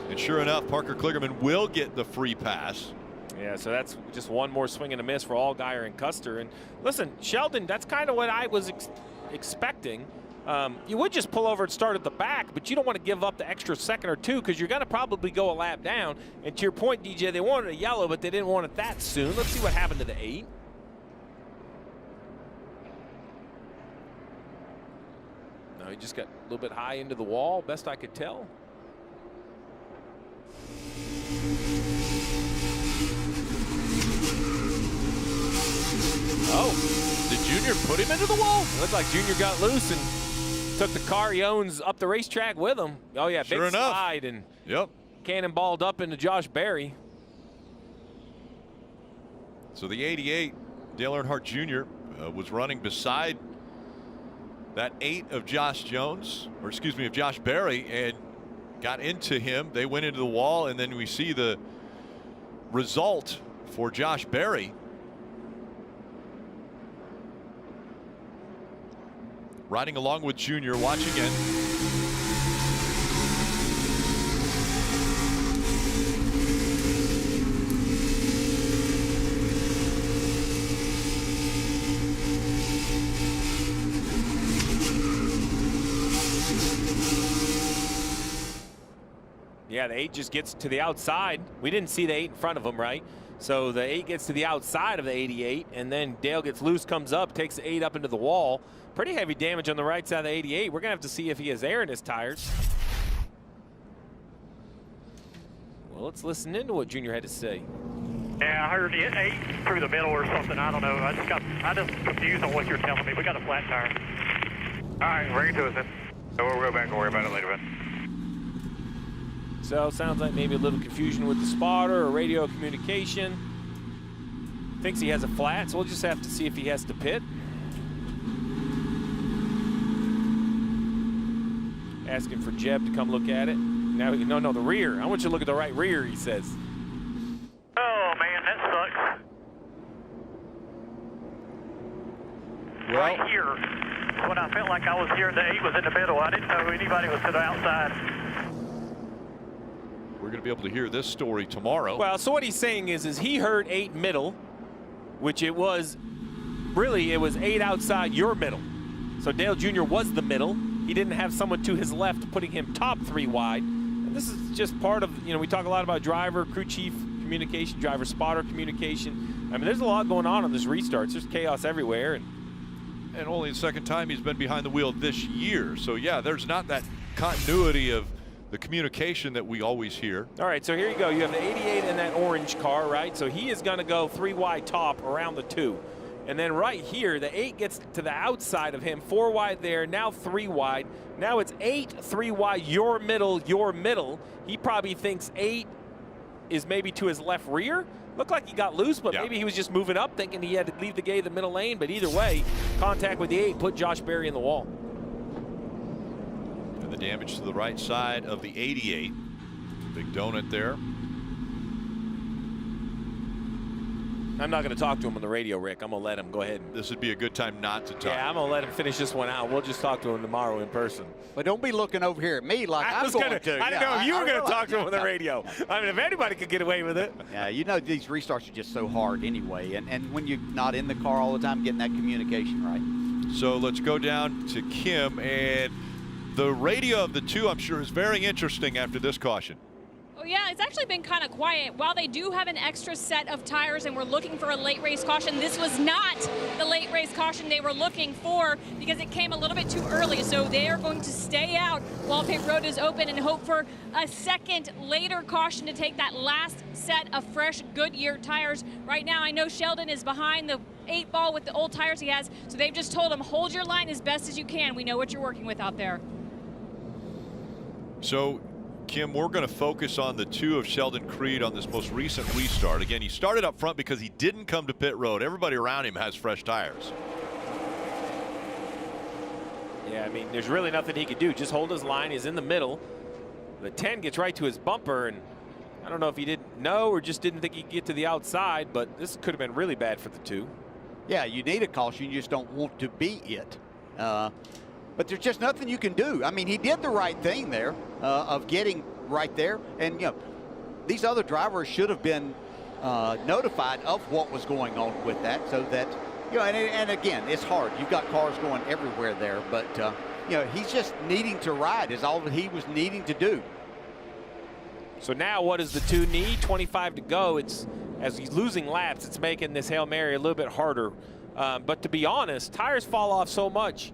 And sure enough, Parker Kligerman will get the free pass. Yeah, so that's just one more swing and a miss for Allgaier and Custer. And listen, Sheldon, that's kind of what I was expecting. You would just pull over and start at the back, but you don't want to give up the extra second or 2 because you're going to probably go a lap down. And to your point, DJ, they wanted a yellow, but they didn't want it that soon. Let's see what happened to the 8. No, he just got a little bit high into the wall, best I could tell. Oh, did Junior put him into the wall? It looked like Junior got loose and took the car he owns up the racetrack with him. Oh, yeah, sure big enough. slide and yep, cannonballed up into Josh Berry. So the 88, Dale Earnhardt Jr. Was running beside that 8 of Josh Jones, or excuse me, of Josh Berry, and got into him. They went into the wall, and then we see the result for Josh Berry. Riding along with Junior, watch again. Yeah, the 8 just gets to the outside. We didn't see the 8 in front of him, right? So the 8 gets to the outside of the 88, and then Dale gets loose, comes up, takes the 8 up into the wall. Pretty heavy damage on the right side of the 88. We're going to have to see if he has air in his tires. Well, let's listen into what Junior had to say. Yeah, I heard it 8 through the middle or something. I don't know. I just confused on what you're telling me. We got a flat tire. All right, bring it to us then. So we'll go back and worry about it later, man. So sounds like maybe a little confusion with the spotter or radio communication. Thinks he has a flat, so we'll just have to see if he has to pit. Asking for Jeb to come look at it. Now, no, the rear. I want you to look at the right rear, he says. Oh, man, that sucks. Well, right here, when I felt like I was here, the 8 was in the middle. I didn't know anybody was to the outside. we're going to be able to hear this story tomorrow. Well, so what he's saying is he heard 8 middle, which it was 8 outside your middle. So Dale Jr. was the middle. He didn't have someone to his left putting him top 3 wide. And this is just part of, we talk a lot about driver, crew chief communication, driver spotter communication. I mean, there's a lot going on this restart. There's chaos everywhere. And only the second time he's been behind the wheel this year. So, yeah, there's not that continuity of the communication that we always hear. All right, so here you go. You have the 88 in that orange car, right? So he is going to go 3 wide top around the 2. And then right here, the 8 gets to the outside of him, 4 wide there, now 3 wide. Now it's 8, 3 wide, your middle, your middle. He probably thinks 8 is maybe to his left rear. Looked like he got loose, but maybe he was just moving up thinking he had to leave the gate of the middle lane. But either way, contact with the 8 put Josh Berry in the wall. And the damage to the right side of the 88. Big donut there. I'm not going to talk to him on the radio, Rick. I'm going to let him go ahead. This would be a good time not to talk. Yeah, I'm going to let him finish this one out. We'll just talk to him tomorrow in person. But don't be looking over here at me like I'm going to. I didn't know if you were going to talk to him on the radio. I mean, if anybody could get away with it. Yeah, you know these restarts are just so hard anyway. And when you're not in the car all the time, getting that communication right. So let's go down to Kim. And the radio of the 2, I'm sure, is very interesting after this caution. Oh, yeah, it's actually been kind of quiet. While they do have an extra set of tires and we're looking for a late race caution, this was not the late race caution they were looking for because it came a little bit too early. So they are going to stay out while pit road is open and hope for a second later caution to take that last set of fresh Goodyear tires. Right now, I know Sheldon is behind the 8 ball with the old tires he has. So they've just told him, hold your line as best as you can. We know what you're working with out there. So, Kim, we're going to focus on the 2 of Sheldon Creed on this most recent restart. Again, he started up front because he didn't come to pit road. Everybody around him has fresh tires. Yeah, I mean, there's really nothing he could do. Just hold his line. He's in the middle. The 10 gets right to his bumper, and I don't know if he didn't know or just didn't think he could get to the outside, but this could have been really bad for the 2. Yeah, you need a caution. You just don't want to be it. But there's just nothing you can do. I mean, he did the right thing there of getting right there. And, you know, these other drivers should have been notified of what was going on with that so that, you know, and again, it's hard. You've got cars going everywhere there. But, you know, he's just needing to ride is all that he was needing to do. So now what does the 2 need? 25 to go. It's as he's losing laps, it's making this Hail Mary a little bit harder. But to be honest, tires fall off so much.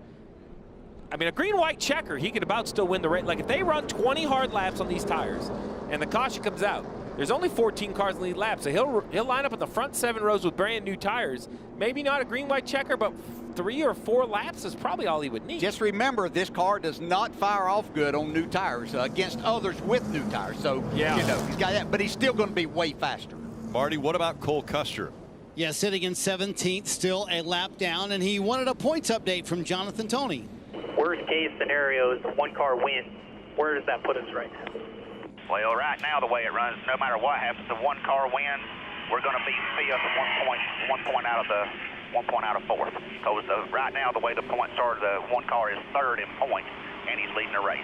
I mean, a green-white checker, he could about still win the race. Like, if they run 20 hard laps on these tires and the caution comes out, there's only 14 cars in the lead lap, so he'll line up in the front 7 rows with brand-new tires. Maybe not a green-white checker, but 3 or 4 laps is probably all he would need. Just remember, this car does not fire off good on new tires against others with new tires. So, yeah, you know, he's got that, but he's still going to be way faster. Marty, what about Cole Custer? Yeah, sitting in 17th, still a lap down, and he wanted a points update from Jonathan Toney. Worst case scenario is 1 car wins. Where does that put us right now? Well, right now the way it runs, no matter what happens, if 1 car wins, we're going to be 5th, 1 point out of 4th. Because right now the way the points are, the 1 car is 3rd in points, and he's leading the race.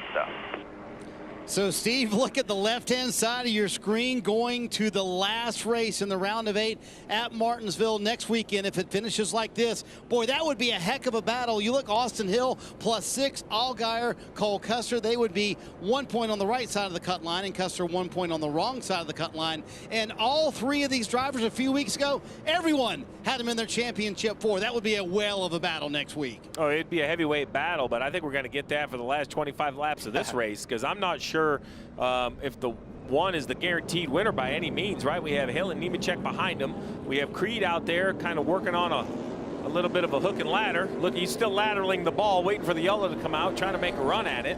So, Steve, look at the left-hand side of your screen going to the last race in the round of 8 at Martinsville next weekend. If it finishes like this, boy, that would be a heck of a battle. You look, Austin Hill +6, Allgaier, Cole Custer, they would be 1 point on the right side of the cut line and Custer 1 point on the wrong side of the cut line. And all 3 of these drivers a few weeks ago, everyone had them in their championship 4. That would be a whale of a battle next week. Oh, it'd be a heavyweight battle, but I think we're going to get that for the last 25 laps of this race because I'm not sure if the 1 is the guaranteed winner by any means, right? We have Hill and Nemechek behind him. We have Creed out there kind of working on a little bit of a hook and ladder. Look, he's still laderaling the ball, waiting for the yellow to come out, trying to make a run at it.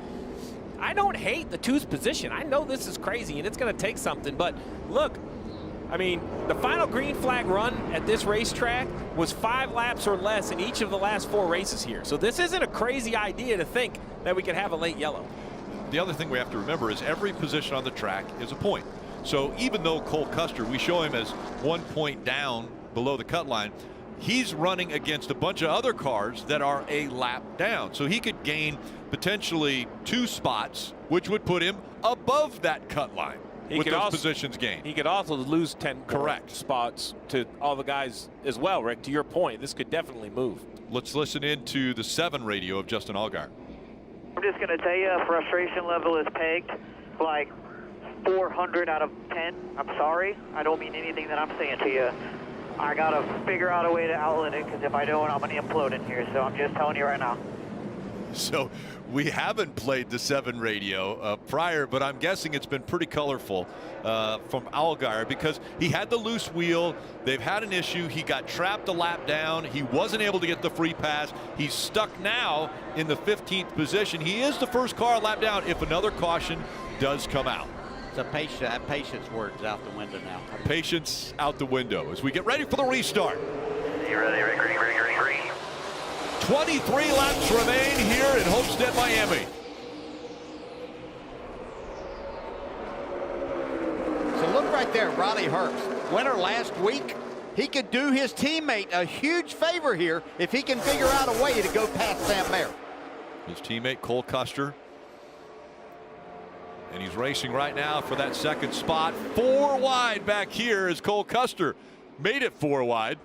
I don't hate the 2's position. I know this is crazy and it's going to take something, but look, I mean, the final green flag run at this racetrack was 5 laps or less in each of the last 4 races here. So this isn't a crazy idea to think that we could have a late yellow. The other thing we have to remember is every position on the track is a point. So even though Cole Custer, we show him as 1 point down below the cut line, he's running against a bunch of other cars that are a lap down. So he could gain potentially 2 spots, which would put him above that cut line with those positions gained. He could also lose 10 correct spots to all the guys as well, Rick. To your point, this could definitely move. Let's listen in to the 7 radio of Justin Allgaier. I'm just going to tell you, frustration level is pegged like 400 out of 10. I'm sorry. I don't mean anything that I'm saying to you. I got to figure out a way to outlet it, because if I don't, I'm going to implode in here. So I'm just telling you right now. So we haven't played the 7 radio prior, but I'm guessing it's been pretty colorful from Allgaier because he had the loose wheel. They've had an issue. He got trapped a lap down. He wasn't able to get the free pass. He's stuck now in the 15th position. He is the first car a lap down if another caution does come out. So patience word's out the window now. Patience out the window as we get ready for the restart. You ready? Green, green, green, green. 23 laps remain here in Homestead-Miami. So look right there, Riley Herbst, winner last week. He could do his teammate a huge favor here if he can figure out a way to go past Sam Mayer. His teammate Cole Custer. And he's racing right now for that second spot. 4 wide back here as Cole Custer made it 4 wide.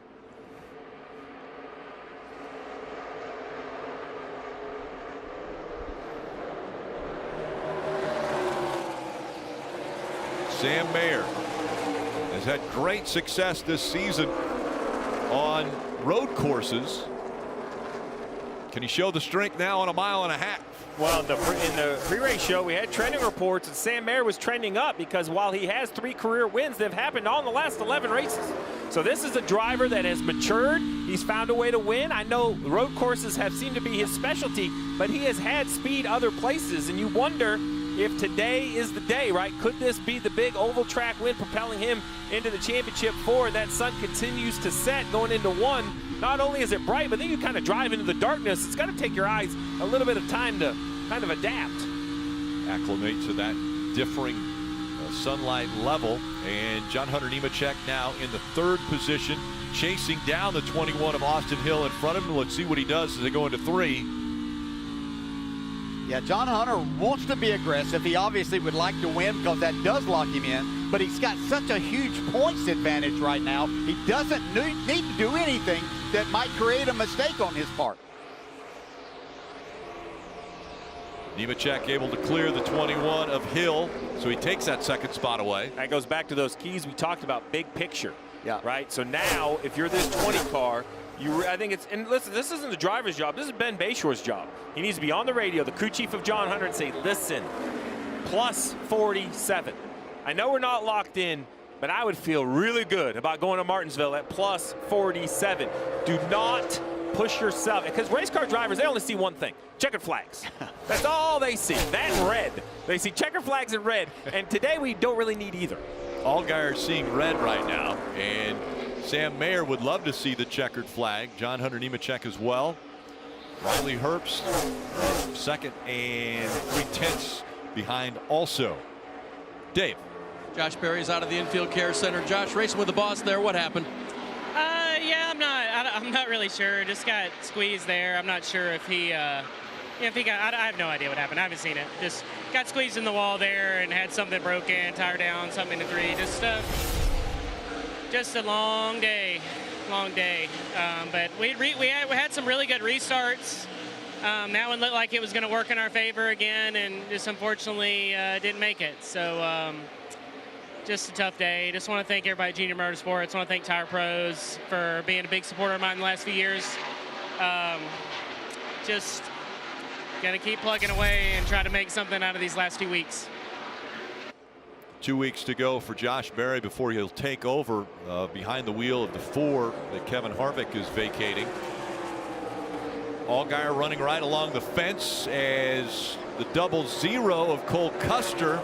Sam Mayer has had great success this season on road courses. Can he show the strength now on a 1.5 miles? Well, in the pre-race show, we had trending reports, and Sam Mayer was trending up because while he has 3 career wins, they've happened all in the last 11 races. So this is a driver that has matured. He's found a way to win. I know road courses have seemed to be his specialty, but he has had speed other places, and you wonder if today is the day, right? Could this be the big oval track win propelling him into the championship 4? That sun continues to set going into 1. Not only is it bright, but then you kind of drive into the darkness. It's got to take your eyes a little bit of time to kind of adapt. Acclimate to that differing sunlight level. And John Hunter Nemechek now in the 3rd position, chasing down the 21 of Austin Hill in front of him. Let's see what he does as they go into 3. Yeah, John Hunter wants to be aggressive. He obviously would like to win because that does lock him in, but he's got such a huge points advantage right now. He doesn't need to do anything that might create a mistake on his part. Nemechek able to clear the 21 of Hill, so he takes that 2nd spot away. That goes back to those keys we talked about, big picture. Yeah. Right? So now, if you're this 20 car, I think it's, and listen, this isn't the driver's job. This is Ben Bayshore's job. He needs to be on the radio, the crew chief of John Hunter, and say, listen, plus 47. I know we're not locked in, but I would feel really good about going to Martinsville at plus 47. Do not push yourself, because race car drivers, they only see one thing: checkered flags. That's all they see. That and red. They see checkered flags and red, and today we don't really need either. Allgaier seeing red right now, and Sam Mayer would love to see the checkered flag. John Hunter Nemechek as well. Riley Herbst, 2nd and 3/10 behind also. Dave. Josh Berry's out of the infield care center. Josh, racing with the boss there. What happened? Yeah, I'm not really sure. Just got squeezed there. I'm not sure if he got, I have no idea what happened. I haven't seen it. Just got squeezed in the wall there and had something broken, tire down, something in the 3. Just a long day. But we had some really good restarts. That one looked like it was going to work in our favor again, and just unfortunately didn't make it. So just a tough day. Just want to thank everybody at Junior Motorsports. Want to thank Tire Pros for being a big supporter of mine in the last few years. Just got to keep plugging away and try to make something out of these last 2 weeks. 2 weeks to go for Josh Berry before he'll take over behind the wheel of the 4 that Kevin Harvick is vacating. Allgaier running right along the fence as the 00 of Cole Custer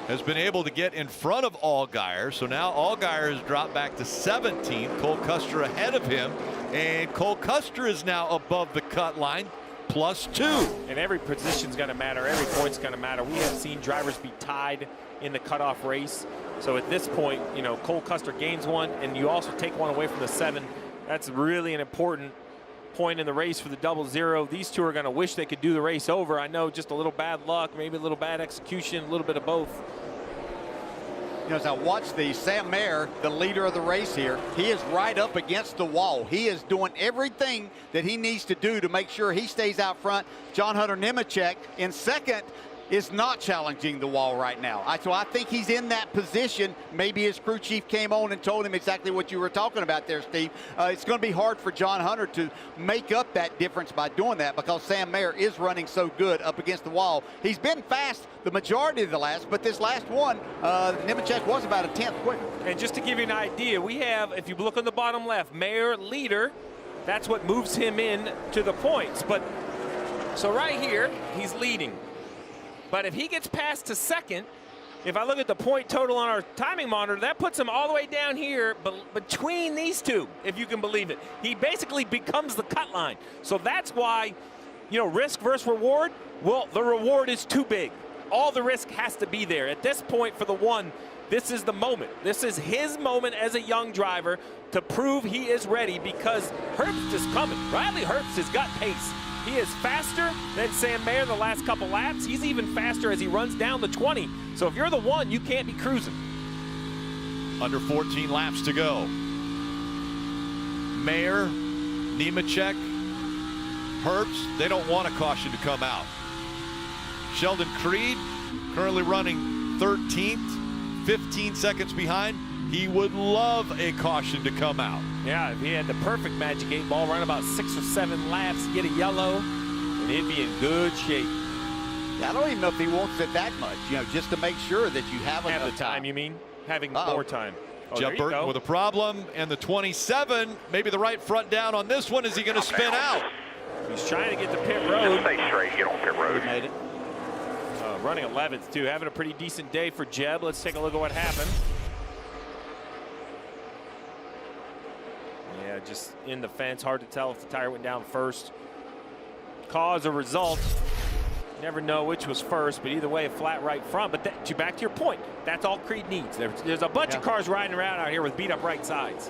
has been able to get in front of Allgaier. So now Allgaier has dropped back to 17th. Cole Custer ahead of him, and Cole Custer is now above the cut line, +2. And every position's going to matter. Every point's going to matter. We have seen drivers be tied in the cutoff race. So at this point, you know, Cole Custer gains 1, and you also take 1 away from the 7. That's really an important point in the race for the 00. These 2 are going to wish they could do the race over. I know, just a little bad luck, maybe a little bad execution, a little bit of both. You know, as I watch these, Sam Mayer, the leader of the race here, he is right up against the wall. He is doing everything that he needs to do to make sure he stays out front. John Hunter Nemechek in 2nd, is not challenging the wall right now. So I think he's in that position. Maybe his crew chief came on and told him exactly what you were talking about there, Steve. It's going to be hard for John Hunter to make up that difference by doing that because Sam Mayer is running so good up against the wall. He's been fast the majority of the last, but this last one, Nemechek was about a 10th quicker. And just to give you an idea, we have, if you look on the bottom left, Mayer leader. That's what moves him in to the points. But so right here, he's leading. But if he gets past to second, if I look at the point total on our timing monitor, that puts him all the way down here between these two, if you can believe it. He basically becomes the cut line. So that's why, you know, risk versus reward, well, the reward is too big. All the risk has to be there. At this point for the one, this is the moment. This is his moment as a young driver to prove he is ready because Herbst is coming. Riley Herbst has got pace. He is faster than Sam Mayer the last couple laps. He's even faster as he runs down the 20. So if you're the one, you can't be cruising. Under 14 laps to go. Mayer, Nemechek, Herbst, they don't want a caution to come out. Sheldon Creed currently running 13th, 15 seconds behind. He would love a caution to come out. Yeah, if he had the perfect Magic 8 Ball, run about 6 or 7 laps, get a yellow, and he'd be in good shape. I don't even know if he wants it that much, you know, just to make sure that you have enough the time. You mean? Having more time. Oh, Jeff Burton with a problem, and the 27, maybe the right front down on this one. Is he going to spin out? He's trying to get to pit road. Stay straight, get on pit road. He made it. Running 11th, too. Having a pretty decent day for Jeb. Let's take a look at what happened. Yeah, just in the fence. Hard to tell if the tire went down first. Cause or result. Never know which was first, but either way, a flat right front. But back to your point, that's all Creed needs. There's a bunch of cars riding around out here with beat up right sides.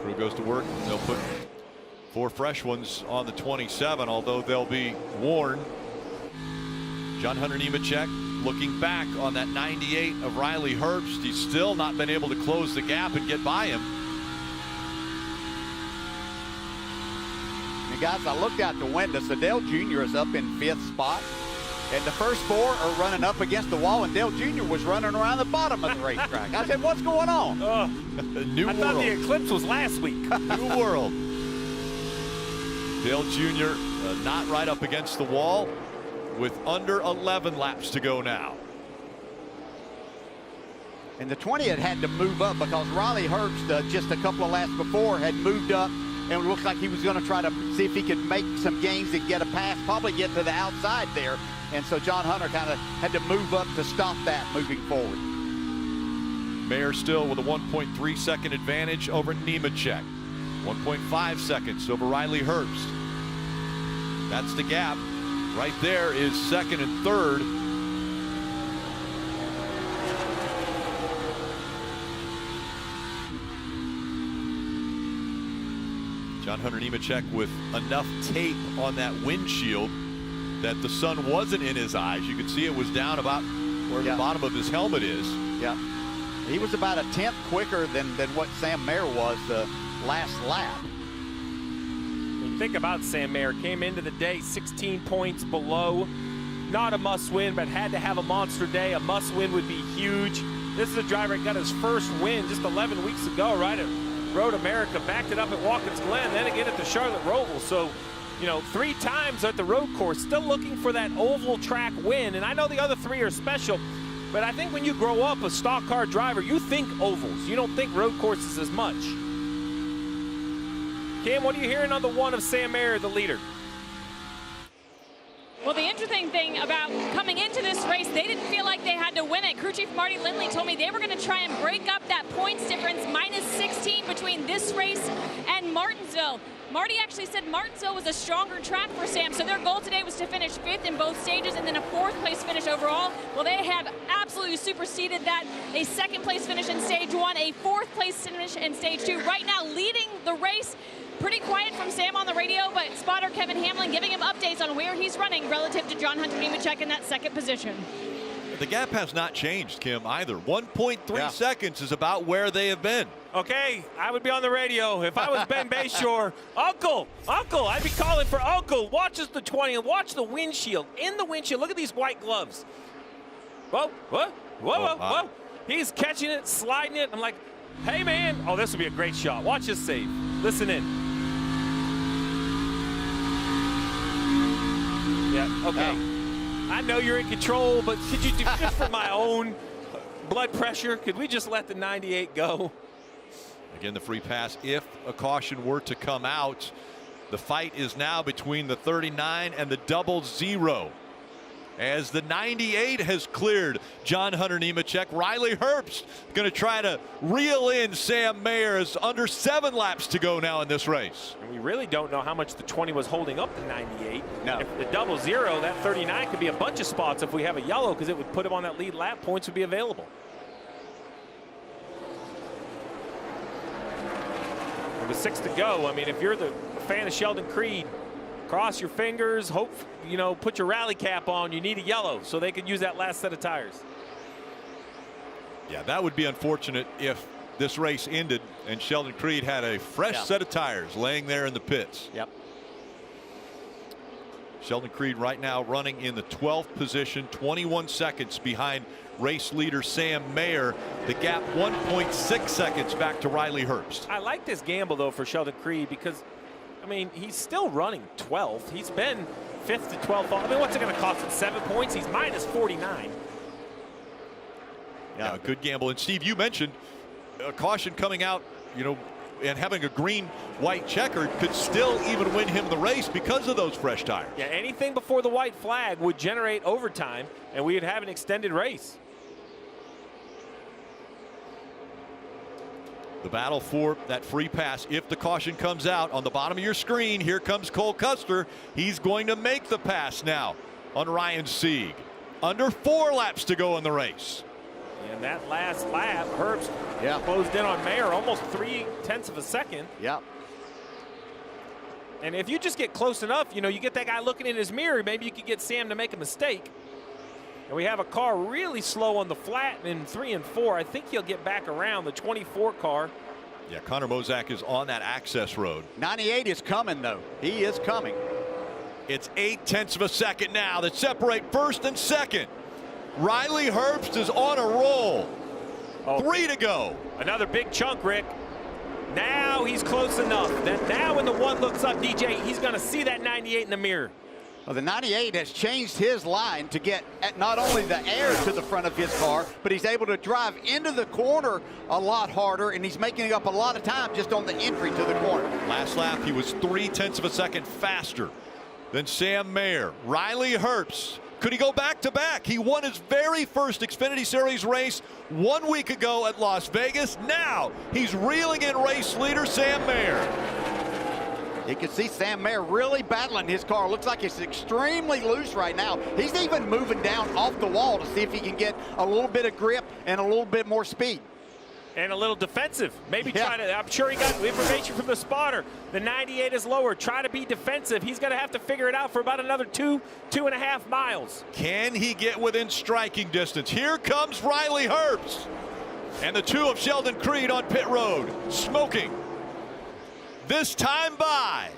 Crew goes to work. They'll put 4 fresh ones on the 27, although they'll be worn. John Hunter Nemechek looking back on that 98 of Riley Herbst. He's still not been able to close the gap and get by him. And guys, I looked out the window. So Dale Jr. is up in 5th spot. And the first 4 are running up against the wall, and Dale Jr. was running around the bottom of the racetrack. I said, what's going on? New I world. thought the eclipse was last week. New world. Dale Jr. Not right up against the wall with under 11 laps to go now. And the 20 had to move up because Riley Herbst just a couple of laps before had moved up, and it looked like he was going to try to see if he could make some gains and get a pass, probably get to the outside there. And so John Hunter kind of had to move up to stop that moving forward. Mayer still with a 1.3 second advantage over Nemechek. 1.5 seconds over Riley Herbst. That's the gap. Right there is second and third. John Hunter Nemechek with enough tape on that windshield that the sun wasn't in his eyes. You could see it was down about where the bottom of his helmet is. Yeah. He was about a 10th quicker than what Sam Mayer was the last lap. Think about Sam Mayer. Came into the day 16 points below. Not a must-win, but had to have a monster day. A must-win would be huge. This is a driver that got his first win just 11 weeks ago, right at Road America. Backed it up at Watkins Glen, then again at the Charlotte Roval. So, you know, 3 times at the road course. Still looking for that oval track win. And I know the other 3 are special, but I think when you grow up a stock car driver, you think ovals. You don't think road courses as much. Kim, what are you hearing on the one of Sam Mayer, the leader? Well, the interesting thing about coming into this race, they didn't feel like they had to win it. Crew Chief Marty Lindley told me they were going to try and break up that points difference, minus 16 between this race and Martinsville. Marty actually said Martinsville was a stronger track for Sam, so their goal today was to finish 5th in both stages and then a 4th place finish overall. Well, they have absolutely superseded that. A 2nd place finish in stage 1, a 4th place finish in stage 2. Right now leading the race. Pretty quiet from Sam on the radio, but spotter Kevin Hamlin giving him updates on where he's running relative to John Hunter Nemechek in that 2nd position. The gap has not changed, Kim, either. 1.3 seconds is about where they have been. Okay, I would be on the radio. If I was Ben Bayshore, Uncle, I'd be calling for Uncle. Watches the 20 and watch the windshield. In the windshield, look at these white gloves. Whoa. He's catching it, sliding it. I'm like, hey, man. Oh, this would be a great shot. Watch this save. Listen in. Yeah, okay. I know you're in control, but could you do just for my own blood pressure? Could we just let the 98 go? Again, the free pass, if a caution were to come out. The fight is now between the 39 and the 00. As the 98 has cleared John Hunter Nemechek, Riley Herbst going to try to reel in Sam Mayer as under 7 laps to go now in this race. And we really don't know how much the 20 was holding up the 98. No. If the 00, that 39 could be a bunch of spots if we have a yellow, because it would put him on that lead lap. Points would be available. With 6 to go, I mean, if you're the fan of Sheldon Creed, cross your fingers, hope, you know, put your rally cap on. You need a yellow so they could use that last set of tires. Yeah, that would be unfortunate if this race ended and Sheldon Creed had a fresh set of tires laying there in the pits. Yep. Sheldon Creed right now running in the 12th position, 21 seconds behind race leader Sam Mayer. The gap 1.6 seconds back to Riley Herbst. I like this gamble, though, for Sheldon Creed because, I mean, he's still running 12th. He's been 5th to 12th. I mean, what's it going to cost him? 7 points? He's minus 49. Yeah, good gamble. And Steve, you mentioned a caution coming out, you know, and having a green-white checker could still even win him the race because of those fresh tires. Yeah, anything before the white flag would generate overtime, and we would have an extended race. The battle for that free pass. If the caution comes out on the bottom of your screen, here comes Cole Custer. He's going to make the pass now on Ryan Sieg. Under 4 laps to go in the race. And that last lap, Herbst closed in on Mayer almost 0.3 of a second. Yep. And if you just get close enough, you know, you get that guy looking in his mirror, maybe you could get Sam to make a mistake. And we have a car really slow on the flat in 3 and 4. I think he'll get back around the 24 car. Yeah, Connor Mozak is on that access road. 98 is coming, though. He is coming. It's 0.8 of a second now that separate first and second. Riley Herbst is on a roll. 3 to go. Another big chunk, Rick. Now he's close enough. That now when the 1 looks up, DJ, he's going to see that 98 in the mirror. Well, the 98 has changed his line to get at not only the air to the front of his car, but he's able to drive into the corner a lot harder, and he's making up a lot of time just on the entry to the corner. Last lap, he was 0.3 of a second faster than Sam Mayer. Riley Herbst. Could he go back-to-back? He won his very first Xfinity Series race 1 week ago at Las Vegas. Now he's reeling in race leader Sam Mayer. You can see Sam Mayer really battling his car. Looks like it's extremely loose right now. He's even moving down off the wall to see if he can get a little bit of grip and a little bit more speed. And a little defensive. Maybe try to, I'm sure he got information from the spotter. The 98 is lower. Try to be defensive. He's going to have to figure it out for about another 2.5 miles. Can he get within striking distance? Here comes Riley Herbst. And the 2 of Sheldon Creed on pit road. Smoking. This time by.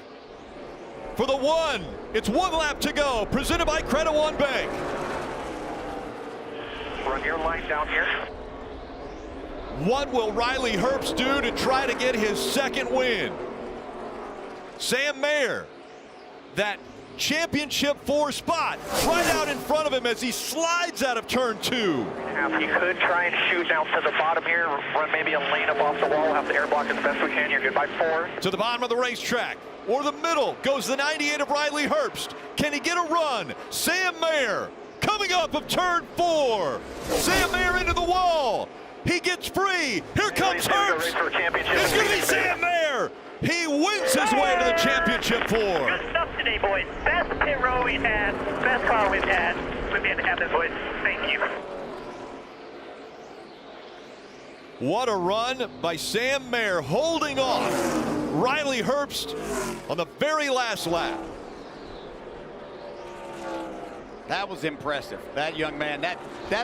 For the 1. It's 1 lap to go. Presented by Credit One Bank. Run your line down here. What will Riley Herbst do to try to get his second win? Sam Mayer, that championship 4 spot right out in front of him as he slides out of turn 2. You could try and shoot down to the bottom here, run maybe a lane up off the wall, have the air block as best we can. You're good by 4. To the bottom of the racetrack, or the middle, goes the 98 of Riley Herbst. Can he get a run? Sam Mayer coming up of turn 4. Sam Mayer into the wall. He gets free. Here comes Herbst. It's going to be Sam Mayer. He wins his way to the championship 4. Good stuff today, boys. Best pit row we've had, best car we've had. We've been to have this, boys. Thank you. What a run by Sam Mayer, holding off Riley Herbst on the very last lap. That was impressive. That young man, that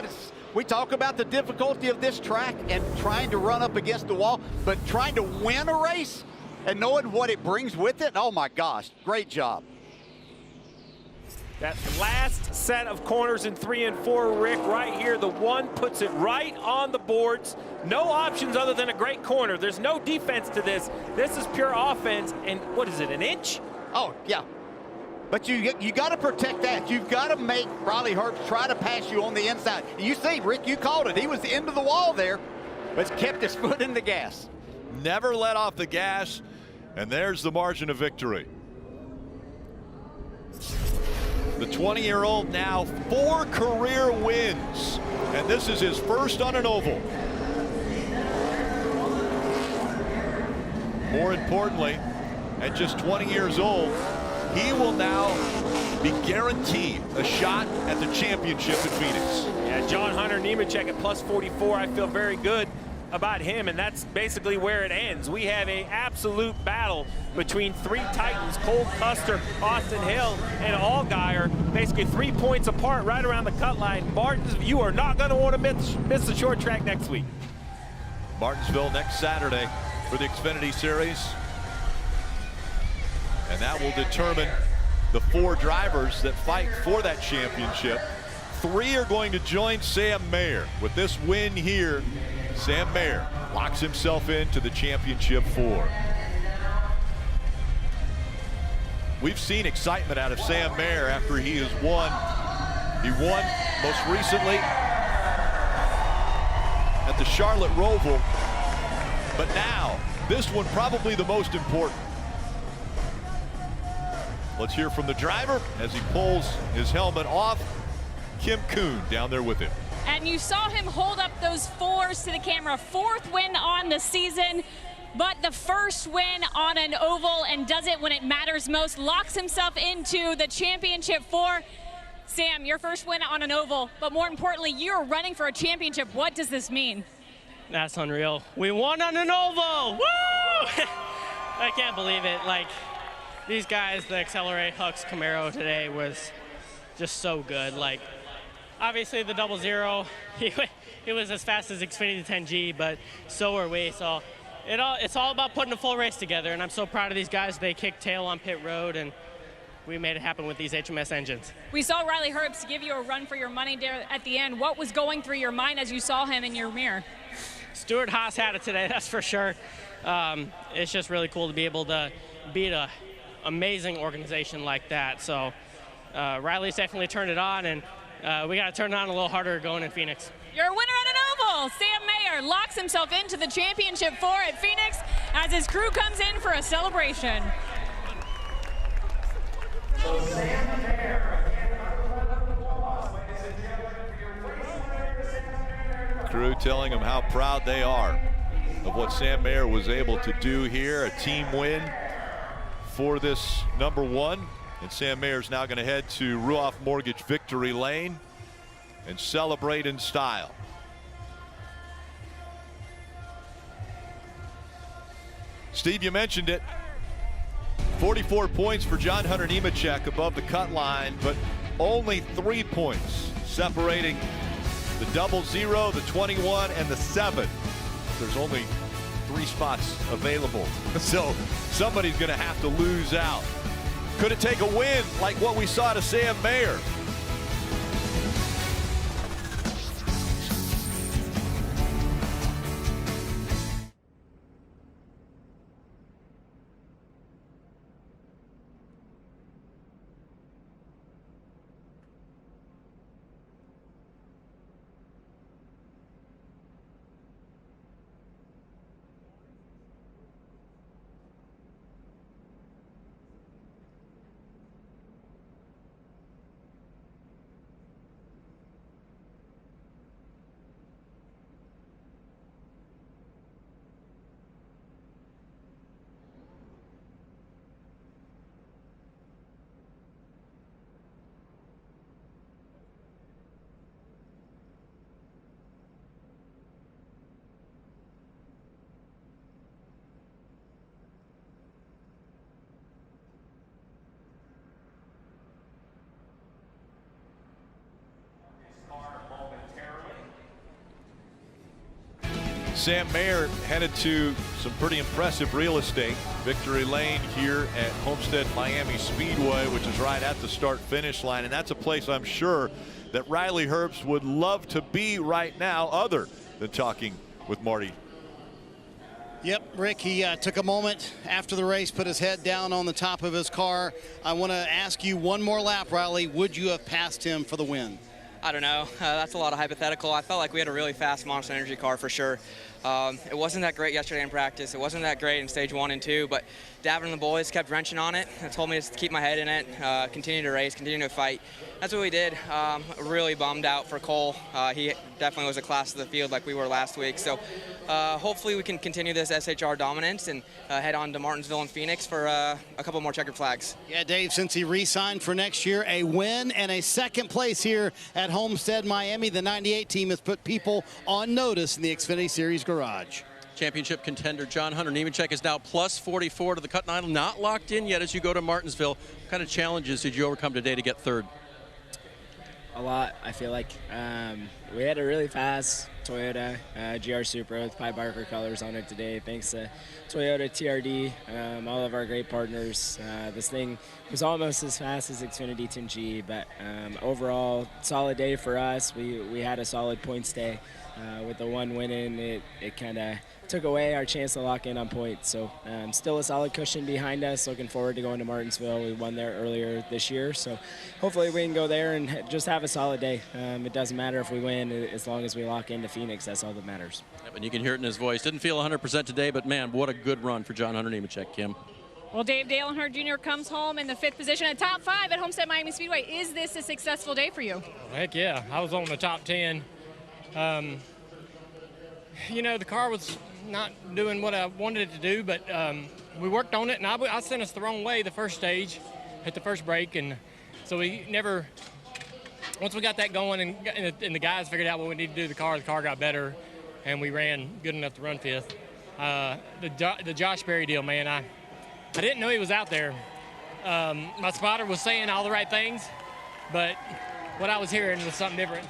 is We talk about the difficulty of this track and trying to run up against the wall, but trying to win a race and knowing what it brings with it, oh my gosh, great job. That last set of corners in 3 and 4, Rick, right here, the one puts it right on the boards. No options other than a great corner. There's no defense to this. This is pure offense. And what is it, an inch? Oh, yeah. But you got to protect that. You've got to make Riley Herbst try to pass you on the inside. You see, Rick, you called it. He was into the wall there, but kept his foot in the gas. Never let off the gas, and there's the margin of victory. The 20-year-old now 4 career wins, and this is his first on an oval. More importantly, at just 20 years old, he will now be guaranteed a shot at the championship in Phoenix. Yeah, John Hunter Nemechek at plus 44. I feel very good about him, and that's basically where it ends. We have an absolute battle between 3 Titans, Cole Custer, Austin Hill, and Allgaier, basically 3 points apart right around the cut line. Martinsville, you are not going to want to miss the short track next week. Martinsville next Saturday for the Xfinity Series. And that will determine the 4 drivers that fight for that championship. 3 are going to join Sam Mayer. With this win here, Sam Mayer locks himself into the championship 4. We've seen excitement out of Sam Mayer after he has won. He won most recently at the Charlotte Roval. But now, this one probably the most important. Let's hear from the driver as he pulls his helmet off. Kim Kuhn down there with him. And you saw him hold up those 4s to the camera. 4th win on the season, but the first win on an oval, and does it when it matters most. Locks himself into the championship 4. Sam, your first win on an oval, but more importantly, you're running for a championship. What does this mean? That's unreal. We won on an oval. Woo! I can't believe it. Like, these guys, the Accelerate Hux Camaro today was just so good. Like, obviously the 00, he was as fast as Xfinity 10G, but so are we. So it's all about putting a full race together, and I'm so proud of these guys. They kicked tail on pit road, and we made it happen with these HMS engines. We saw Riley Herbst give you a run for your money there at the end. What was going through your mind as you saw him in your mirror? Stuart Haas had it today, that's for sure. It's just really cool to be able to beat a amazing organization like that. So Riley's definitely turned it on, and we got to turn it on a little harder going in Phoenix. Your winner at an oval, Sam Mayer, locks himself into the championship 4 at Phoenix as his crew comes in for a celebration. Crew telling him how proud they are of what Sam Mayer was able to do here. A team win for this #1. And Sam Mayer's now going to head to Ruoff Mortgage Victory Lane and celebrate in style. Steve, you mentioned it. 44 points for John Hunter Nemechek above the cut line, but only 3 points separating the 00, the 21, and the 7. There's only 3 spots available. So somebody's going to have to lose out. Could it take a win like what we saw to Sam Mayer? Sam Mayer headed to some pretty impressive real estate. Victory Lane here at Homestead-Miami Speedway, which is right at the start-finish line. And that's a place I'm sure that Riley Herbst would love to be right now, other than talking with Marty. Yep, Rick, he took a moment after the race, put his head down on the top of his car. I want to ask you one more lap, Riley. Would you have passed him for the win? I don't know. That's a lot of hypothetical. I felt like we had a really fast Monster Energy car for sure. It wasn't that great yesterday in practice. It wasn't that great in stage 1 and 2, but Davin and the boys kept wrenching on it and told me to keep my head in it, continue to race, continue to fight. That's what we did. Really bummed out for Cole. He definitely was a class of the field like we were last week. So hopefully we can continue this SHR dominance and head on to Martinsville and Phoenix for a couple more checkered flags. Yeah, Dave, since he re-signed for next year, a win and a second place here at Homestead-Miami. The 98 team has put people on notice in the Xfinity Series garage. Championship contender John Hunter Nemechek is now plus 44 to the cut line. Not locked in yet as you go to Martinsville. What kind of challenges did you overcome today to get third? A lot, I feel like. We had a really fast Toyota GR Supra with Pi Barker colors on it today. Thanks to Toyota, TRD, all of our great partners. This thing was almost as fast as Xfinity 10G, but overall, solid day for us. We had a solid points day. With the one winning, it kind of took away our chance to lock in on points. So still a solid cushion behind us. Looking forward to going to Martinsville. We won there earlier this year, so hopefully we can go there and just have a solid day. It doesn't matter if we win as long as we lock into Phoenix. That's all that matters. Yep, and you can hear it in his voice. Didn't feel 100% today, but man, what a good run for John Hunter Nemechek, Kim. Well, Dave Dale Earnhardt Jr. comes home in the 5th position at top 5 at Homestead-Miami Speedway. Is this a successful day for you? Heck yeah, I was on the top 10. You know, the car was not doing what I wanted it to do, but we worked on it, and I sent us the wrong way the first stage at the first break, and so we never, once we got that going and the guys figured out what we needed to do to the car got better, and we ran good enough to run 5th. The Josh Berry deal, man, I didn't know he was out there. My spotter was saying all the right things, but what I was hearing was something different.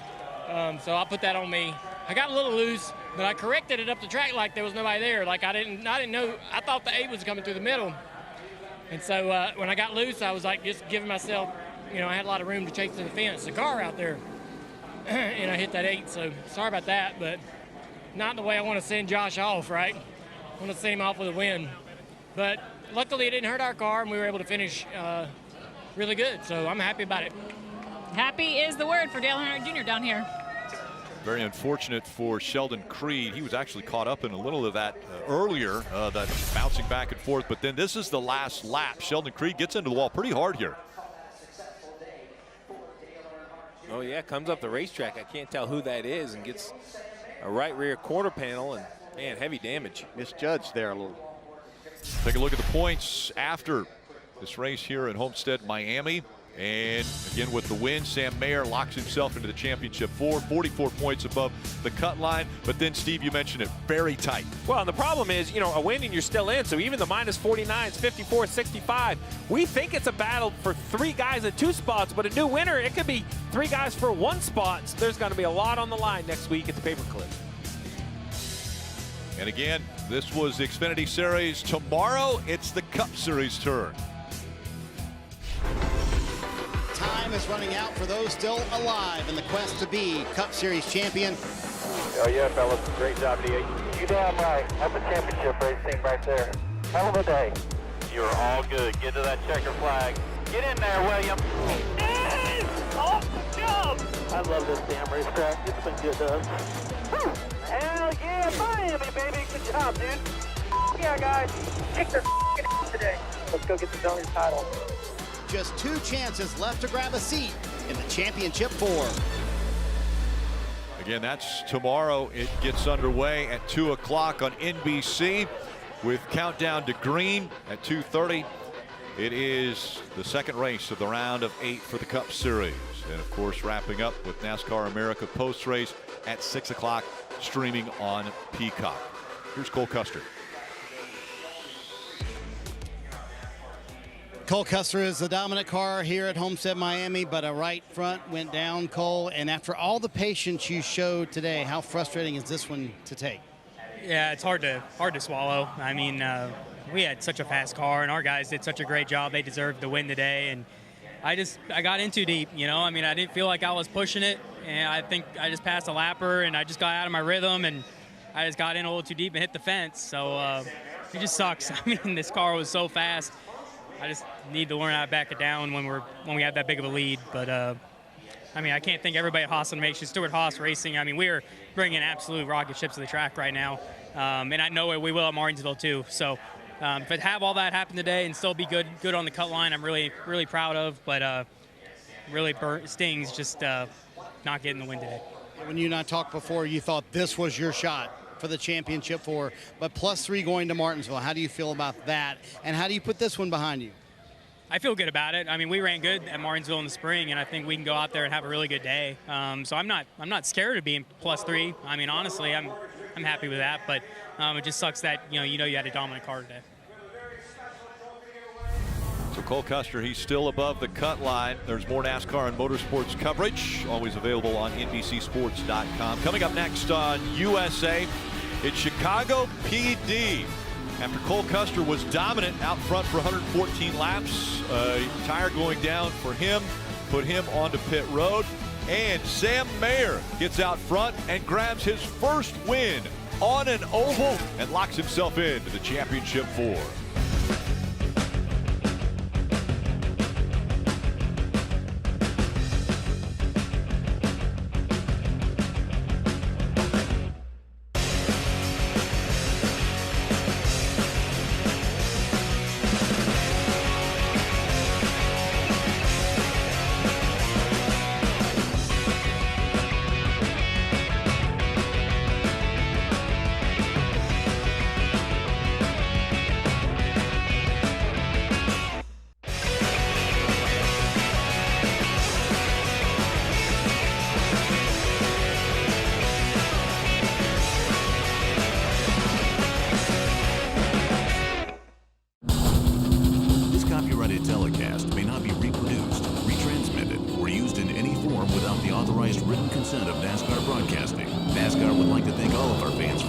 So I put that on me. I got a little loose, but I corrected it up the track like there was nobody there. Like I didn't know. I thought the 8 was coming through the middle, and so when I got loose, I was like just giving myself, you know, I had a lot of room to chase to the fence, the car out there, and I hit that 8. So sorry about that, but not the way I want to send Josh off. Right, I want to send him off with a win, but luckily it didn't hurt our car, and we were able to finish really good. So I'm happy about it. Happy is the word for Dale Earnhardt Jr. down here. Very unfortunate for Sheldon Creed. He was actually caught up in a little of that earlier, that bouncing back and forth. But then this is the last lap. Sheldon Creed gets into the wall pretty hard here. Oh, yeah, comes up the racetrack. I can't tell who that is and gets a right rear quarter panel and, man, heavy damage. Misjudged there a little. Take a look at the points after this race here at Homestead-Miami. And again, with the win, Sam Mayer locks himself into the championship 44 points above the cut line. But then, Steve, you mentioned it, very tight. Well, and the problem is, you know, a win and you're still in. So even the minus 49s, 54, 65. We think it's a battle for 3 guys at 2 spots, but a new winner, it could be 3 guys for 1 spot. So there's going to be a lot on the line next week at the paperclip. And again, this was the Xfinity Series. Tomorrow, it's the Cup Series turn. Time is running out for those still alive in the quest to be Cup Series champion. Oh yeah, fellas, great job, DA. You damn right. That's a championship racing right there. Hell of a day. You're all good. Get to that checker flag. Get in there, William. Hey! Awesome job! I love this damn racetrack. It's been good to us. Whew. Hell yeah, Miami, baby. Good job, dude. Yeah, guys. Kick their ass today. Let's go get the Zone title. Just 2 chances left to grab a seat in the championship 4. Again, that's tomorrow. It gets underway at 2 o'clock on NBC with Countdown to Green at 2:30. It is the second race of the round of 8 for the Cup Series. And, of course, wrapping up with NASCAR America post-race at 6 o'clock, streaming on Peacock. Here's Cole Custer. Cole Custer is the dominant car here at Homestead-Miami, but a right front went down, Cole. And after all the patience you showed today, how frustrating is this one to take? Yeah, it's hard to swallow. I mean, we had such a fast car, and our guys did such a great job. They deserved the win today, and I got in too deep, you know. I mean, I didn't feel like I was pushing it, and I think I just passed a lapper, and I just got out of my rhythm, and I just got in a little too deep and hit the fence. So it just sucks. I mean, this car was so fast. I just need to learn how to back it down when we have that big of a lead. But I mean, I can't thank everybody at Haas Automation, Stewart Haas Racing. I mean, we are bringing absolute rocket ships to the track right now, and I know we will at Martinsville too. So. But have all that happen today and still be good on the cut line, I'm really proud of. But really stings just not getting the win today. When you and I talked before, you thought this was your shot for the championship four, but +3 going to Martinsville. How do you feel about that, and how do you put this one behind you? I feel good about it. I mean, we ran good at Martinsville in the spring, and I think we can go out there and have a really good day. So I'm not scared of being +3. I mean, honestly, I'm happy with that. But it just sucks that you had a dominant car today. So Cole Custer, he's still above the cut line. There's more NASCAR and motorsports coverage, always available on NBCSports.com. Coming up next on USA, it's Chicago PD. After Cole Custer was dominant out front for 114 laps, tire going down for him, put him onto pit road. And Sam Mayer gets out front and grabs his first win on an oval and locks himself into the championship four. Telecast may not be reproduced, retransmitted, or used in any form without the authorized written consent of NASCAR Broadcasting. NASCAR would like to thank all of our fans